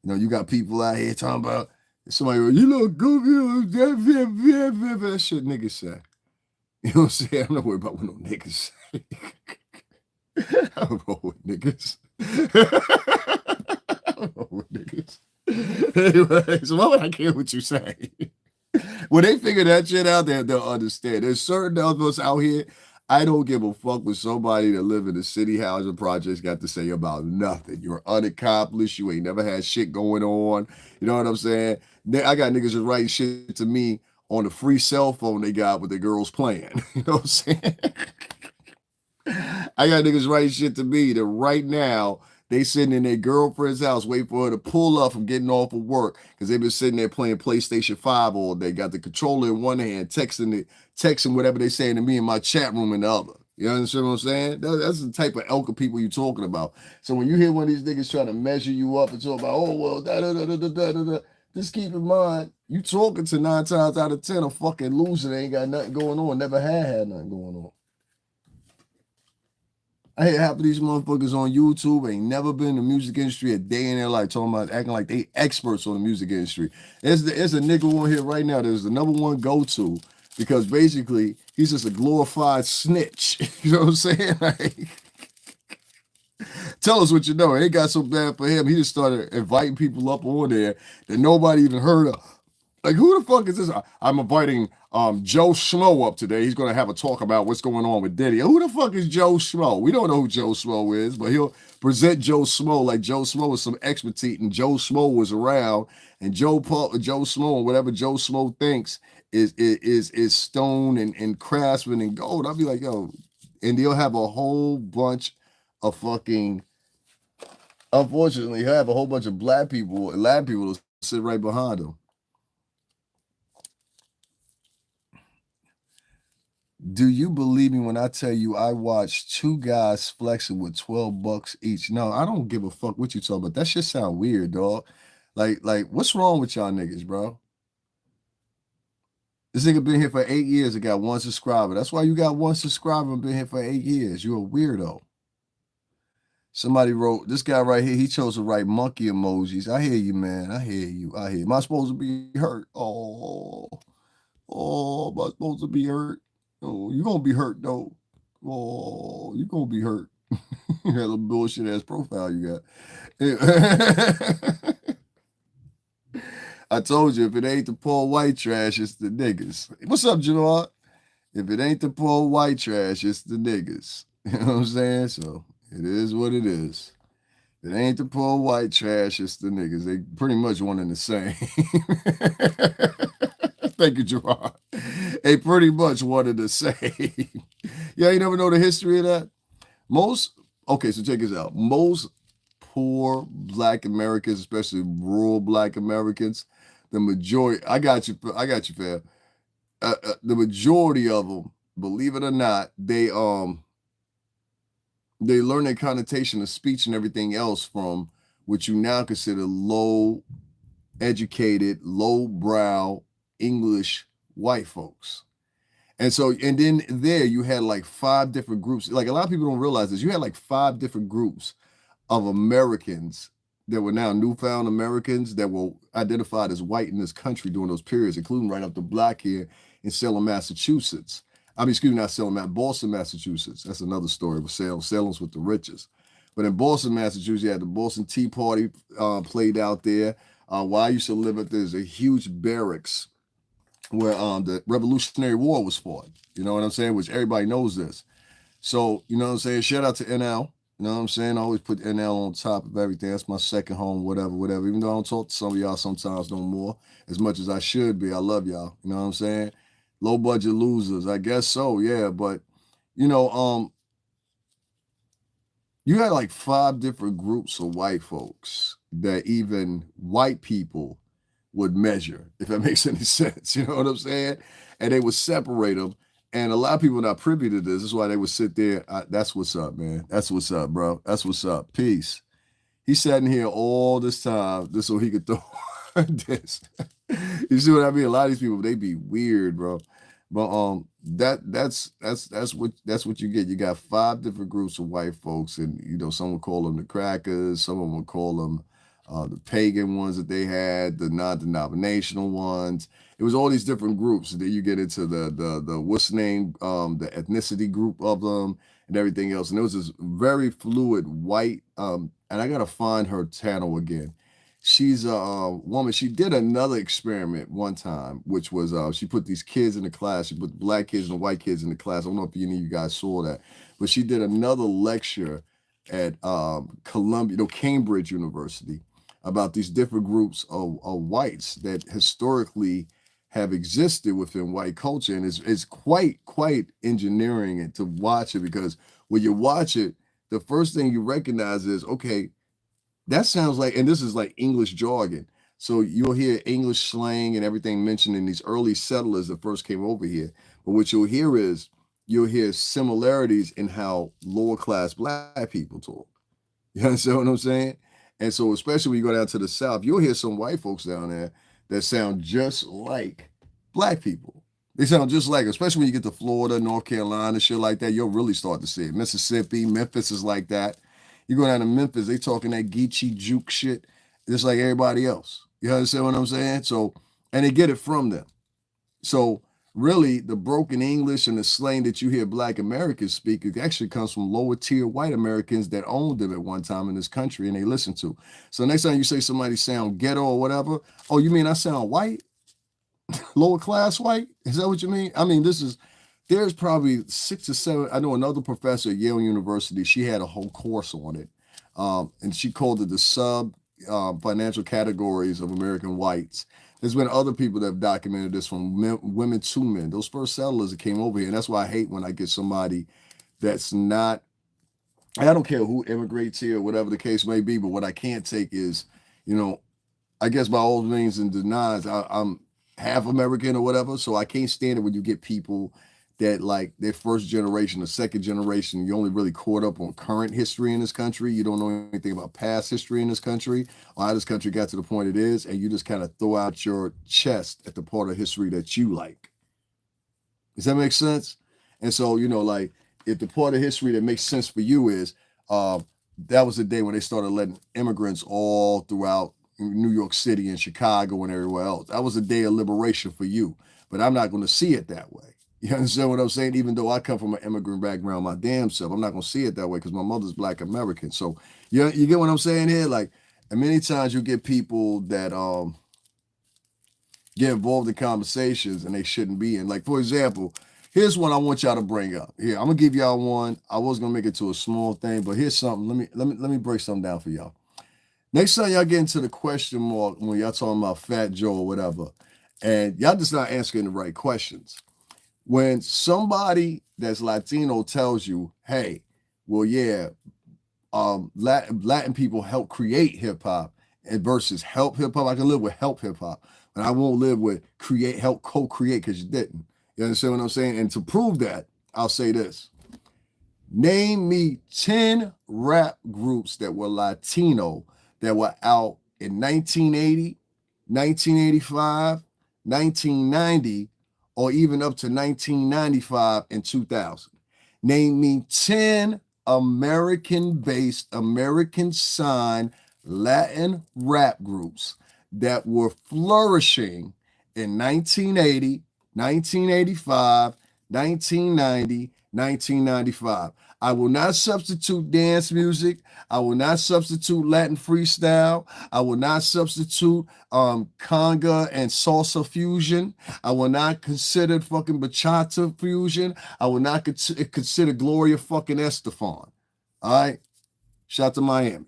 You got people out here talking about somebody, you look goofy, that shit niggas say. You know what I'm saying? I'm not worried about what no niggas say. I don't know what niggas. I don't know what niggas. Anyway, so why would I care what you say? When they figure that shit out, they'll understand. There's certain of us out here, I don't give a fuck what somebody that live in the city housing projects got to say about nothing. You're unaccomplished. You ain't never had shit going on. You know what I'm saying? I got niggas just writing shit to me on the free cell phone they got with their girls playing. You know what I'm saying? I got niggas writing shit to me that right now they sitting in their girlfriend's house waiting for her to pull up from getting off of work because they've been sitting there playing PlayStation 5 all day. Got the controller in one hand, texting whatever they saying to me in my chat room in the other. You understand what I'm saying? That's the type of elk of people you're talking about. So when you hear one of these niggas trying to measure you up and talk about, oh, well, just keep in mind, you talking to 9 times out of 10 a fucking loser that ain't got nothing going on, never had nothing going on. I hear half of these motherfuckers on YouTube ain't never been in the music industry a day in their life, talking about acting like they experts on the music industry. There's a nigga on here right now. There's the number one go-to because basically he's just a glorified snitch. You know what I'm saying? Like, tell us what you know. It ain't got so bad for him. He just started inviting people up on there that nobody even heard of. Like, who the fuck is this? I'm inviting Joe Schmo up today. He's going to have a talk about what's going on with Diddy. Who the fuck is Joe Schmo? We don't know who Joe Schmo is, but he'll present Joe Schmo like Joe Schmo is some expertise and Joe Schmo was around and Joe Schmo or whatever Joe Schmo thinks is stone and craftsman and gold. I'll be like, yo, and they'll have a whole bunch of fucking. Unfortunately, he'll have a whole bunch of black people and Latin people to sit right behind him. Do you believe me when I tell you I watched two guys flexing with 12 bucks each? No, I don't give a fuck what you talking about. That shit sound weird, dog. Like, what's wrong with y'all niggas, bro? This nigga been here for 8 years and got one subscriber. That's why you got one subscriber and been here for 8 years. You're a weirdo. Somebody wrote, this guy right here, he chose to write monkey emojis. I hear you, man. I hear you. I hear you. Am I supposed to be hurt? Oh, am I supposed to be hurt? Oh, you gonna be hurt though. Oh, you gonna be hurt. That little bullshit ass profile you got. I told you if it ain't the poor white trash, it's the niggas. What's up, Gerard? If it ain't the poor white trash, it's the niggas. You know what I'm saying? So it is what it is. If it ain't the poor white trash, it's the niggas. They pretty much one and the same. Thank you, Gerard. They pretty much one and the same. Yeah, you never know the history of that? Okay, so check this out. Most poor black Americans, especially rural black Americans, the majority, I got you, fam. The majority of them, believe it or not, they learn their connotation of speech and everything else from what you now consider low educated, low brow English white folks. And so, and then there you had like 5 different groups. Like a lot of people don't realize this. You had like 5 different groups of Americans that were now newfound Americans that were identified as white in this country during those periods, including right up to black here in Salem, Massachusetts. I mean, excuse me, not Salem, Boston, Massachusetts. That's another story with Salem. Salem's with the richest. But in Boston, Massachusetts, you had the Boston Tea Party played out there. Where I used to live at, there's a huge barracks where the Revolutionary War was fought. You know what I'm saying? Which everybody knows this. So, you know what I'm saying? Shout out to NL. You know what I'm saying? I always put NL on top of everything. That's my second home, whatever. Even though I don't talk to some of y'all sometimes no more, as much as I should be. I love y'all. You know what I'm saying? Low budget losers. I guess so, yeah. But, you know, you had like 5 different groups of white folks that even white people would measure, if that makes any sense. You know what I'm saying? And they would separate them. And a lot of people are not privy to this. This is why they would sit there. That's what's up, man. That's what's up, bro. That's what's up. Peace. He sat in here all this time just so he could throw this. You see what I mean? A lot of these people, they be weird, bro. But that's what you get. You got 5 different groups of white folks, and you know, some would call them the crackers, some of them would call them the pagan ones that they had, the non-denominational ones. It was all these different groups. And then you get into the what's the name, the ethnicity group of them and everything else. And it was this very fluid white, and I gotta find her channel again. She's a woman. She did another experiment one time, which was she put these kids in the class. She put black kids and white kids in the class. I don't know if any of you guys saw that, but she did another lecture at Columbia, Cambridge University, about these different groups of whites that historically have existed within white culture. And it's quite engineering it to watch it, because when you watch it, the first thing you recognize is, okay, that sounds like, and this is like English jargon. So you'll hear English slang and everything mentioned in these early settlers that first came over here. But what you'll hear similarities in how lower class black people talk. You understand what I'm saying? And so, especially when you go down to the South, you'll hear some white folks down there that sound just like black people. They sound just like, especially when you get to Florida, North Carolina, shit like that, you'll really start to see it. Mississippi, Memphis is like that. You go down to Memphis, they talking that Geechee juke shit, just like everybody else. You understand what I'm saying? So, and they get it from them. So really, the broken English and the slang that you hear black Americans speak, it actually comes from lower tier white Americans that owned them at one time in this country and they listen to. So next time you say somebody sound ghetto or whatever, oh, you mean I sound white? Lower class white? Is that what you mean? I mean, there's probably 6 or 7. I know another professor at Yale University, she had a whole course on it. And she called it the sub financial categories of American whites. There's been other people that have documented this from women to men. Those first settlers that came over here, and that's why I hate when I get somebody that's not. I don't care who immigrates here, whatever the case may be. But what I can't take is, you know, I guess by all means and denies, I'm half American or whatever. So I can't stand it when you get people that like their first generation or second generation, you only really caught up on current history in this country. You don't know anything about past history in this country or how this country got to the point it is. And you just kind of throw out your chest at the part of history that you like. Does that make sense? And so, you know, like if the part of history that makes sense for you is that was the day when they started letting immigrants all throughout New York City and Chicago and everywhere else. That was a day of liberation for you, but I'm not going to see it that way. You understand what I'm saying? Even though I come from an immigrant background, my damn self, I'm not going to see it that way because my mother's Black American. So you get what I'm saying here? Like, and many times you get people that get involved in conversations and they shouldn't be in. Like, for example, here's one I want y'all to bring up. Here, I'm gonna give y'all one. I was gonna make it to a small thing, but here's something. Let me break something down for y'all. Next time y'all get into the question mark when y'all talking about Fat Joe or whatever, and y'all just not answering the right questions. When somebody that's Latino tells you, "Hey, well, yeah, Latin people help create hip hop," and versus help hip hop, I can live with help hip hop, but I won't live with help co-create because you didn't. You understand what I'm saying? And to prove that, I'll say this. Name me 10 rap groups that were Latino that were out in 1980, 1985, 1990, or even up to 1995 and 2000. Name me 10 American-based, American-signed Latin rap groups that were flourishing in 1980, 1985, 1990, 1995. I will not substitute dance music. I will not substitute Latin freestyle. I will not substitute conga and salsa fusion. I will not consider fucking bachata fusion. I will not consider Gloria fucking Estefan. All right? Shout out to Miami.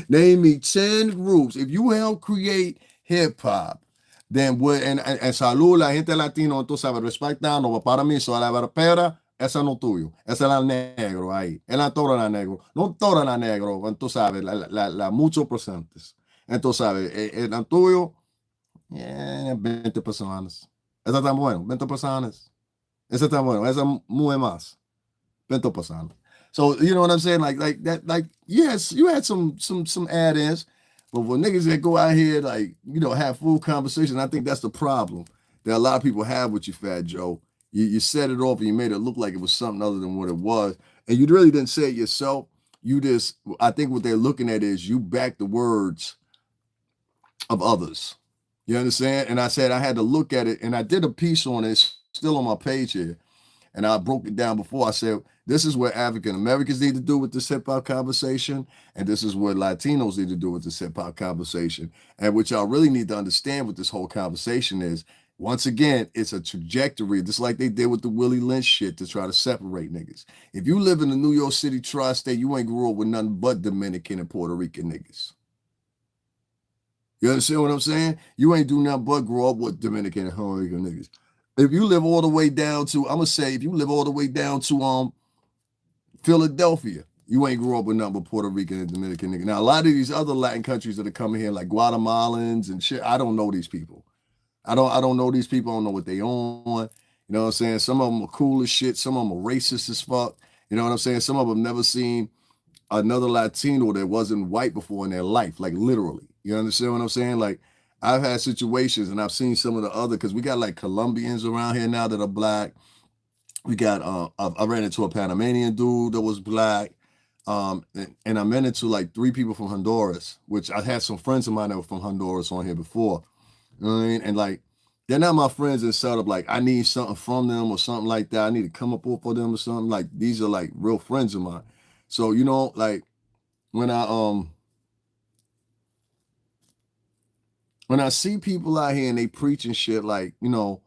Name me 10 groups. If you help create hip hop, then en salud la gente latino, tú sabes, respetando, para mí, so la verpera, esa no tuyo, esa es la negro ahí, es la toda la negro, no toda la negro, tú sabes, la muchos presentes. Entonces, sabes, el tuyo, 20 personas. Esa está bueno, 20 personas. Esa está bueno, esa muy más, 20 personas. So you know what I'm saying? Like that, like yes, you had some add-ins, but when niggas that go out here, like, you know, have full conversation, I think that's the problem that a lot of people have with you, Fat Joe. You set it off and you made it look like it was something other than what it was. And you really didn't say it yourself. You just, I think what they're looking at is you back the words of others. You understand? And I said I had to look at it, and I did a piece on it, still on my page here. And I broke it down before. I said, this is what African Americans need to do with this hip hop conversation. And this is what Latinos need to do with this hip hop conversation. And what y'all really need to understand with this whole conversation is, once again, it's a trajectory, just like they did with the Willie Lynch shit to try to separate niggas. If you live in the New York City tri-state, you ain't grew up with nothing but Dominican and Puerto Rican niggas. You understand what I'm saying? You ain't do nothing but grow up with Dominican and Puerto Rican niggas. If you live all the way down to, I'm gonna say, if you live all the way down to Philadelphia, you ain't grew up with nothing but Puerto Rican and Dominican niggas. Now, a lot of these other Latin countries that are coming here, like Guatemalans and shit, I don't know these people. I don't know these people. I don't know what they on. You know what I'm saying? Some of them are cool as shit. Some of them are racist as fuck. You know what I'm saying? Some of them never seen another Latino that wasn't white before in their life, like literally. You understand what I'm saying? Like, I've had situations and I've seen some of the other, because we got like Colombians around here now that are black. We got, I ran into a Panamanian dude that was black. And I ran into like 3 people from Honduras, which I had some friends of mine that were from Honduras on here before. You know what I mean? And like, they're not my friends inside of like, I need something from them or something like that. I need to come up for them or something. Like, these are like real friends of mine. So, you know, like when I see people out here and they preaching shit like, you know,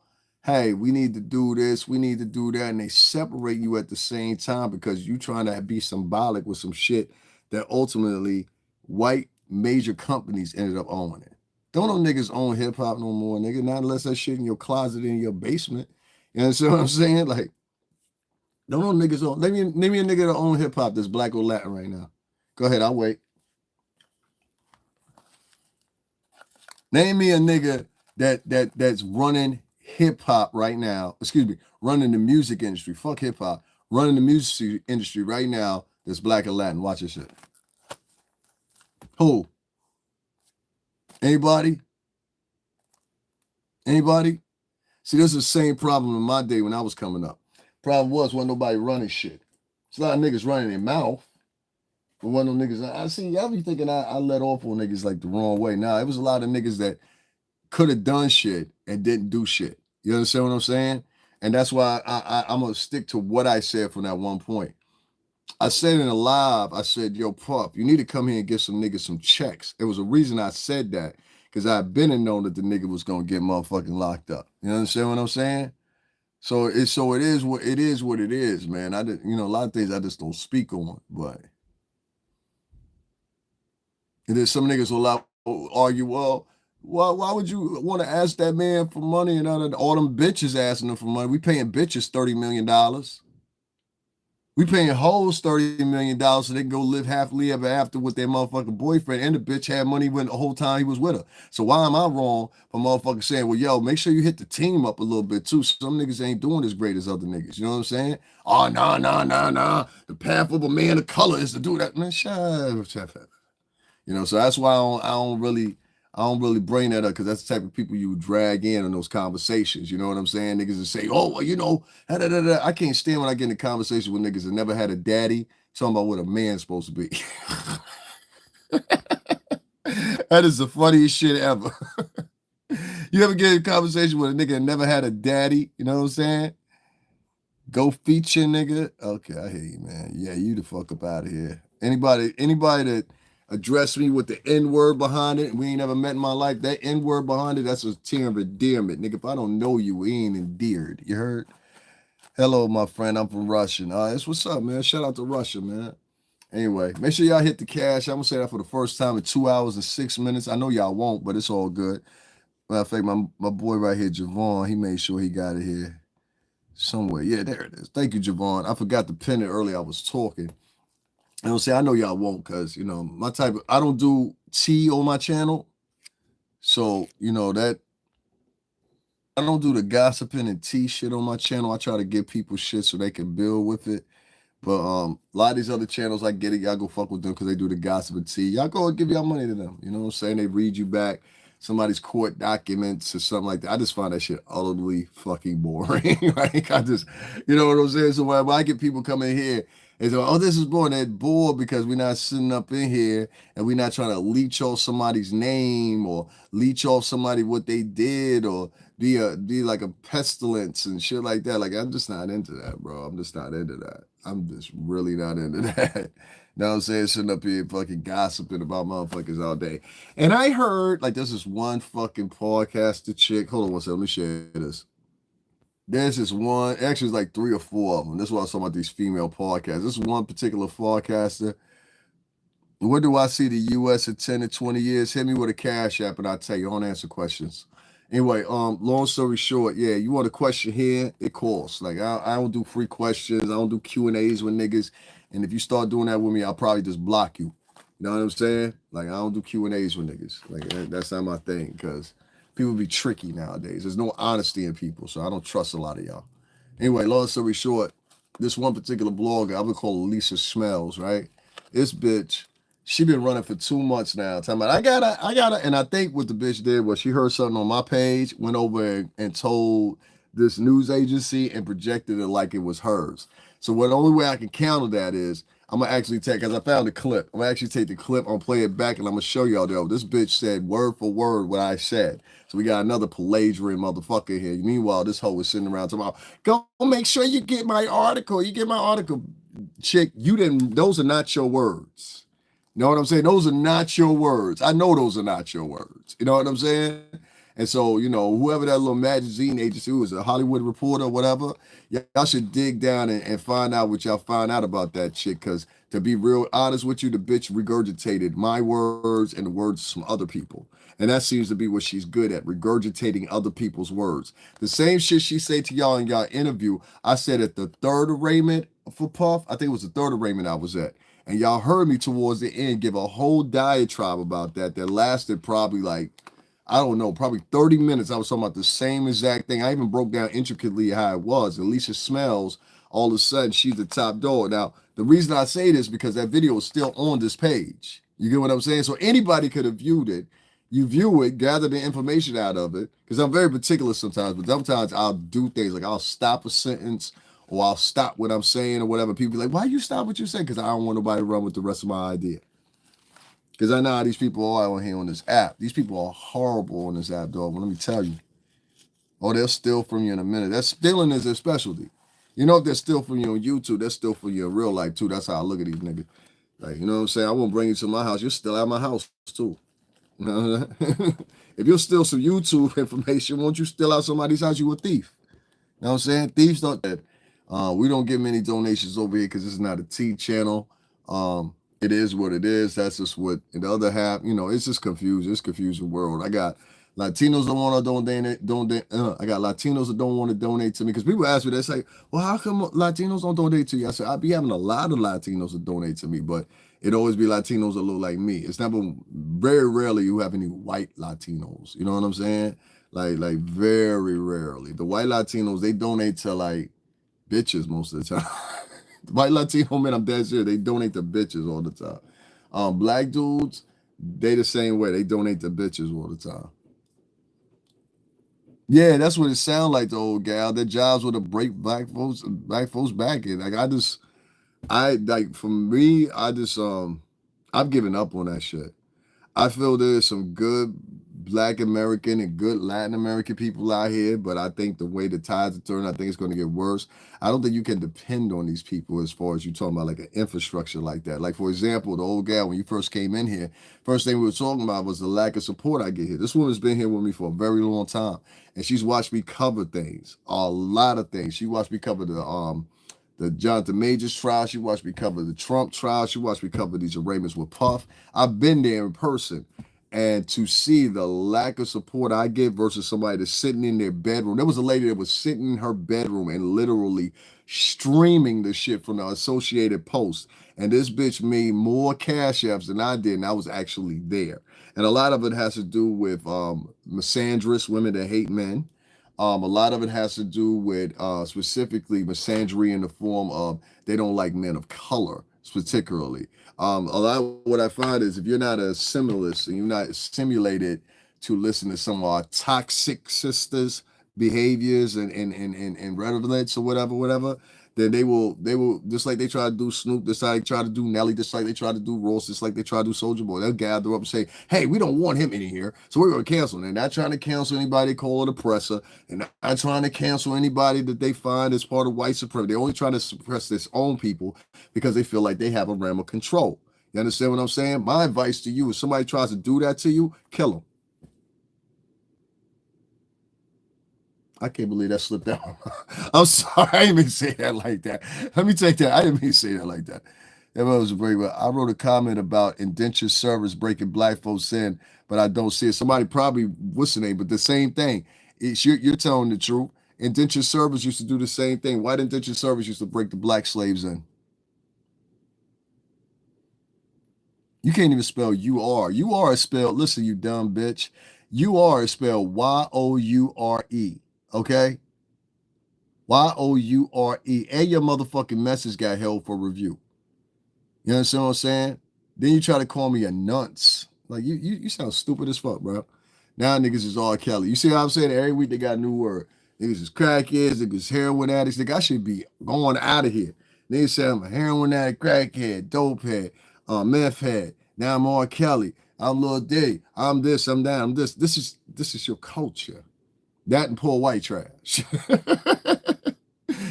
hey, we need to do this, we need to do that, and they separate you at the same time because you trying to be symbolic with some shit that ultimately white major companies ended up owning it. Don't no niggas own hip hop no more, nigga. Not unless that shit in your closet in your basement. You understand what I'm saying? Like, don't no niggas own. Name me a nigga that own hip hop that's black or Latin right now. Go ahead, I'll wait. Name me a nigga that's running hip hop right now. Excuse me, running the music industry. Fuck hip hop. Running the music industry right now that's black or Latin. Watch this shit. Who? Anybody? Anybody? See, this is the same problem in my day when I was coming up. Problem wasn't nobody running shit. It's a lot of niggas running their mouth. But one of them niggas, I see, y'all be thinking I let off on niggas like the wrong way. Nah, it was a lot of niggas that could have done shit and didn't do shit. You understand what I'm saying? And that's why I'm going to stick to what I said from that one point. I said in a live, I said, yo, Puff, you need to come here and give some niggas some checks. There was a reason I said that, because I've been and known that the nigga was going to get motherfucking locked up. You understand what I'm saying? So it is what it is, man. I did, a lot of things I just don't speak on, but and then some niggas will argue, well, why would you want to ask that man for money and all them bitches asking him for money? We paying bitches $30 million. We paying hoes $30 million so they can go live happily ever after with their motherfucking boyfriend, and the bitch had money when the whole time he was with her. So why am I wrong for motherfuckers saying, well, yo, make sure you hit the team up a little bit too. Some niggas ain't doing as great as other niggas. You know what I'm saying? Oh, nah. The path of a man of color is to do that. Man, shut up. So that's why I don't really bring that up, because that's the type of people you drag in those conversations. You know what I'm saying? Niggas that say, oh, well, I can't stand when I get in a conversation with niggas that never had a daddy talking about what a man's supposed to be. That is the funniest shit ever. You ever get in a conversation with a nigga that never had a daddy? You know what I'm saying? Go feature, nigga. Okay, I hear you, man. Yeah, you the fuck up out of here. Anybody that address me with the N-word behind it, we ain't never met in my life, that N-word behind it, that's a term of endearment. Nigga, if I don't know you, we ain't endeared. You heard? Hello, my friend. I'm from Russia. That's what's up, man. Shout out to Russia, man. Anyway, make sure y'all hit the cash. I'm going to say that for the first time in 2 hours and 6 minutes. I know y'all won't, but it's all good. Matter of fact, my boy right here, Javon, he made sure he got it here somewhere. Yeah, there it is. Thank you, Javon. I forgot to pin it earlier. I was talking. I know y'all won't, because, I don't do tea on my channel. So, that I don't do the gossiping and tea shit on my channel. I try to give people shit so they can build with it. But a lot of these other channels, I get it. Y'all go fuck with them because they do the gossip and tea. Y'all go and give y'all money to them. You know what I'm saying? They read you back somebody's court documents or something like that. I just find that shit utterly fucking boring. Like, you know what I'm saying? So when I get people coming here and say, oh, this is boring, they're bored because we're not sitting up in here and we're not trying to leech off somebody's name or leech off somebody what they did or be like a pestilence and shit like that. Like, I'm just not into that, bro. I'm just not into that. I'm just really not into that. You know what I'm saying? Sitting up here fucking gossiping about motherfuckers all day. And I heard, like, there's this one fucking podcaster chick. Hold on one second. Let me share this. There's this one, actually, it's like 3 or 4 of them. This is what I was talking about, these female podcasts. This one particular podcaster. Where do I see the U.S. in 10 to 20 years? Hit me with a cash app and I'll tell you. I don't answer questions. Anyway, long story short, yeah, you want a question here, it costs. Like, I don't do free questions. I don't do Q&As with niggas. And if you start doing that with me, I'll probably just block you. You know what I'm saying? Like, I don't do Q&As with niggas. Like, that's not my thing, because people be tricky nowadays. There's no honesty in people, so I don't trust a lot of y'all. Anyway, long story short, this one particular blogger, I would call Lisa Smells, right? This bitch, she been running for 2 months now. Talking about, I gotta, and I think what the bitch did was she heard something on my page, went over and told this news agency and projected it like it was hers. So the only way I can counter that is I'm gonna actually take, because I found the clip. I'm gonna actually take the clip, I'm gonna play it back, and I'm gonna show y'all though. This bitch said word for word what I said. So we got another plagiarism motherfucker here. Meanwhile, this hoe is sitting around talking about, go make sure you get my article. You get my article. Chick, you didn't, those are not your words. You know what I'm saying? Those are not your words. I know those are not your words. You know what I'm saying? And so, whoever that little magazine agency was, a Hollywood Reporter or whatever, y'all should dig down and find out what y'all find out about that chick. Because to be real honest with you, the bitch regurgitated my words and the words of some other people. And that seems to be what she's good at, regurgitating other people's words. The same shit she say to y'all in y'all interview, I said at the third arraignment for Puff. I think it was the third arraignment I was at. And y'all heard me towards the end give a whole diatribe about that lasted probably like, I don't know, probably 30 minutes. I was talking about the same exact thing. I even broke down intricately how it was. Alicia Smells, all of a sudden, she's the top dog. Now, the reason I say this because that video is still on this page. You get what I'm saying? So anybody could have viewed it. You view it, gather the information out of it, because I'm very particular sometimes, but sometimes I'll do things like I'll stop a sentence or I'll stop what I'm saying or whatever. People be like, why you stop what you're saying? Because I don't want nobody to run with the rest of my idea. Because I know how these people are on here on this app. These people are horrible on this app, dog. But let me tell you. Oh, they'll steal from you in a minute. That stealing is their specialty. You know, if they're steal from you on YouTube, they're steal from you in real life, too. That's how I look at these niggas. Like, you know what I'm saying? I won't bring you to my house. You're still at my house, too. You know what I'm saying? If you'll steal some YouTube information, won't you steal out somebody's house? You a thief. You know what I'm saying? Thieves don't that. We don't get many donations over here because it's not a T channel. It is what it is. That's just what in the other half, you know, it's just confusing. It's confusing world. I got Latinos that want to donate. I got Latinos that don't want to donate to me because people ask me, they say, well, how come Latinos don't donate to you? I said, I be having a lot of Latinos that donate to me, but it always be Latinos that look like me. It's never, very rarely you have any white Latinos. You know what I'm saying? Like very rarely. The white Latinos, they donate to like bitches most of the time. White Latino men, I'm dead serious. They donate to bitches all the time. Black dudes, they the same way. They donate to bitches all the time. Yeah, that's what it sounds like, the old gal. Their jobs were to break black folks back in. Like I like for me, I've given up on that shit. I feel there's some good Black American and good Latin American people out here, but I think the way the tides are turning, I think it's going to get worse. I don't think you can depend on these people as far as you talking about like an infrastructure like that. Like, for example, the old gal, when you first came in here, first thing we were talking about was the lack of support I get here. This woman's been here with me for a very long time, and she's watched me cover things, a lot of things. She watched me cover the Jonathan Majors trial. She watched me cover the Trump trial. She watched me cover these arraignments with Puff. I've been there in person. And to see the lack of support I get versus somebody that's sitting in their bedroom. There was a lady that was sitting in her bedroom and literally streaming the shit from the Associated Post. And this bitch made more cash apps than I did, and I was actually there. And a lot of it has to do with misandrous women that hate men. A lot of it has to do with specifically misandry in the form of they don't like men of color, particularly. A lot of what I find is if you're not a simulist and you're not simulated to listen to some of our toxic sisters' behaviors and relevance or whatever, then they will just like they try to do Snoop, just like they try to do Nelly, just like they try to do Ross, just like they try to do Soulja Boy. They'll gather up and say, hey, we don't want him in here, so we're going to cancel him. They're not trying to cancel anybody they call an oppressor, and not trying to cancel anybody that they find as part of white supremacy. They're only trying to suppress their own people because they feel like they have a realm of control. You understand what I'm saying? My advice to you, if somebody tries to do that to you, kill them. I can't believe that slipped out. I'm sorry. I didn't mean to say that like that. Let me take that. I didn't mean to say that like that. That was a break. I wrote a comment about indentured servers breaking black folks in, but I don't see it. Somebody probably, what's the name? But the same thing. You're telling the truth. Indentured servers used to do the same thing. White indentured servers used to break the black slaves in. You can't even spell U-R. U-R is spelled, listen, you dumb bitch. U-R is spelled Y-O-U-R-E. Okay? Y-O-U-R-E. And your motherfucking message got held for review. You understand what I'm saying? Then you try to call me a nunce. Like, you sound stupid as fuck, bro. Now niggas is all Kelly. You see how I'm saying? Every week they got a new word. Niggas is crackheads, niggas heroin addicts. Nigga, I should be going out of here. Niggas say I'm a heroin addict, crackhead, dope head, meth head. Now I'm all Kelly. I'm Lil Diddy. I'm this, I'm that, I'm this. This is your culture. That and poor white trash.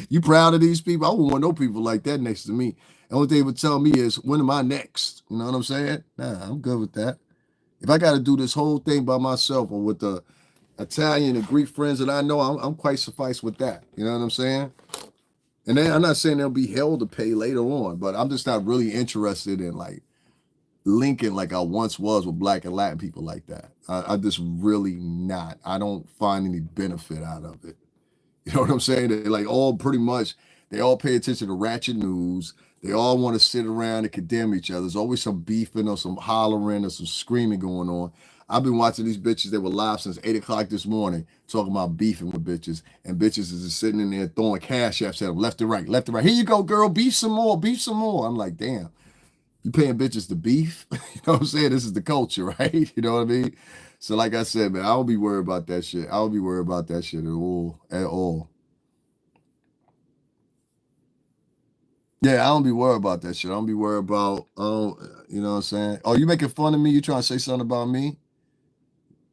You proud of these people? I wouldn't want no people like that next to me. The only thing they would tell me is, when am I next? You know what I'm saying? Nah, I'm good with that. If I got to do this whole thing by myself or with the Italian and Greek friends that I know, I'm quite suffice with that. You know what I'm saying? And then I'm not saying there'll be hell to pay later on, but I'm just not really interested in like linking like I once was with Black and Latin people like that. I just really not. I don't find any benefit out of it. You know what I'm saying? They like all pretty much, they all pay attention to ratchet news. They all want to sit around and condemn each other. There's always some beefing or some hollering or some screaming going on. I've been watching these bitches that were live since 8 o'clock this morning talking about beefing with bitches. And bitches is just sitting in there throwing cash apps at them left and right, left and right. Here you go, girl. Beef some more, beef some more. I'm like, damn, you paying bitches to beef? You know what I'm saying? This is the culture, right? You know what I mean? So like I said, man, I don't be worried about that shit. I don't be worried about that shit at all. At all. Yeah, I don't be worried about that shit. I don't be worried about, oh, you know what I'm saying? Oh, you making fun of me? You trying to say something about me?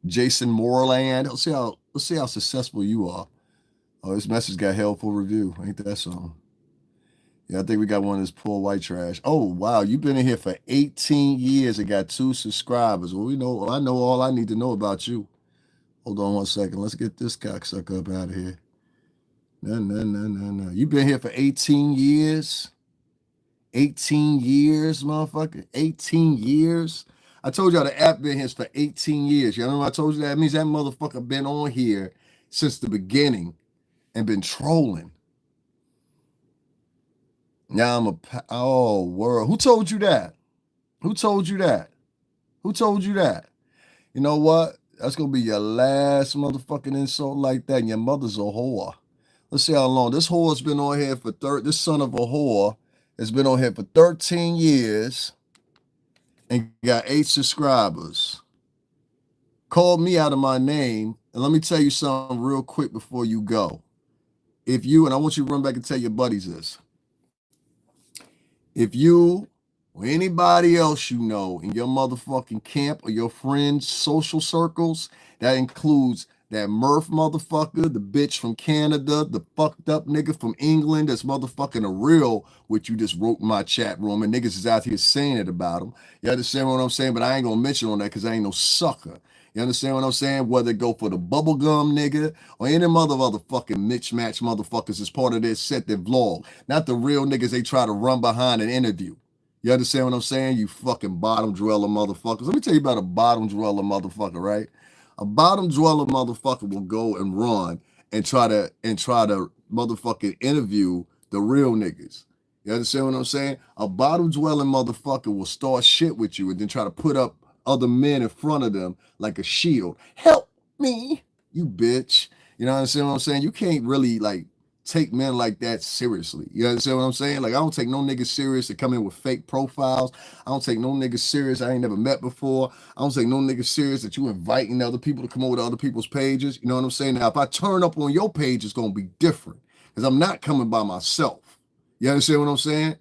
Jason Moreland. Let's see how successful you are. Oh, this message got helpful review. Ain't that something? Yeah, I think we got one of this poor white trash. Oh, wow. You've been in here for 18 years and got 2 subscribers. Well, I know all I need to know about you. Hold on one second. Let's get this cocksucker up out of here. No. You've been here for 18 years. 18 years, motherfucker. 18 years. I told y'all the app been here for 18 years. You know what I told you? That means that motherfucker been on here since the beginning and been trolling. Now oh, world. Who told you that? Who told you that? Who told you that? You know what? That's gonna be your last motherfucking insult like that. And your mother's a whore. Let's see how long. This whore's been on here for this son of a whore has been on here for 13 years and got 8 subscribers. Called me out of my name. And let me tell you something real quick before you go. And I want you to run back and tell your buddies this. If you or anybody else you know in your motherfucking camp or your friends' social circles, that includes that Murph motherfucker, the bitch from Canada, the fucked up nigga from England that's motherfucking a real, which you just wrote in my chat room, and niggas is out here saying it about him. You understand what I'm saying? But I ain't gonna mention on that because I ain't no sucker. You understand what I'm saying? Whether it go for the bubblegum nigga or any motherfucking mismatch motherfuckers as part of their set, their vlog. Not the real niggas they try to run behind an interview. You understand what I'm saying? You fucking bottom dweller motherfuckers. Let me tell you about a bottom dweller motherfucker, right? A bottom dweller motherfucker will go and run and try to motherfucking interview the real niggas. You understand what I'm saying? A bottom dwelling motherfucker will start shit with you and then try to put up other men in front of them like a shield. Help me, you bitch. You know what I'm saying? What I'm saying? You can't really like take men like that seriously. You understand what I'm saying? Like I don't take no niggas serious that come in with fake profiles. I don't take no niggas serious I ain't never met before. I don't take no niggas serious that you inviting other people to come over to other people's pages. You know what I'm saying? Now, if I turn up on your page, it's gonna be different because I'm not coming by myself. You understand what I'm saying?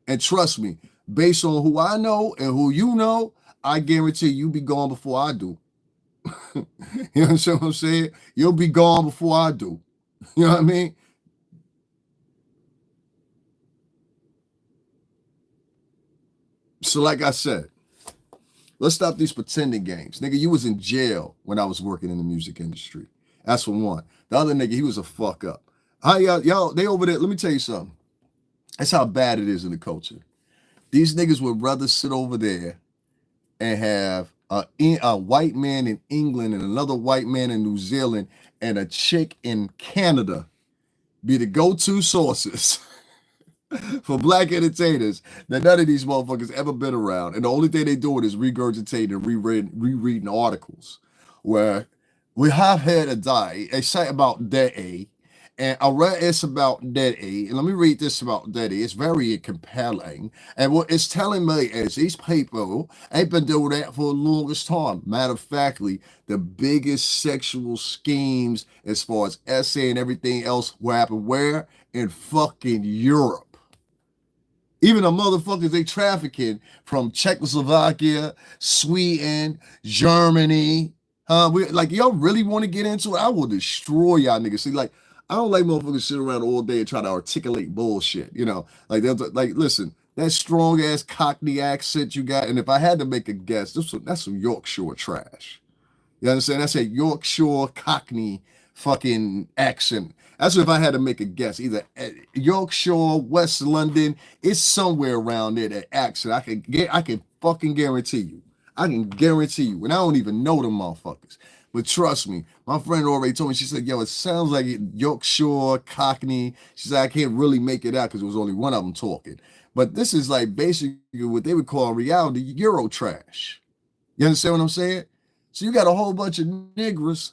And trust me, based on who I know and who you know, I guarantee you be gone before I do. You understand what I'm saying? You'll be gone before I do. You know what I mean? So like I said, let's stop these pretending games. Nigga, you was in jail when I was working in the music industry. That's for one. The other nigga, he was a fuck up. How y'all, they over there, let me tell you something. That's how bad it is in the culture. These niggas would rather sit over there and have a white man in England and another white man in New Zealand and a chick in Canada be the go-to sources for black entertainers that none of these motherfuckers ever been around. And the only thing they doing is regurgitating and rereading articles where we have had a site about Diddy, and I read it's about Diddy, and let me read this about Diddy. It's very compelling. And what it's telling me is these people ain't been doing that for the longest time. Matter of factly, the biggest sexual schemes as far as essay and everything else will happen where? In fucking Europe. Even the motherfuckers they trafficking from Czechoslovakia, Sweden, Germany. Like y'all really want to get into it? I will destroy y'all niggas. See, like I don't like motherfuckers sit around all day and try to articulate bullshit. You know, like they're like, listen, that strong ass Cockney accent you got, and if I had to make a guess, that's some Yorkshire trash. You understand? That's a Yorkshire Cockney fucking accent. That's if I had to make a guess. Either Yorkshire, West London, it's somewhere around there, that accent. I can fucking guarantee you. I can guarantee you. And I don't even know them motherfuckers. But trust me, my friend already told me, she said, yo, it sounds like it Yorkshire, Cockney. She said, I can't really make it out because there was only one of them talking. But this is like basically what they would call in reality Euro trash. You understand what I'm saying? So you got a whole bunch of niggers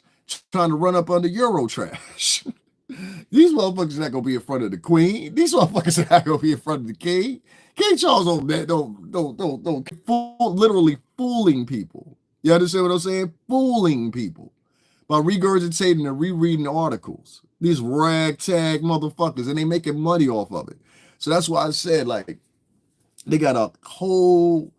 trying to run up under Euro trash. These motherfuckers not gonna be in front of the Queen. These motherfuckers are not gonna be in front of the King. King Charles don't literally fooling people. You understand what I'm saying? Fooling people by regurgitating and rereading articles. These ragtag motherfuckers, and they making money off of it. So that's why I said, like, they got a whole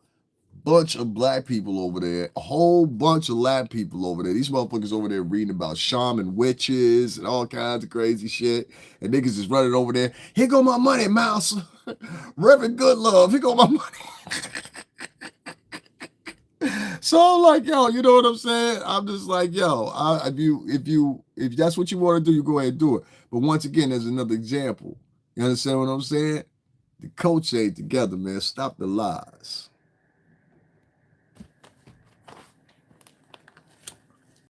bunch of black people over there, a whole bunch of Latin people over there. These motherfuckers over there reading about shaman witches and all kinds of crazy shit. And niggas is running over there. Here go my money, Mouse. Reverend Goodlove, here go my money. So I'm like, yo, you know what I'm saying? I'm just like, yo, if that's what you want to do, you go ahead and do it. But once again, there's another example. You understand what I'm saying? The coach ain't together, man. Stop the lies.